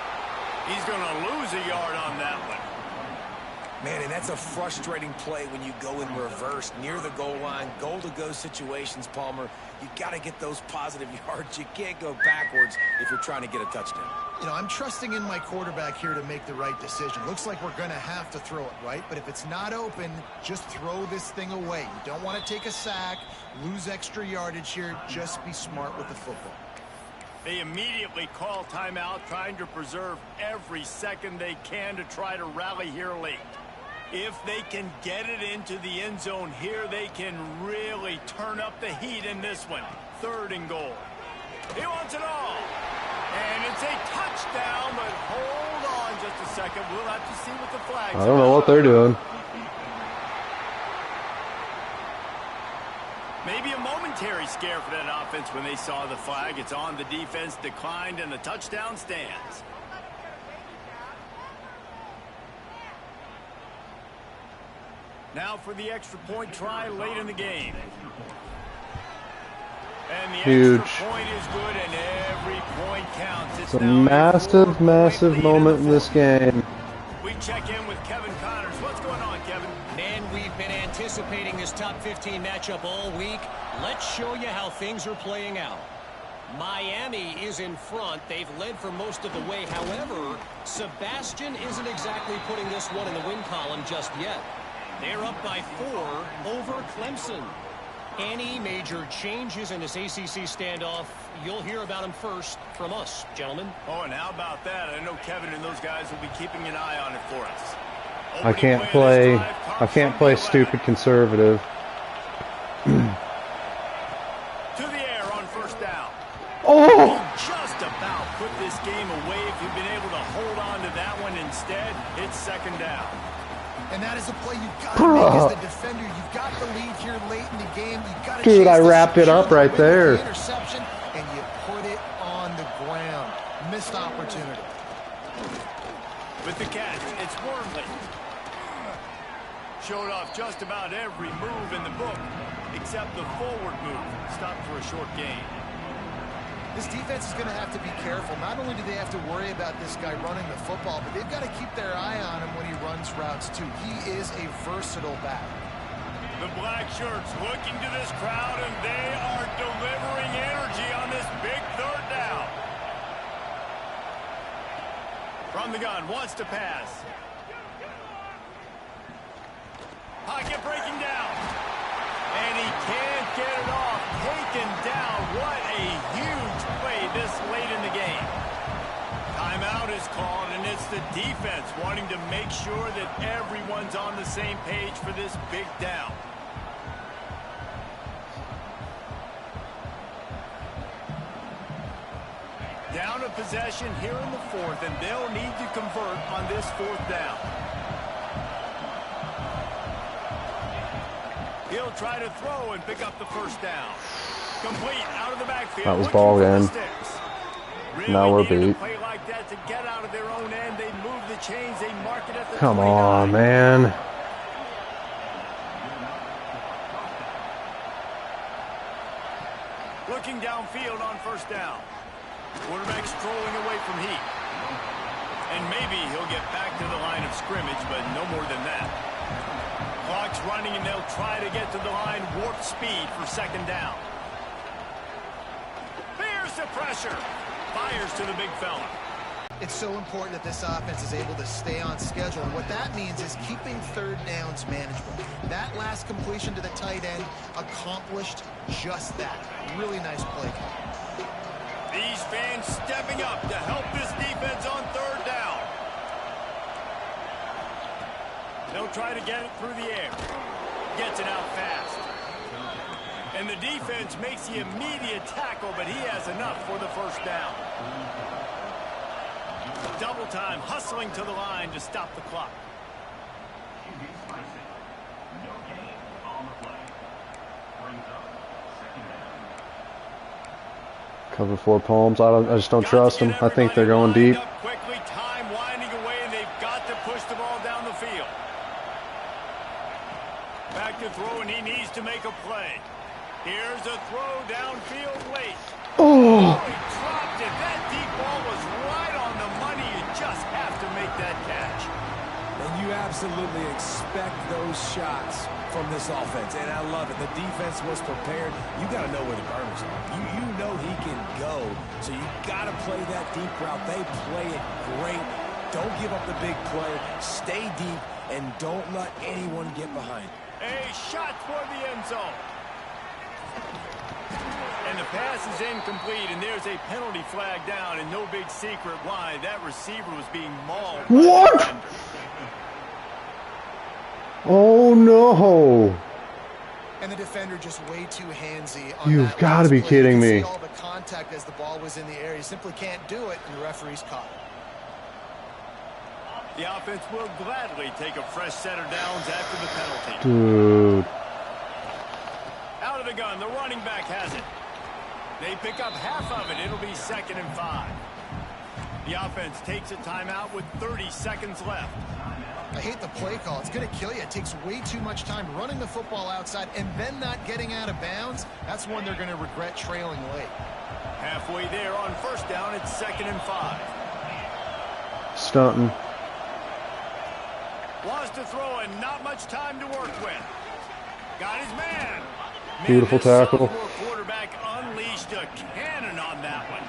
He's going to lose a yard on that one. Man, and that's a frustrating play when you go in reverse near the goal line, goal-to-go situations, Palmer. You got to get those positive yards. You can't go backwards if you're trying to get a touchdown. You know, I'm trusting in my quarterback here to make the right decision. Looks like we're going to have to throw it, right? But if it's not open, just throw this thing away. You don't want to take a sack, lose extra yardage here. Just be smart with the football. They immediately call timeout, trying to preserve every second they can to try to rally here late. If they can get it into the end zone here, they can really turn up the heat in this one. 3rd and goal. He wants it all. And it's a touchdown, but hold on just a second. We'll have to see what the flag's I don't know what they're doing. Maybe a momentary scare for that offense when they saw the flag. It's on, the defense declined, and the touchdown stands. Now for the extra point try late in the game. And the Huge. extra point is good, and every point counts. It's a massive, massive moment in this game. We check in with Kevin Connors. What's going on, Kevin? Man, we've been anticipating this top 15 matchup all week. Let's show you how things are playing out. Miami is in front. They've led for most of the way. However, Sebastian isn't exactly putting this one in the win column just yet. They're up by 4 over Clemson. Any major changes in this ACC standoff, you'll hear about them first from us, gentlemen. Oh, and how about that? I know Kevin and those guys will be keeping an eye on it for us. I can't play stupid conservative. To the air on first down. Oh! Just about put this game away if you've been able to hold on to that one instead. It's second down. And that is a play you've got to make as the defender. You've got the lead here late in the game. You've got a Dude, chance I to wrapped it secure up the right win with there. the interception, and you put it on the ground. Missed opportunity. With the catch, it's Wormley. Showed off just about every move in the book, except the forward move. Stopped for a short gain. This defense is going to have to be careful. Not only do they have to worry about this guy running the football, but they've got to keep their eye on him when he runs routes, too. He is a versatile back. The black shirts looking to this crowd, and they are delivering energy on this big third down. From the gun, wants to pass. Pocket breaking down. And he can't get it off. Taken down. What a huge play this late in the game. Timeout is called, and it's the defense wanting to make sure that everyone's on the same page for this big down. Down a possession here in the fourth, and they'll need to convert on this fourth down. He'll try to throw and pick up the first down. Complete out of the backfield. That was ball game. Really Now we're needed a beat. play like that to get out of their own end. They move the chains. They mark it at the Come 29. on, man. Looking downfield on first down. Quarterback strolling away from heat. And maybe he'll get back to the line of scrimmage, but no more than that. Clock's running, and they'll try to get to the line. Warp speed for second down. There's the pressure. Fires to the big fella. It's so important that this offense is able to stay on schedule. And what that means is keeping third downs manageable. That last completion to the tight end accomplished just that. Really nice play. These fans stepping up to help this defense on third down. They'll try to get it through the air. Gets it out fast. And the defense makes the immediate tackle, but he has enough for the first down. Double time, hustling to the line to stop the clock. Cover 4 palms. I just don't trust them. I think they're going deep. Quickly, time winding away, and they've got to push the ball down the field. Back to throw, and he needs to make a play. Here's a throw downfield late. Oh! He dropped it. That deep ball was right on the money. You just have to make that catch. And you absolutely expect those shots from this offense, and I love it. The defense was prepared. You got to know where the burners are. You know he can go, so you got to play that deep route. They play it great. Don't give up the big play. Stay deep, and don't let anyone get behind. A shot toward the end zone. And the pass is incomplete, and there's a penalty flag down, and no big secret why. That receiver was being mauled. What? Oh, no. And the defender just way too handsy on You've that got to last be play. kidding You can me. see all the contact as the ball was in the air. You simply can't do it, and the referee's caught it. The offense will gladly take a fresh set of downs after the penalty. Dude. Out of the gun, the running back has it. They pick up half of it. It'll be 2nd and 5. The offense takes a timeout with 30 seconds left. I hate the play call. It's going to kill you. It takes way too much time running the football outside and then not getting out of bounds. That's one they're going to regret trailing late. Halfway there on 1st down, it's 2nd and 5. Stunting. Wants to throw and not much time to work with. Got his man. Beautiful tackle. Quarterback unleashed a cannon on that one.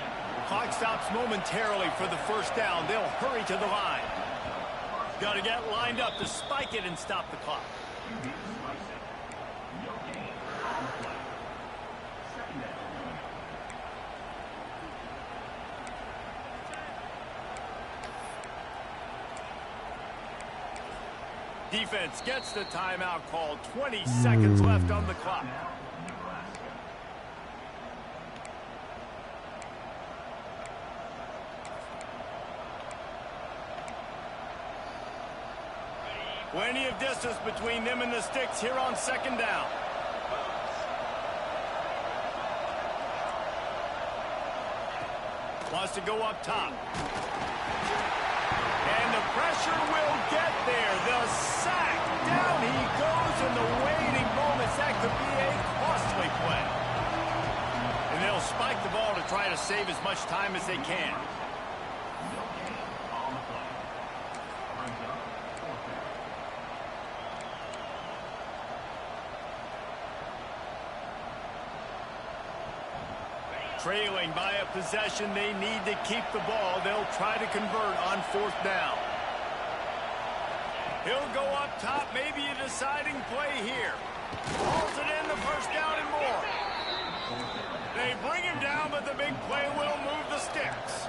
Clock stops momentarily for the 1st down. They'll hurry to the line. Got to get lined up to spike it and stop the clock. Defense gets the timeout called. 20 seconds left on the clock. Plenty of distance between them and the sticks here on 2nd down. Wants to go up top. And the pressure will get there. The sack. Down he goes in the waiting moments. That could be a costly play. And they'll spike the ball to try to save as much time as they can. Trailing by a possession, they need to keep the ball. They'll try to convert on 4th down. He'll go up top, maybe a deciding play here. Hauls it in the 1st down and more. They bring him down, but the big play will move the sticks.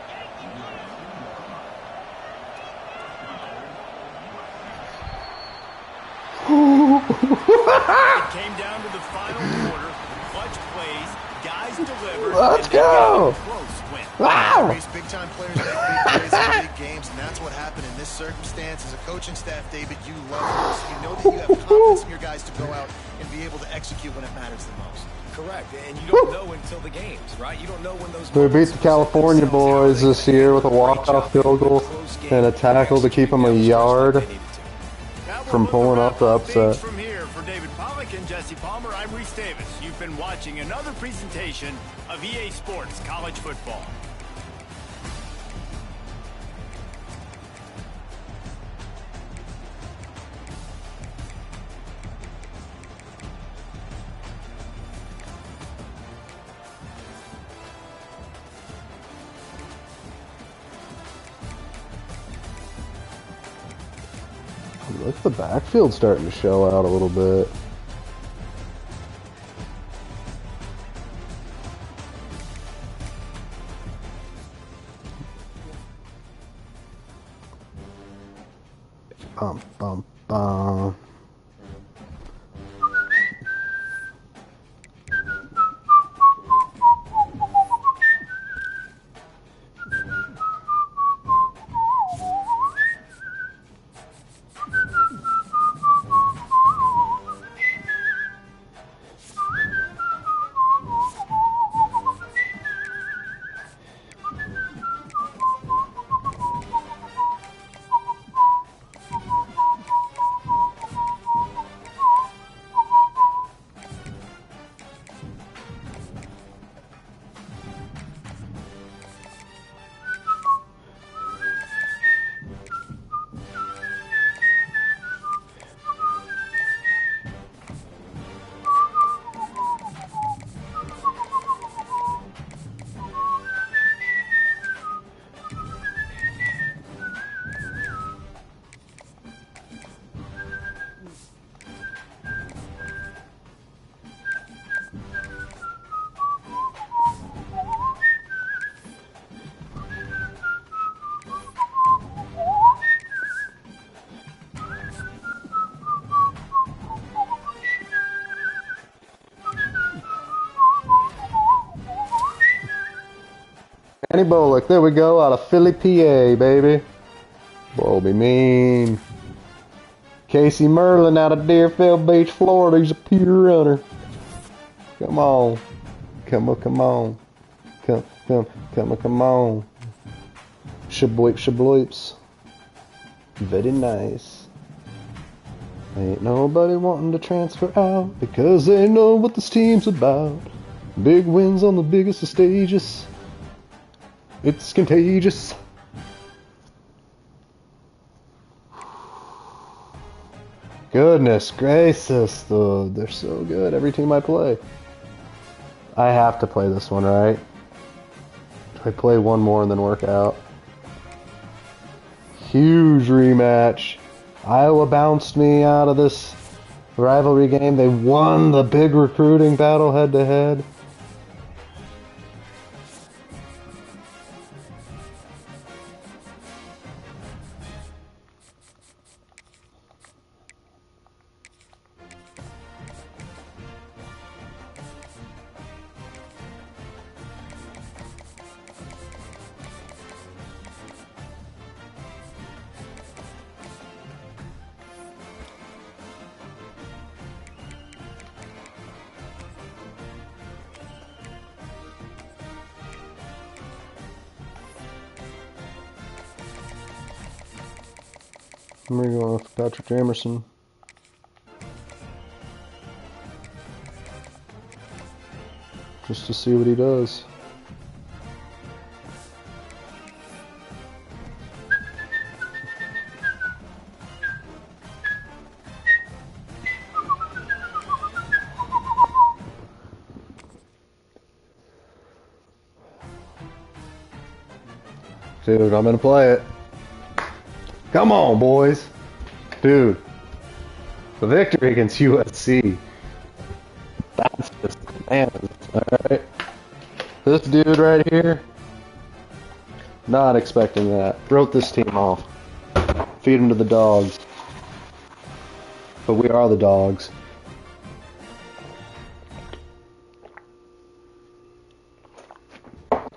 It came down to the final quarter. Clutch plays. Guys delivered. Let's go! Wow! Big-time players make big plays in big games, and that's what happened in this circumstance. As a coaching staff, David, you love this. You know that you have confidence in your guys to go out and be able to execute when it matters the most. Correct, and you don't know until the games, right? You don't know when those. We beat the California boys this year with a walk-off field goal and a tackle to keep them a yard from pulling off the upset. From here, for David Pollack and Jesse Palmer, I'm Reese Davis. You've been watching another presentation of EA Sports College Football. Look at the backfield starting to show out a little bit. Bum, bum, bum. Danny Bullock. There we go. Out of Philly, PA, baby. Bobby Mean. Casey Merlin out of Deerfield Beach, Florida. He's a pure runner. Come on. Come on. Come on. Shabloip, shabloips. Very nice. Ain't nobody wanting to transfer out because they know what this team's about. Big wins on the biggest of stages. It's contagious. Goodness gracious, dude. They're so good. Every team I play. I have to play this one, right? I play one more and then work out. Huge rematch. Iowa bounced me out of this rivalry game. They won the big recruiting battle head-to-head. We're going with Patrick Jamerson. Just to see what he does. Dude, I'm gonna play it. Come on, boys. Dude. The victory against USC. That's just bananas. Alright. This dude right here. Not expecting that. Wrote this team off. Feed him to the dogs. But we are the dogs.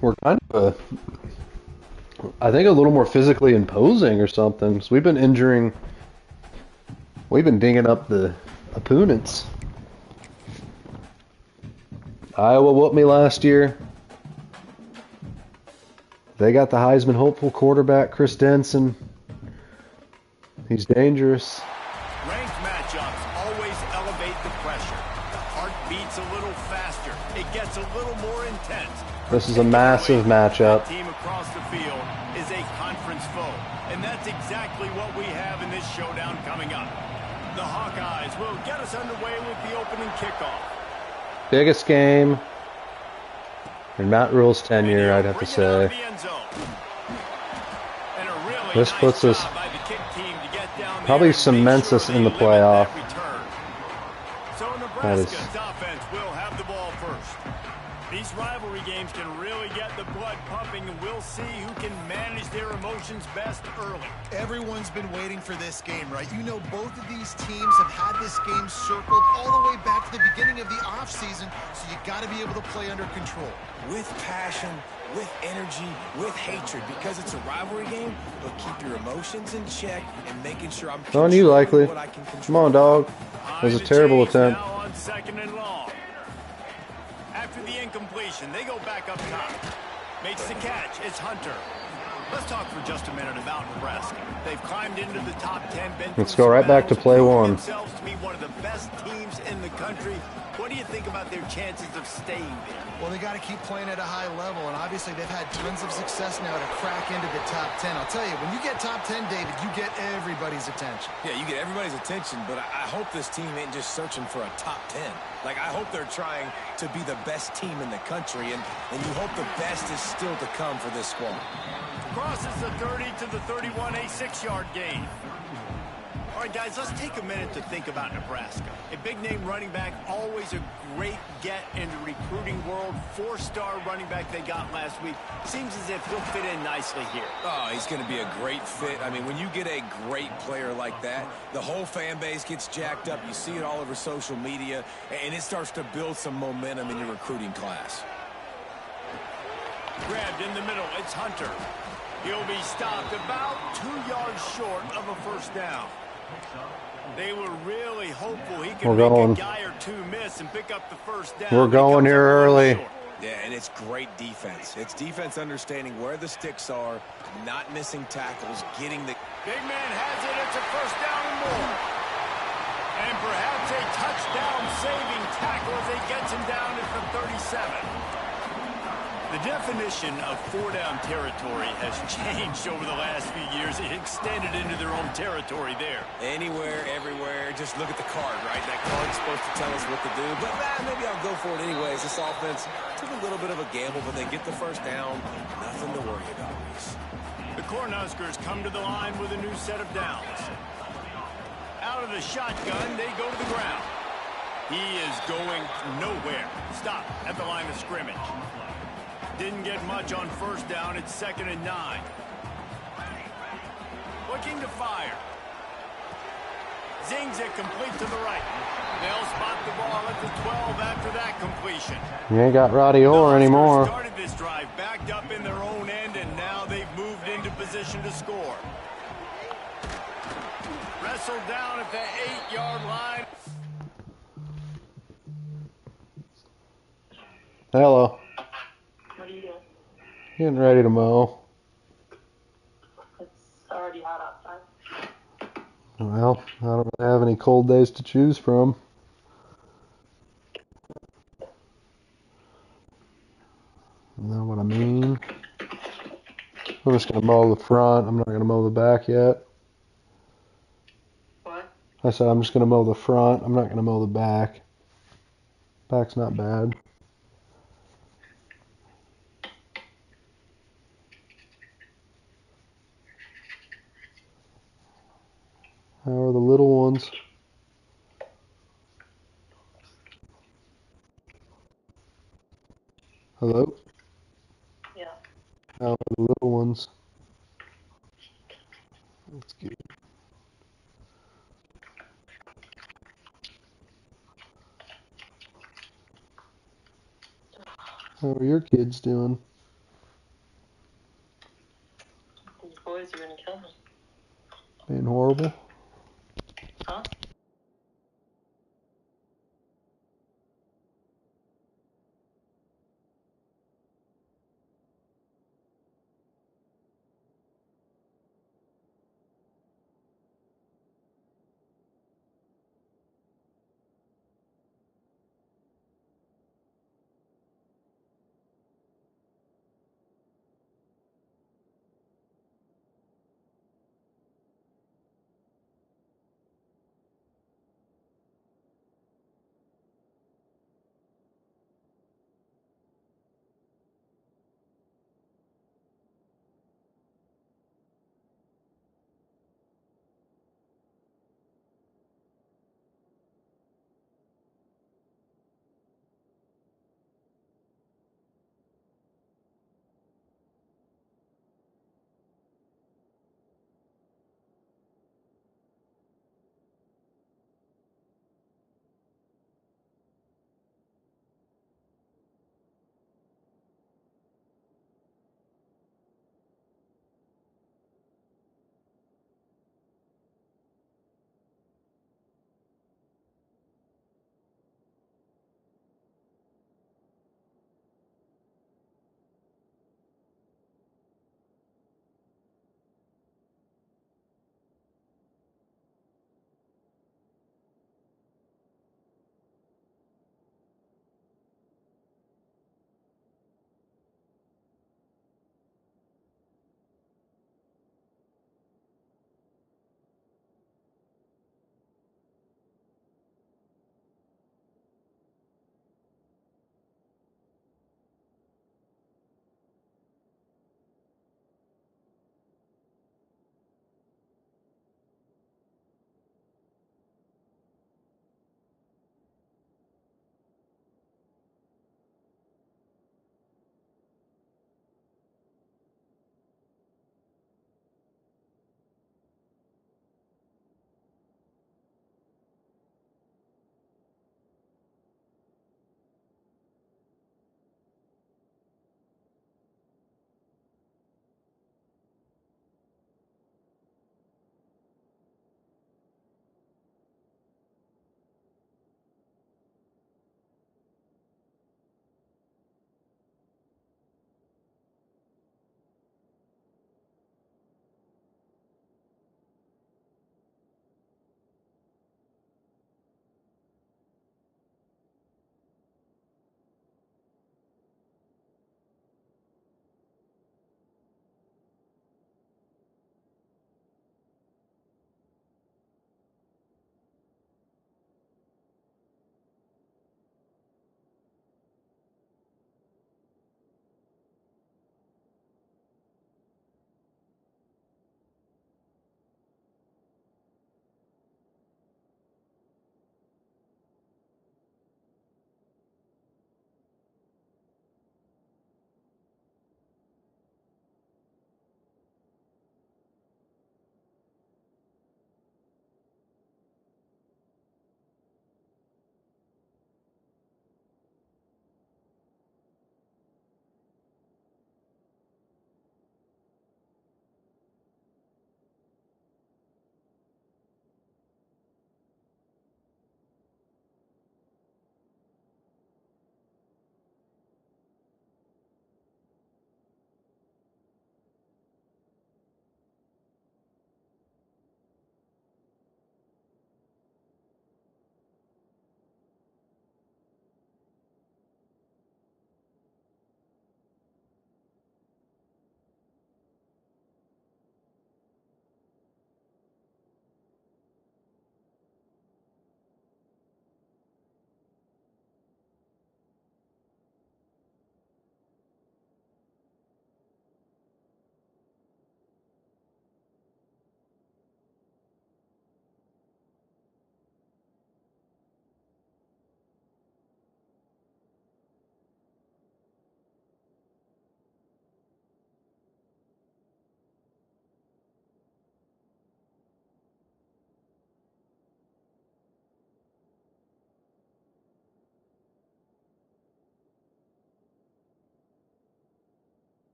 We're kind of I think a little more physically imposing or something. So we've been dinging up the opponents. Iowa whooped me last year. They got the Heisman hopeful quarterback, Chris Denson. He's dangerous. Ranked matchups always elevate the pressure. The heart beats a little faster. It gets a little more intense. This is a massive matchup. Team across the field is a conference foe, and that's exactly what we have in this showdown coming up. The Hawkeyes will get us underway with the opening kickoff. Biggest game in Matt Rule's tenure, I'd have to say. This puts us, probably cements us in the playoff. So Nebraska's offense will have the ball first. These rivalry games can really get the blood pumping, and we'll see who can manage their emotions best early. Everyone's been waiting for this game, right? You know, both of these teams have had this game circled all the way back to the beginning of the offseason, so you got to be able to play under control. With passion, with energy, with hatred, because it's a rivalry game, but keep your emotions in check and making sure I'm on you, Likely. Come on, dog. That was a terrible attempt. Now on 2nd and long. After the incompletion, they go back up top. Makes the catch. It's Hunter. Let's talk for just a minute about Nebraska. They've climbed into the top 10. Let's go right back to play one. Themselves to be one of the best teams in the country. What do you think about their chances of staying there? Well, they got to keep playing at a high level, and obviously they've had tons of success now to crack into the top 10. I'll tell you, when you get top 10, David, you get everybody's attention. Yeah, you get everybody's attention, but I hope this team ain't just searching for a top 10. Like, I hope they're trying to be the best team in the country, and you hope the best is still to come for this squad. Crosses the 30 to the 31, a 6-yard gain. All right, guys, let's take a minute to think about Nebraska. A big-name running back, always a great get in the recruiting world. 4-star running back they got last week. Seems as if he'll fit in nicely here. Oh, he's going to be a great fit. I mean, when you get a great player like that, the whole fan base gets jacked up. You see it all over social media, and it starts to build some momentum in your recruiting class. Grabbed in the middle. It's Hunter. He'll be stopped about 2 yards short of a first down. They were really hopeful he could make a guy or two miss and pick up the first down. We're going here early. Yeah, and it's great defense. It's defense understanding where the sticks are, not missing tackles, getting the... Big man has it. It's a first down and more. And perhaps a touchdown-saving tackle as he gets him down at the 37. The definition of four-down territory has changed over the last few years. It extended into their own territory there. Anywhere, everywhere. Just look at the card, right? That card's supposed to tell us what to do. But maybe I'll go for it anyways. This offense took a little bit of a gamble, but they get the first down. Nothing to worry about, Reese. The Cornhuskers come to the line with a new set of downs. Out of the shotgun, they go to the ground. He is going nowhere. Stop at the line of scrimmage. Didn't get much on first down. It's 2nd and 9. Looking to fire. Zings it complete to the right. They'll spot the ball at the 12 after that completion. You ain't got Roddy Orr anymore. Started this drive backed up in their own end, and now they've moved into position to score. Wrestled down at the 8-yard line. Hello. What are you doing? Getting ready to mow. It's already hot outside. Well, I don't really have any cold days to choose from. You know what I mean? I'm just going to mow the front. I'm not going to mow the back yet. What? I said I'm just going to mow the front. I'm not going to mow the back. Back's not bad. How are the little ones? Hello? Yeah. How are the little ones? That's good. How are your kids doing? These boys are gonna kill me. Being horrible? Huh?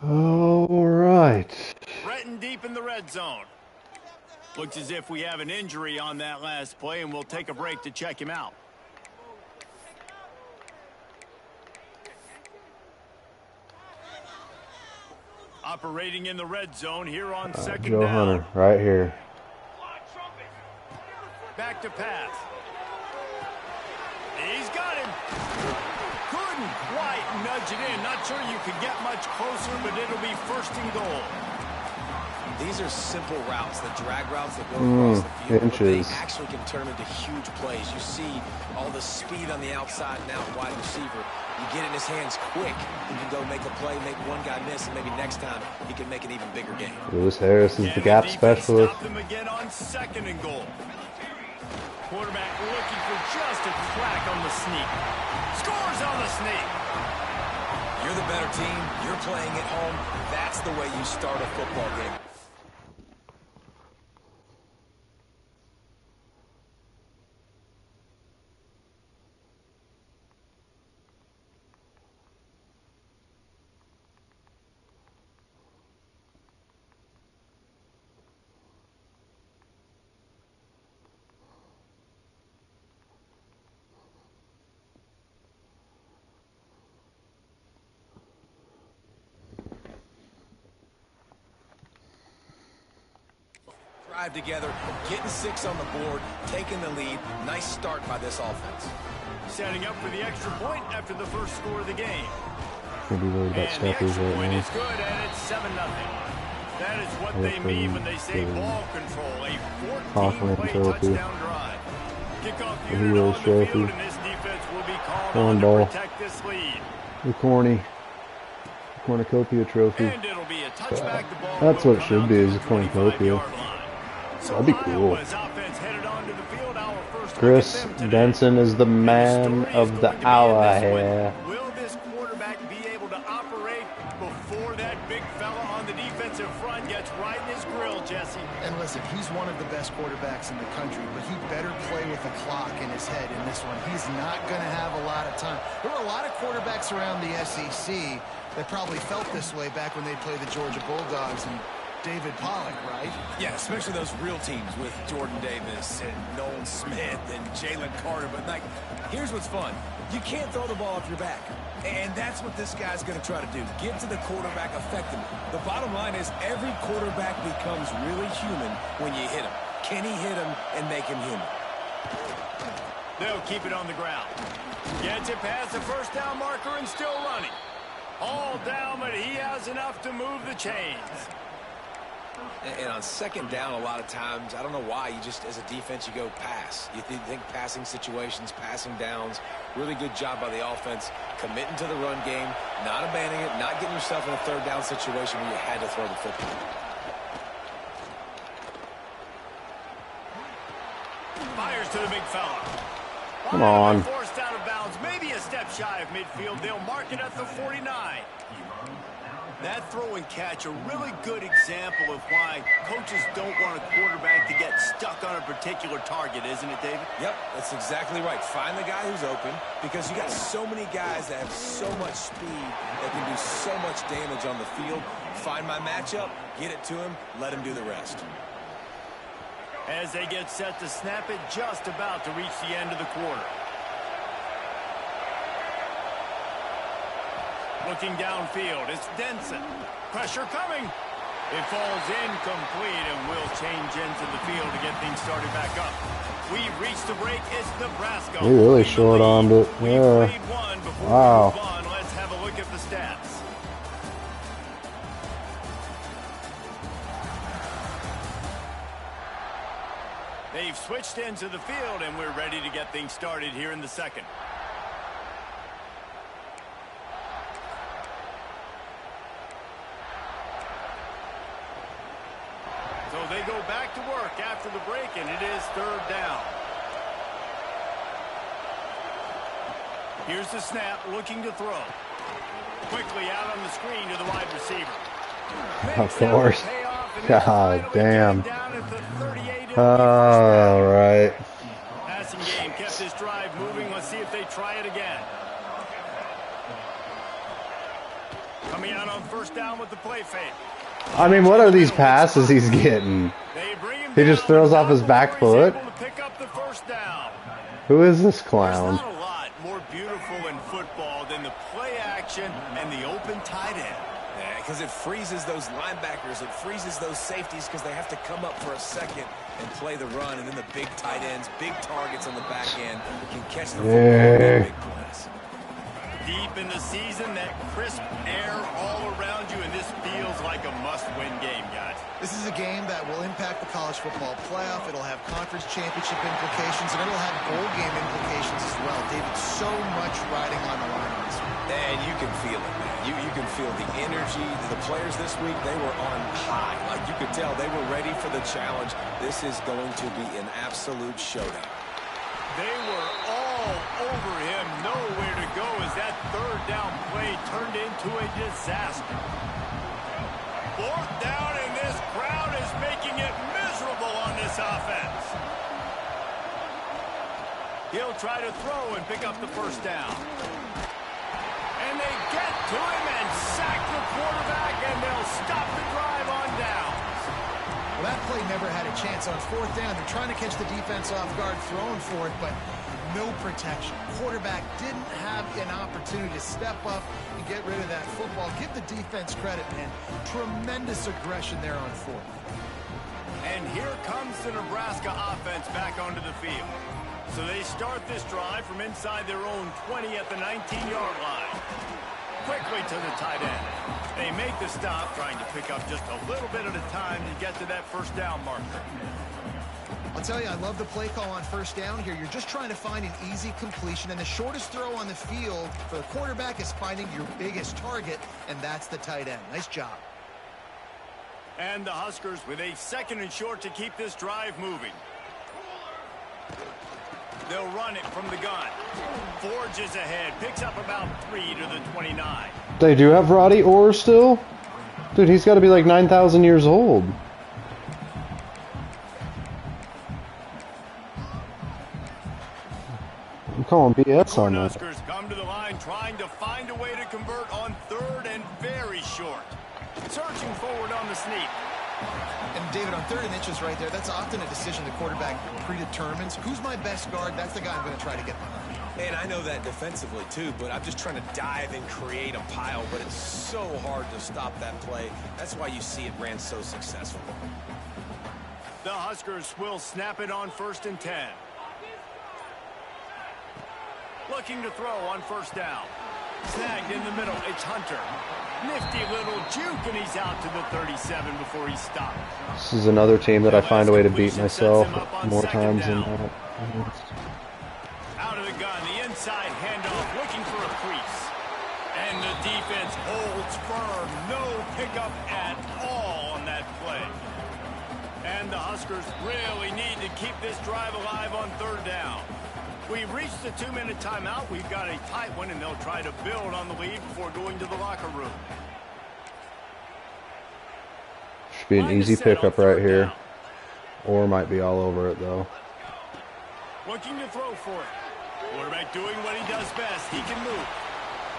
All right. Threatened deep in the red zone. Looks as if we have an injury on that last play, and we'll take a break to check him out. Operating in the red zone here on second Joe down. Hunter, right here. Back to pass. He's got him. Couldn't quite nudge it in. Not sure you could get much closer, but it'll be first and goal. These are simple routes, the drag routes that go across the field, but they inches. actually can turn into huge plays. You see all the speed on the outside now, wide receiver. You get in his hands quick, he can go make a play, make one guy miss, and maybe next time he can make an even bigger game. Lewis Harris is the gap specialist. Stop them again on second and goal. Quarterback looking for just a crack on the sneak. Scores on the sneak. You're the better team. You're playing at home. That's the way you start a football game. Drive together, getting 6 on the board, taking the lead. Nice start by this offense. Setting up for the extra point after the first score of the game. Should be worried about And the Steppers extra right point now. is good, and it's 7-0. That is what they mean when they say ball control. A 14-play touchdown drive. Kickoff unit on the field, and this defense will be called on to protect this lead. The cornucopia trophy. And it'll be a touchback. The ball That's will what it come should out be, to is the a cornucopia. 25-yard line. So That'd be cool. Iowa's offense headed onto the field. Our first Chris look at them today. Benson is the man And of story is the going to be in hour this one. here. Will this quarterback be able to operate before that big fella on the defensive front gets right in his grill, Jesse? And listen, he's one of the best quarterbacks in the country, but he better play with the clock in his head in this one. He's not going to have a lot of time. There were a lot of quarterbacks around the SEC that probably felt this way back when they played the Georgia Bulldogs and David Pollock, right? Yeah, especially those real teams with Jordan Davis and Nolan Smith and Jalen Carter. But, like, here's what's fun. You can't throw the ball off your back. And that's what this guy's going to try to do. Get to the quarterback effectively. The bottom line is every quarterback becomes really human when you hit him. Can he hit him and make him human? They'll keep it on the ground. Gets it past the first down marker and still running. All down, but he has enough to move the chains. And on second down, a lot of times, I don't know why, you just, as a defense, you go pass. You think passing situations, passing downs. Really good job by the offense, committing to the run game, not abandoning it, not getting yourself in a third down situation where you had to throw the football. Fires to the big fella. Come on. Forced out of bounds, maybe a step shy of midfield. They'll mark it at the 49. That throw and catch, a really good example of why coaches don't want a quarterback to get stuck on a particular target, isn't it, David? Yep, that's exactly right. Find the guy who's open, because you got so many guys that have so much speed that can do so much damage on the field. Find my matchup, get it to him, let him do the rest. As they get set to snap it, just about to reach the end of the quarter. Looking downfield, it's Denson. Pressure coming. It falls incomplete, and we'll change into the field to get things started back up. We've reached the break. It's Nebraska. He really short-armed it. We've Yeah. played one before Wow. we move on. Let's have a look at the stats. They've switched into the field, and we're ready to get things started here in the second. So they go back to work after the break, and it is third down. Here's the snap, looking to throw. Quickly out on the screen to the wide receiver. Of course. God damn. Down at the 38. All right. Passing game kept this drive moving. Let's see if they try it again. Coming out on first down with the play fake. I mean, what are these passes he's getting? They bring him He just down, throws but off his not back before he's foot. able to pick up the first down. Who is this There's clown? not a lot more beautiful in football than the play action and the open tight end. Yeah, because it freezes those linebackers. It freezes those safeties because they have to come up for a second and play the run. And then the big tight ends, big targets on the back end can catch the football and make big plays. Deep in the season, that crisp air all around you, and this feels like a must-win game, guys. This is a game that will impact the college football playoff. It'll have conference championship implications, and it'll have bowl game implications as well. David, so much riding on the line on this one. And you can feel it, man. You can feel the energy. The players this week, they were on high. Like you could tell, they were ready for the challenge. This is going to be an absolute showdown. They were all over him, nowhere to go as that third down play turned into a disaster. Fourth down, and this crowd is making it miserable on this offense. He'll try to throw and pick up the first down. And they get to him and sack the quarterback, and they'll stop the drive on down. Well, that play never had a chance. On fourth down, they're trying to catch the defense off guard, throwing for it, but no protection. Quarterback didn't have an opportunity to step up and get rid of that football. Give the defense credit, man. Tremendous aggression there on fourth. And here comes the Nebraska offense back onto the field. So they start this drive from inside their own 20 at the 19-yard line. Quickly to the tight end. They make the stop, trying to pick up just a little bit at a time to get to that first down marker. I'll tell you, I love the play call on first down here. You're just trying to find an easy completion, and the shortest throw on the field for the quarterback is finding your biggest target, and that's the tight end. Nice job. And the Huskers with a second and short to keep this drive moving. They'll run it from the gun. Forges ahead, picks up about 3 to the 29. They do have Roddy Orr still? Dude, he's got to be like 9,000 years old. I'm calling BS on that. Huskers come to the line trying to find a way to convert on third and very short. Searching forward on the sneak. And David, on 3rd and inches right there, that's often a decision the quarterback predetermines. Who's my best guard? That's the guy I'm going to try to get behind. And I know that defensively, too, but I'm just trying to dive and create a pile, but it's so hard to stop that play. That's why you see it ran so successful. The Huskers will snap it on 1st and 10. Looking to throw on first down. Snagged in the middle. It's Hunter. Nifty little juke, and he's out to the 37 before he stopped. This is another team that I find a way to beat myself more times than not. Out of the gun, the inside handoff, looking for a crease. And the defense holds firm. No pickup at all on that play. And the Huskers really need to keep this drive alive on 3rd down. We've reached the 2-minute timeout. We've got a tight one, and they'll try to build on the lead before going to the locker room. Should be an easy pickup right here. Or might be all over it, though. Looking to throw for it. Quarterback doing what he does best. He can move.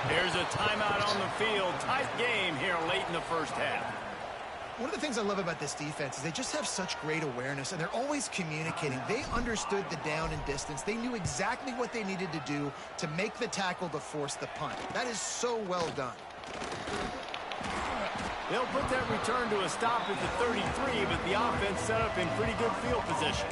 There's a timeout on the field. Tight game here late in the first half. One of the things I love about this defense is they just have such great awareness, and they're always communicating. They understood the down and distance. They knew exactly what they needed to do to make the tackle to force the punt. That is so well done. They'll put that return to a stop at the 33, but the offense set up in pretty good field position.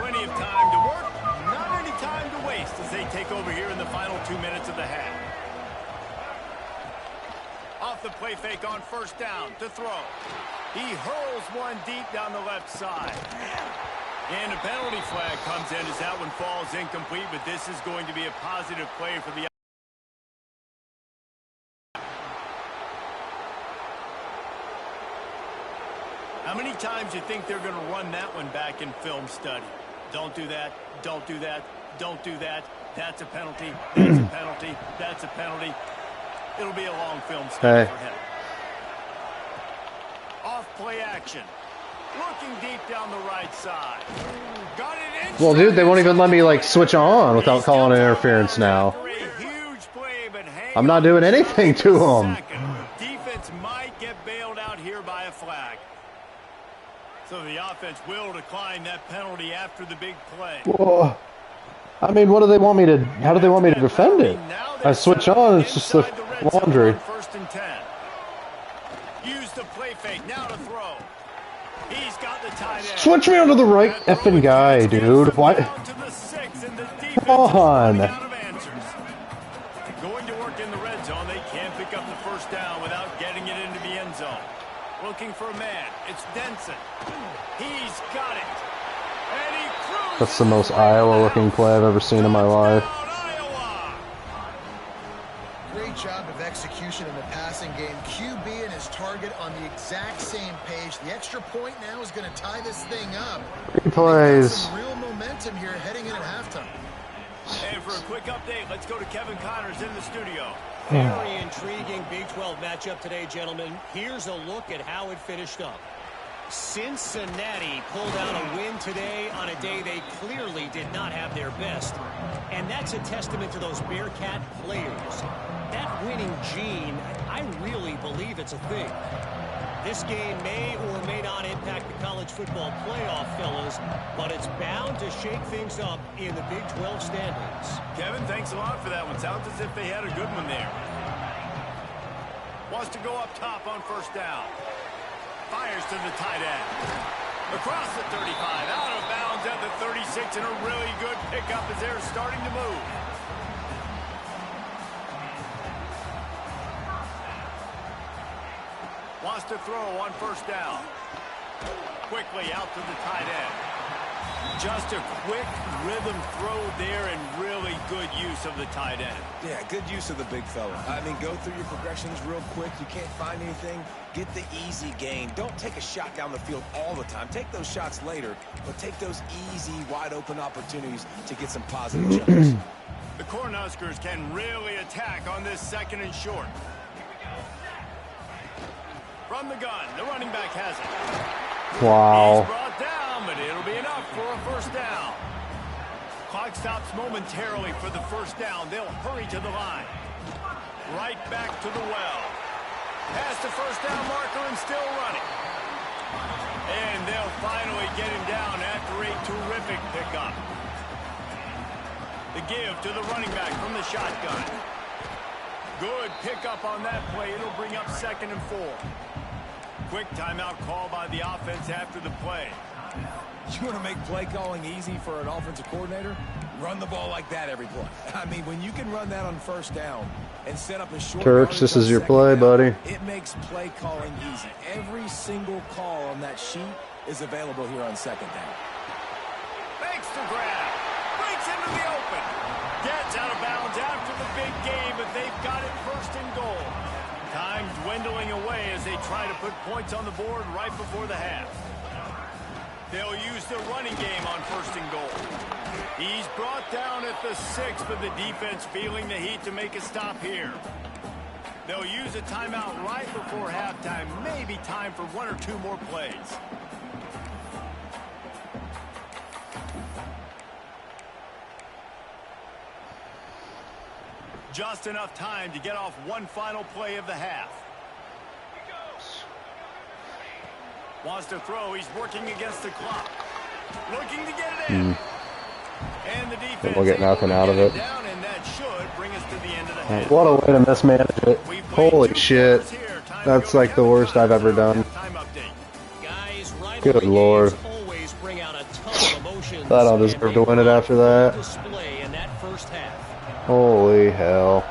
Plenty of time to work, not any time to waste as they take over here in the final 2 minutes of the half. Off the play fake on first down to throw. He hurls one deep down the left side. And a penalty flag comes in as that one falls incomplete, but this is going to be a positive play for the... How many times do you think they're going to run that one back in film study? Don't do that. Don't do that. Don't do that. That's a penalty. That's a penalty. That's a penalty. It'll be a long film study for him. Off play action. Looking deep down the right side. Got it Well, dude, they won't even let me, like, switch on without calling interference now. I'm not doing anything to them. Defense might get bailed out here by a flag. So the offense will decline that penalty after the big play. Whoa. I mean, what do they want me to... How do they want me to defend it? I switch on, it's just the laundry. First and 10. Use the play fake, now to throw. He's got the tight end. Switch me onto the right effing guy, dude. What? Come on. Going to work in the red zone. They can't pick up the first down without getting it into the end zone. Looking for a man. It's Denson. He's got it. And he cruises. That's the most Iowa-looking play I've ever seen in my life. Great job of execution in the passing game. QB and his target on the exact same page. The extra point now is going to tie this thing up. Great plays. Some real momentum here heading in at halftime. And for a quick update, let's go to Kevin Connors in the studio. Very intriguing Big 12 matchup today, gentlemen. Here's a look at how it finished up. Cincinnati pulled out a win today on a day they clearly did not have their best. And that's a testament to those Bearcat players. That winning gene, I really believe it's a thing. This game may or may not impact the college football playoff, fellas, but it's bound to shake things up in the Big 12 standings. Kevin, thanks a lot for that one. Sounds as if they had a good one there. Wants to go up top on first down. Fires to the tight end. Across the 35, out of bounds at the 36, and a really good pickup as they're starting to move. Wants to throw on first down. Quickly out to the tight end. Just a quick rhythm throw there and really good use of the tight end. Yeah, good use of the big fella. I mean, go through your progressions real quick. You can't find anything. Get the easy gain. Don't take a shot down the field all the time. Take those shots later, but take those easy, wide-open opportunities to get some positive jumps. The Cornhuskers can really attack on this second and short. From the gun, the running back has it. Wow. He's brought down, but it'll be enough for a first down. Clock stops momentarily for the first down. They'll hurry to the line. Right back to the well. Past the first down marker and still running. And they'll finally get him down after a terrific pickup. The give to the running back from the shotgun. Good pickup on that play. It'll bring up 2nd and 4. Quick timeout call by the offense after the play. You want to make play calling easy for an offensive coordinator? Run the ball like that every play. I mean, when you can run that on first down and set up a short Turks, this is your play, buddy. It makes play calling easy. Every single call on that sheet is available here on 2nd down. Fakes the grab. Breaks into the open. Gets out of bounds after the big game, but they've got it 1st and goal. Time dwindling away as they try to put points on the board right before the half. They'll use the running game on 1st and goal. He's brought down at the 6, but the defense feeling the heat to make a stop here. They'll use a timeout right before halftime. Maybe time for 1 or 2 more plays. Just enough time to get off one final play of the half. Wants to throw. He's working against the clock. Looking to get it in. And the defense We'll get nothing out of it. Down, and that should bring us to the end of the half. What a way to mismanage it. Holy shit. That's like the worst I've ever done. Guys, Good lord. always bring out a ton of emotions. Thought I'll deserve to win it after that. Display in that first half. Holy hell.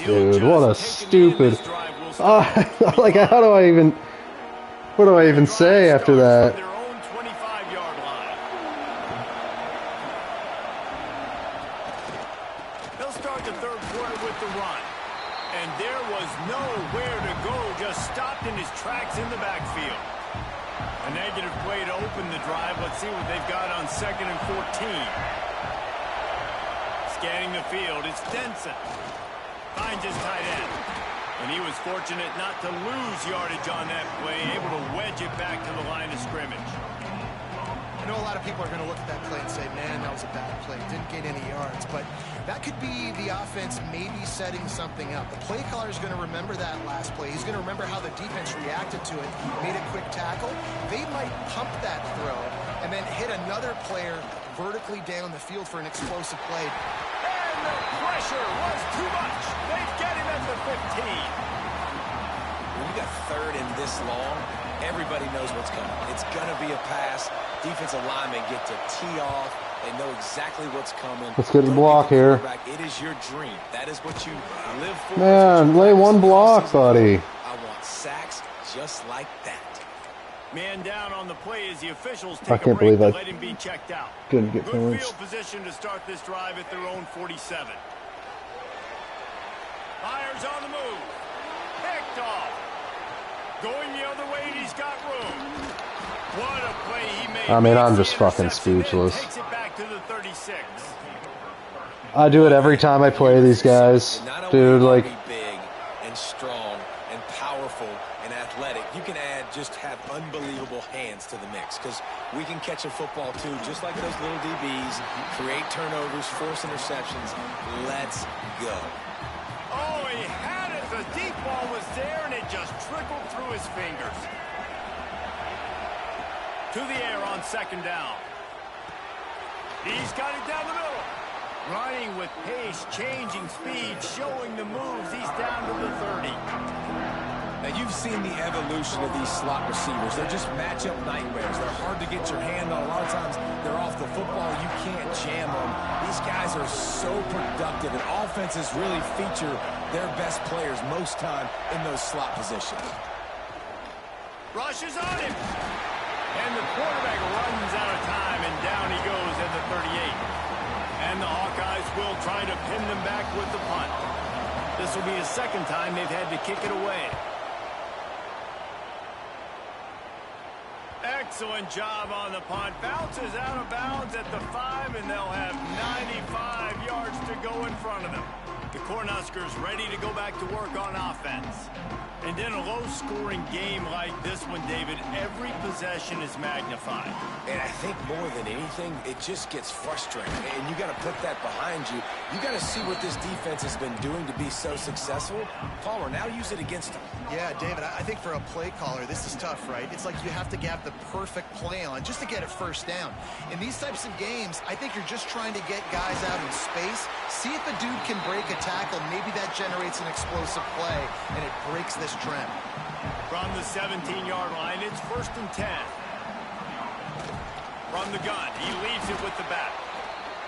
Dude, what a stupid... like, how do I even... What do I even say after that? Their own 25-yard line. They'll start the 3rd quarter with the run. And there was nowhere to go, just stopped in his tracks in the backfield. A negative play to open the drive. Let's see what they've got on 2nd and 14. Scanning the field, it's Denson. Finds his tight end. And he was fortunate not to lose yardage on that play, able to wedge it back to the line of scrimmage. I know a lot of people are going to look at that play and say, man, that was a bad play. Didn't gain any yards. But that could be the offense maybe setting something up. The play caller is going to remember that last play. He's going to remember how the defense reacted to it, made a quick tackle. They might pump that throw and then hit another player vertically down the field for an explosive play. And the pressure was too much. They get him at the 15. When you got third and this long, everybody knows what's coming. It's going to be a pass. Defensive linemen get to tee off. They know exactly what's coming. Let's get a block here. It is your dream. That is what you live for. Man, lay one block, buddy. I want sacks just like that. Man down on the play as the officials I take can't a break believe to I let him be checked out. Couldn't get Good points. field position to start this drive at their own 47. Fires on the move. Picked off. Going the other way, and he's got room. What a play he made. I mean, I'm Makes just the fucking interception, then speechless. Takes it back to the 36. I do it every time I play these guys. And not only Dude, are like, we big and strong and powerful and athletic, you can just have unbelievable hands to the mix, because we can catch a football too, just like those little DBs, create turnovers, force interceptions. Let's go. Oh, he had it. The deep ball was there, and it just trickled through his fingers. To the air on second down. He's got it down the middle. Running with pace, changing speed, showing the moves. He's down to the 30. Now, you've seen the evolution of these slot receivers. They're just matchup nightmares. They're hard to get your hand on. A lot of times, they're off the football. You can't jam them. These guys are so productive, and offenses really feature their best players most time in those slot positions. Rushes on him. And the quarterback runs out of time, and down he goes at the 38. And the Hawkeyes will try to pin them back with the punt. This will be the second time they've had to kick it away. Excellent job on the punt. Bounces out of bounds at the 5, and they'll have 95 yards to go in front of them. The Cornhuskers ready to go back to work on offense. And in a low-scoring game like this one, David, every possession is magnified. And I think more than anything, it just gets frustrating. And you got to put that behind you. You got to see what this defense has been doing to be so successful. Palmer, now use it against them. Yeah, David, I think for a play caller, this is tough, right? It's like you have to have the perfect play on just to get it first down. In these types of games, I think you're just trying to get guys out in space, see if a dude can break a tackle. Maybe that generates an explosive play, and it breaks this trend. From the 17-yard line, it's 1st and 10. From the gun, he leaves it with the back.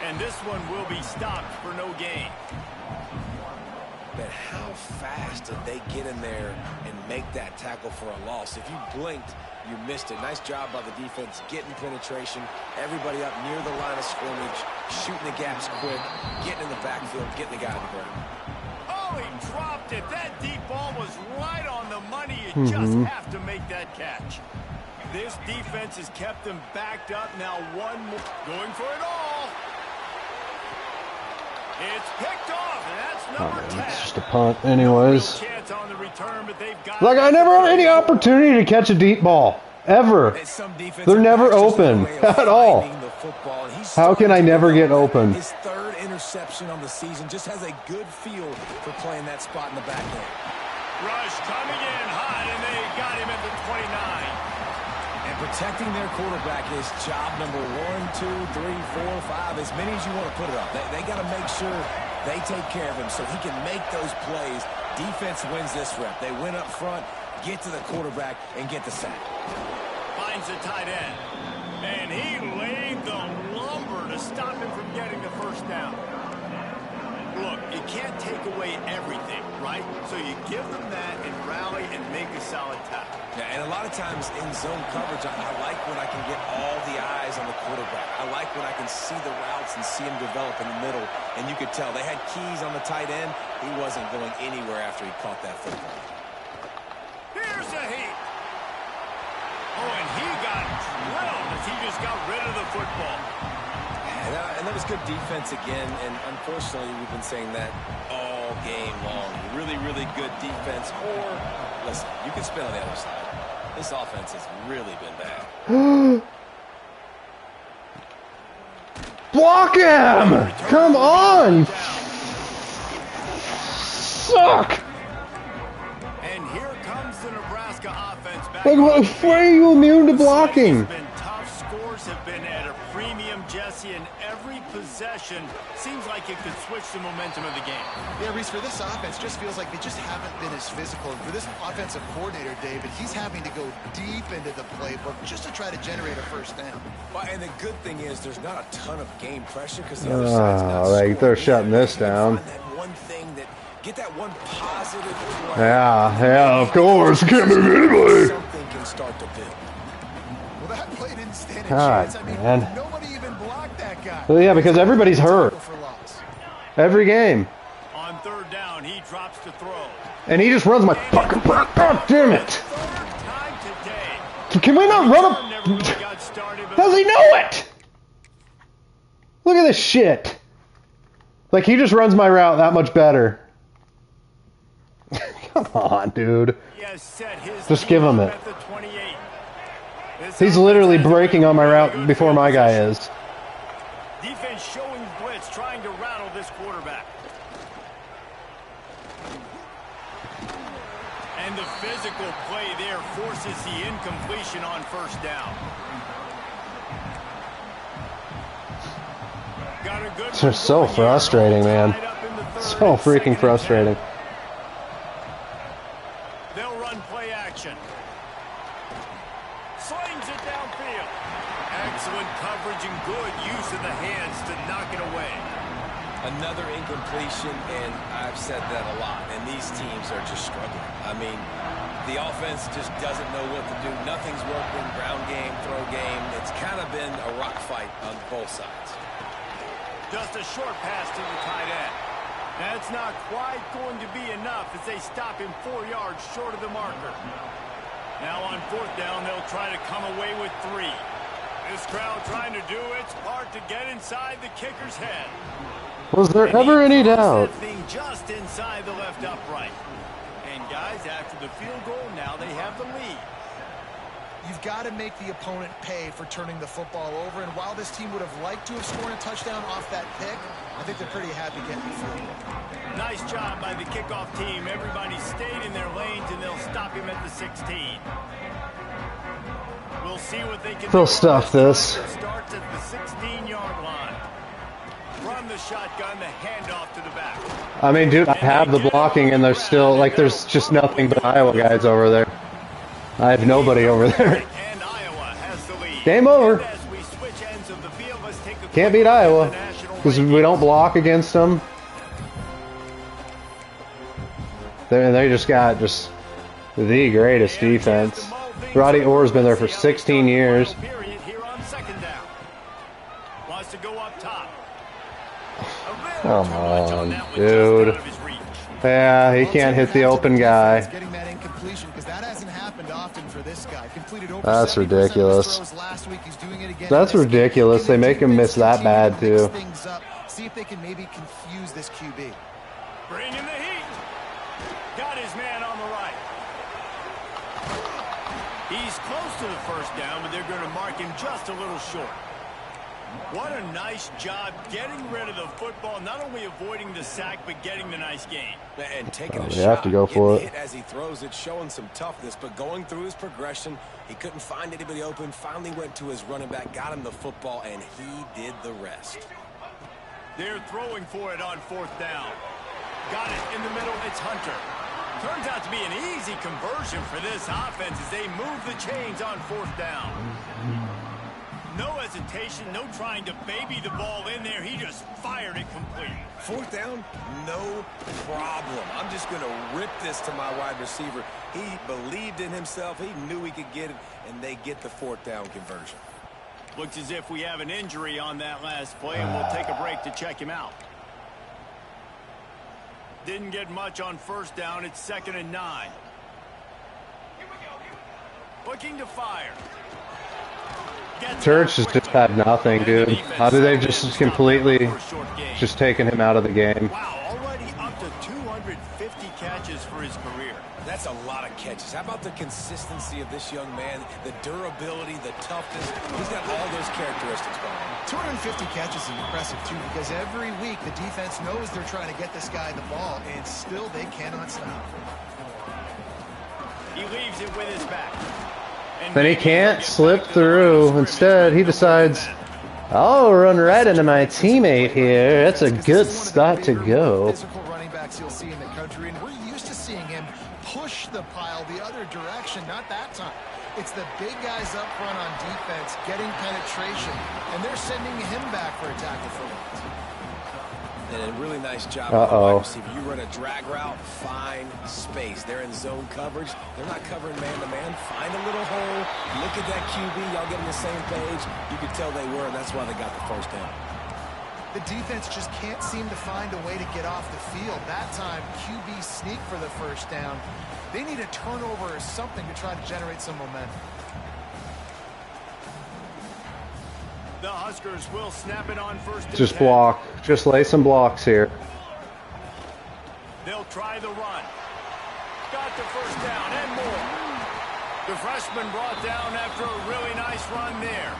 And this one will be stopped for no gain. But how fast did they get in there and make that tackle for a loss? If you blinked, you missed it. Nice job by the defense getting penetration. Everybody up near the line of scrimmage, shooting the gaps quick, getting in the backfield, getting the guy to the ground. Oh, he dropped it. That deep ball was right on the money. You just have to make that catch. This defense has kept them backed up. Now one more. Going for it all. It's picked off, and that's number 10. It's just a punt anyways. No chance on the return, but they've got Like, I never have any opportunity to catch a deep ball. Ever. They're never open at all. How can I never get open? His third interception on the season, just has a good feel for playing that spot in the back end. Rush coming in hot, and they got him at the 29. And protecting their quarterback is job number 1, 2, 3, 4, 5, as many as you want to put it up. They got to make sure they take care of him so he can make those plays. Defense wins this rep. They win up front, get to the quarterback, and get the sack. Finds the tight end. And he laid the lumber to stop him from getting the first down. Look, you can't take away everything, right? So you give them that and rally and make a solid tackle. Yeah, and a lot of times in zone coverage, I like when I can get all the eyes on the quarterback. I like when I can see the routes and see him develop in the middle. And you could tell they had keys on the tight end. He wasn't going anywhere after he caught that football. Here's a heat. Oh, and he got drilled as he just got rid of the football. And that was good defense again, and unfortunately we've been saying that all game long. Really, really good defense, or, listen, you can spin on the other side. This offense has really been bad. Block him! Come on! Suck! And here comes the Nebraska offense back. Like, why are you immune to blocking? It's been tough. Scores have been at a premium, Jesse, and every possession seems like it could switch the momentum of the game. Yeah, Reese, for this offense, just feels like they just haven't been as physical. For this offensive coordinator, David, he's having to go deep into the playbook just to try to generate a first down. Well, and the good thing is there's not a ton of game pressure because the other side's not Like, scoring. they're shutting this down. Find that one thing that get that one positive play. Yeah, of course. Can't move anybody. Something can start to build. Well, that play didn't stand a God, chance. I mean, man. nobody even blocked that guy. Well, yeah, because everybody's hurt. For loss. Every game. On third down, he drops to throw. And he just runs my fucking... God damn it. Third time today. Can we not run Never up? really got started, but Does he know it? Look at this shit. Like, he just runs my route that much better. Come on, dude. he has set his Just give him team it. up at the 28. This He's offense literally has breaking on my really route good before field my guy position. is. Defense showing blitz, trying to rattle this quarterback. And the physical play there forces the incompletion on first down. Got a good It's just so one going here. frustrating, man. Tied up in the third So and second freaking and 10. frustrating. They'll run play action. Slings it downfield. Excellent coverage and good use of the hands to knock it away. Another incompletion, and I've said that a lot, and these teams are just struggling. I mean, the offense just doesn't know what to do. Nothing's working. Ground game, throw game. It's kind of been a rock fight on both sides. Just a short pass to the tight end. That's not quite going to be enough as they stop him 4 yards short of the marker. Now on fourth down, they'll try to come away with 3. This crowd trying to do its part to get inside the kicker's head. Was there ever any doubt? That thing just inside the left upright. And guys, after the field goal, now they have the lead. You've got to make the opponent pay for turning the football over. And while this team would have liked to have scored a touchdown off that pick, I think they're pretty happy getting the field goal. Nice job by the kickoff team. Everybody stayed in their lanes, and they'll stop him at the 16. We'll see what they can They'll do. stuff this. It starts at the 16-yard line. From the shotgun, the handoff to the back. I mean, dude, I have the blocking, and there's still, like, there's just nothing but Iowa guys over there. I have nobody over there. And Iowa has the lead. Game over. And as we switch ends of the field, let's take a Can't quick beat look at Iowa the national because we rankings. don't block against them. They just got just the greatest defense. Roddy Orr's been there for 16 years. Period here on second down. Wants to go up top. Come on, dude. Yeah, he can't hit the open guy. Getting that incompletion because that hasn't happened often for this guy. Completed over That's 70% of his ridiculous. throws last week. He's doing it again That's in this game. ridiculous. Can They the make him defense miss that continue to bad, mix too. things up? See if they can maybe confuse this QB. Bring in the heat. Got his man on the right. He's close to the first down, but they're going to mark him just a little short. What a nice job getting rid of the football, not only avoiding the sack, but getting the nice gain. And taking a You shot, have to go for getting it. hit as he throws it, showing some toughness, but going through his progression, he couldn't find anybody open, finally went to his running back, got him the football, and he did the rest. They're throwing for it on fourth down. Got it in the middle, it's Hunter. Turns out to be an easy conversion for this offense as they move the chains on fourth down. No hesitation, no trying to baby the ball in there. He just fired it complete. Fourth down, no problem. I'm just going to rip this to my wide receiver. He believed in himself. He knew he could get it, and they get the fourth down conversion. Looks as if we have an injury on that last play, and we'll take a break to check him out. Didn't get much on first down. It's 2nd and 9. Looking to fire. Gets Church it has out just quickly. had nothing, And the dude. How defense do they settled in to just stop that completely run for a short gain. just taking him out of the game? Wow, already up to 250 catches for his career. That's a lot of catches. How about the consistency of this young man? The durability, the toughness. He's got all those characteristics going. 250 catches is impressive, too, because every week the defense knows they're trying to get this guy the ball, and still they cannot stop. He leaves it with his back. And Then he maybe he'll can't get slip back to the line of through. scrimmage Instead, he with the word decides, that. I'll run right into my teammate here. That's a good spot to go. Physical running backs you'll see in the country, and we're used to seeing him push the pile the other direction. Not that time. It's the big guys up front on defense getting penetration, and they're sending him back for a tackle for loss. And a really nice job Uh-oh. on the wide receiver. You run a drag route, find space. They're in zone coverage. They're not covering man-to-man. Find a little hole. Look at that QB. Y'all get on the same page. You could tell they were, and that's why they got the first down. The defense just can't seem to find a way to get off the field. That time, QB sneak for the first down. They need a turnover or something to try to generate some momentum. The Huskers will snap it on first and Just 10. block. Just lay some blocks here. They'll try the run. Got the first down and more. The freshman brought down after a really nice run there.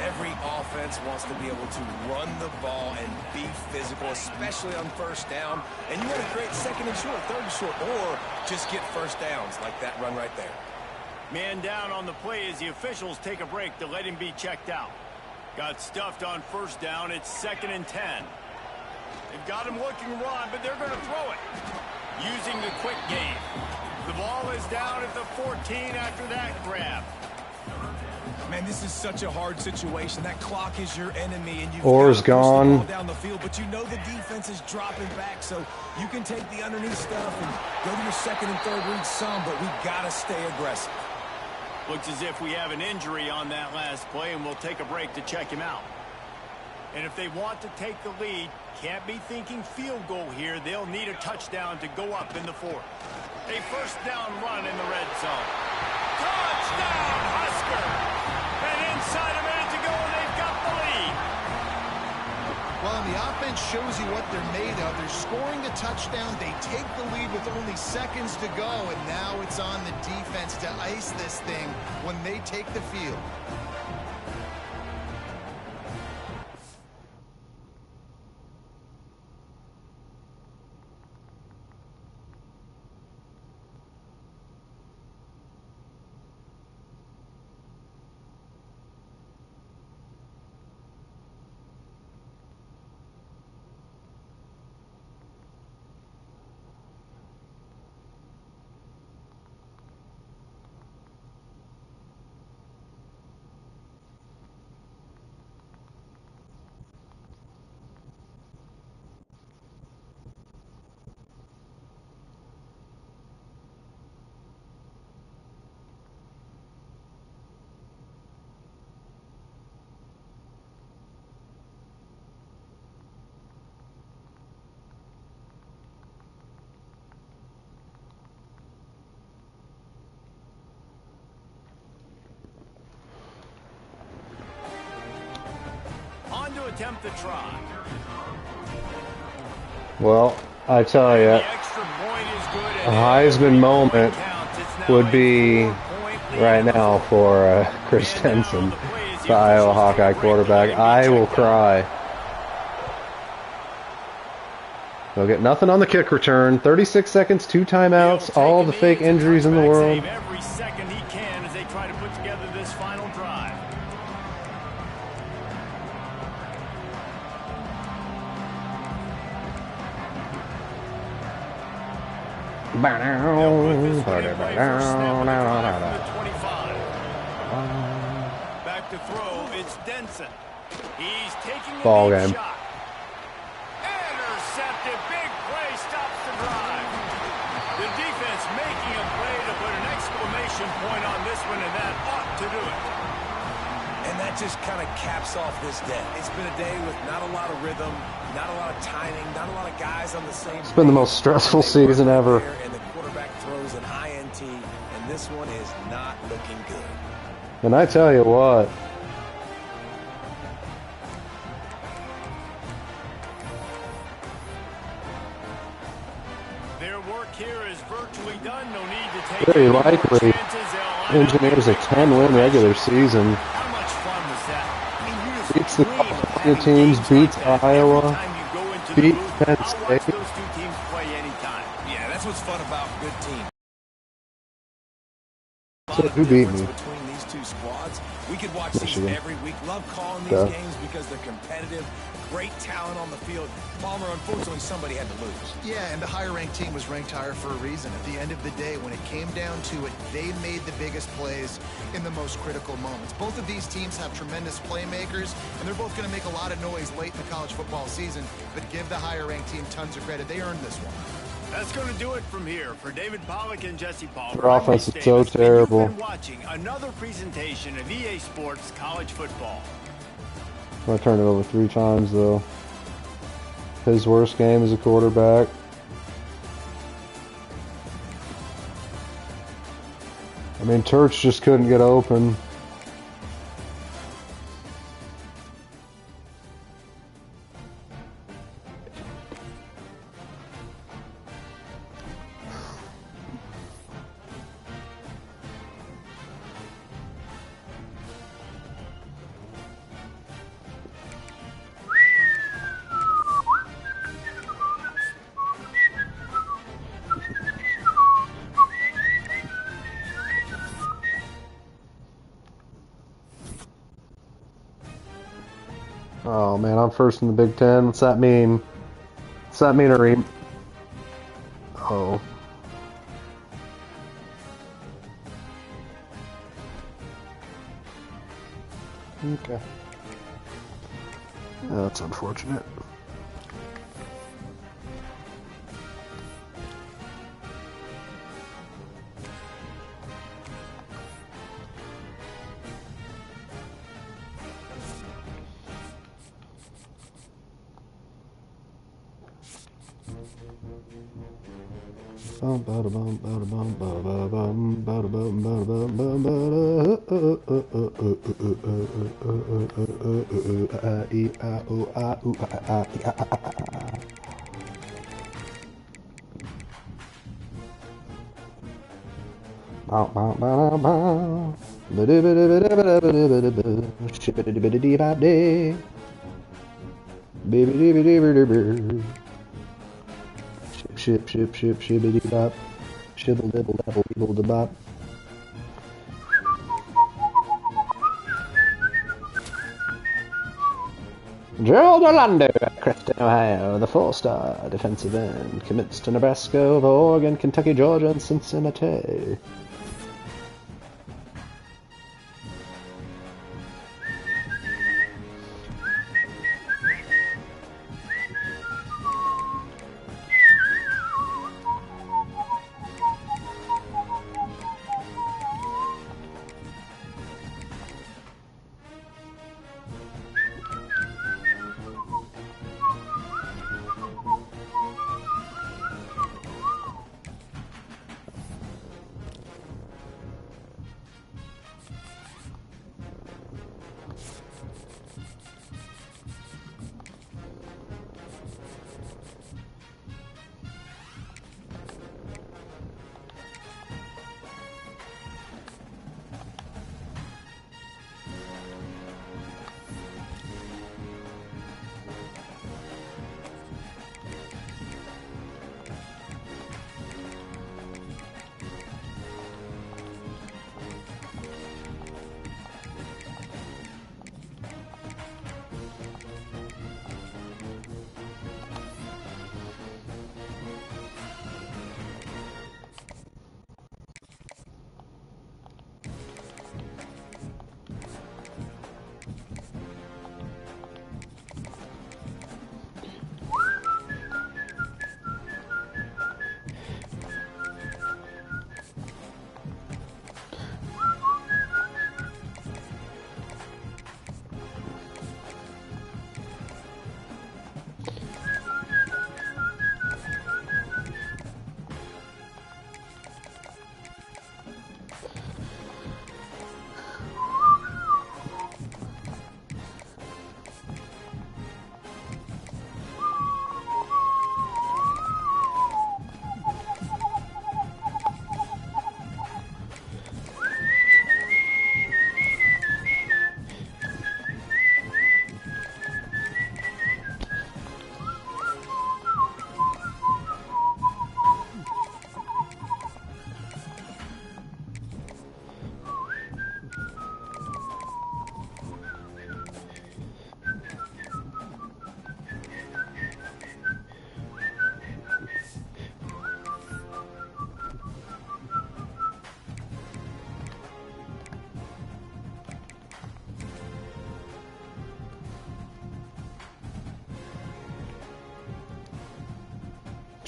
Every offense wants to be able to run the ball and be physical, especially on first down. And you want to create second and short, third and short, or just get first downs like that run right there. Man down on the play as the officials take a break to let him be checked out. Got stuffed on first down. It's 2nd and 10. They've got him looking run, but they're going to throw it. Using the quick game. The ball is down at the 14 after that grab. Man, this is such a hard situation. That clock is your enemy, and you've Orr's got to push the gone. ball down the field. But you know the defense is dropping back, so you can take the underneath stuff and go to your second and third read some, but we've got to stay aggressive. Looks as if we have an injury on that last play, and we'll take a break to check him out. And if they want to take the lead, can't be thinking field goal here. They'll need a touchdown to go up in the fourth. A first down run in the red zone. Touchdown, Husker! And inside a minute to go, and they've got the lead. Well, and the offense shows you what they're made of. They're scoring a touchdown. They take the lead with only seconds to go, and now it's on the defense to ice this thing when they take the field. On to attempt the try. Well, I tell The you, extra point is good. a and Heisman every moment point counts. It's now would a be 4-point lead right in the now fourth. for Chris Man down on Denson, the play as the the Iowa officials take Hawkeye a break to quarterback. let him be I will checked out. cry. They'll get nothing on the kick return. 36 seconds, 2 timeouts, He'll all take the it fake means injuries in the touchback world. save every second he can as they try to put together this final drive. They'll put this one in play for a snap at the drive from the 25. Back to throw, it's Denson. He's taking a Ball deep game. shot. Intercepted, big play, stops the drive. The defense making a play to put an exclamation point on this one, and that ought to do it. And that just kind of caps off this day. It's been a day with not a lot of rhythm, not a lot of timing, not a lot of guys on the same It's been the most stressful season ever. And the quarterback throws an INT, and this one is not looking good. And I tell you what, Their work here is virtually done. No need to take very any more likely, chances. They'll line up Engineers a and 10-win regular season. How much fun was that? I mean, you just Beats the dream of California having teams, games beats like that Iowa, every time you go into the beats booth. Penn I'll watch State. those two teams play anytime. Yeah, that's what's fun about good teams. A So lot of who beat difference me? between these two squads. We could watch these Michigan. every week. Love calling these Duh. games because they're competitive. Great talent on the field. Palmer, unfortunately, somebody had to lose. Yeah, and the higher-ranked team was ranked higher for a reason. At the end of the day, when it came down to it, they made the biggest plays in the most critical moments. Both of these teams have tremendous playmakers, and they're both going to make a lot of noise late in the college football season, but give the higher-ranked team tons of credit. They earned this one. That's going to do it from here. For David Pollack and Jesse Palmer, Their I'm offense Rich is so Davis, and terrible. You've been watching another presentation of EA Sports College Football. I turned it over 3 times though. His worst game as a quarterback. I mean, Turch just couldn't get open. Oh man, I'm first in the Big Ten. What's that mean? What's that mean, Areem? Oh. Okay. That's unfortunate. Ship, ship, ship, shibbity bop, shibble dibble dabble dibble da bop. Gerald Orlando at Crefton, Ohio, the 4-star defensive end, commits to Nebraska over Oregon, Kentucky, Georgia, and Cincinnati.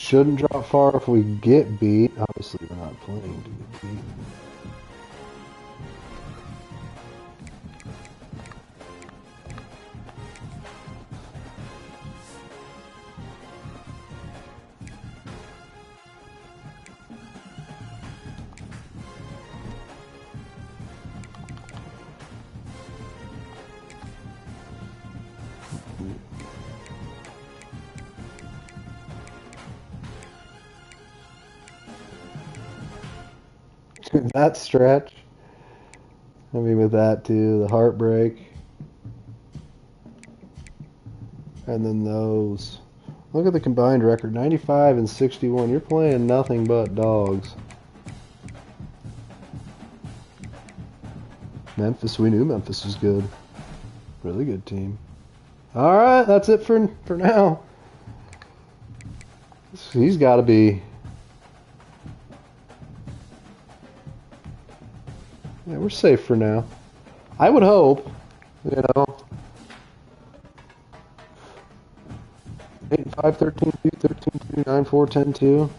shouldn't drop far if we get beat. Obviously, we're not playing to get beat. That stretch. I mean, with that too, the heartbreak. And then those. Look at the combined record, 95 and 61. You're playing nothing but dogs. Memphis, we knew Memphis was good. Really good team. Alright, that's it for now. He's got to be... Yeah, we're safe for now. I would hope, you know. 8-5, 13-2, 13-2, 9-4, 10-2.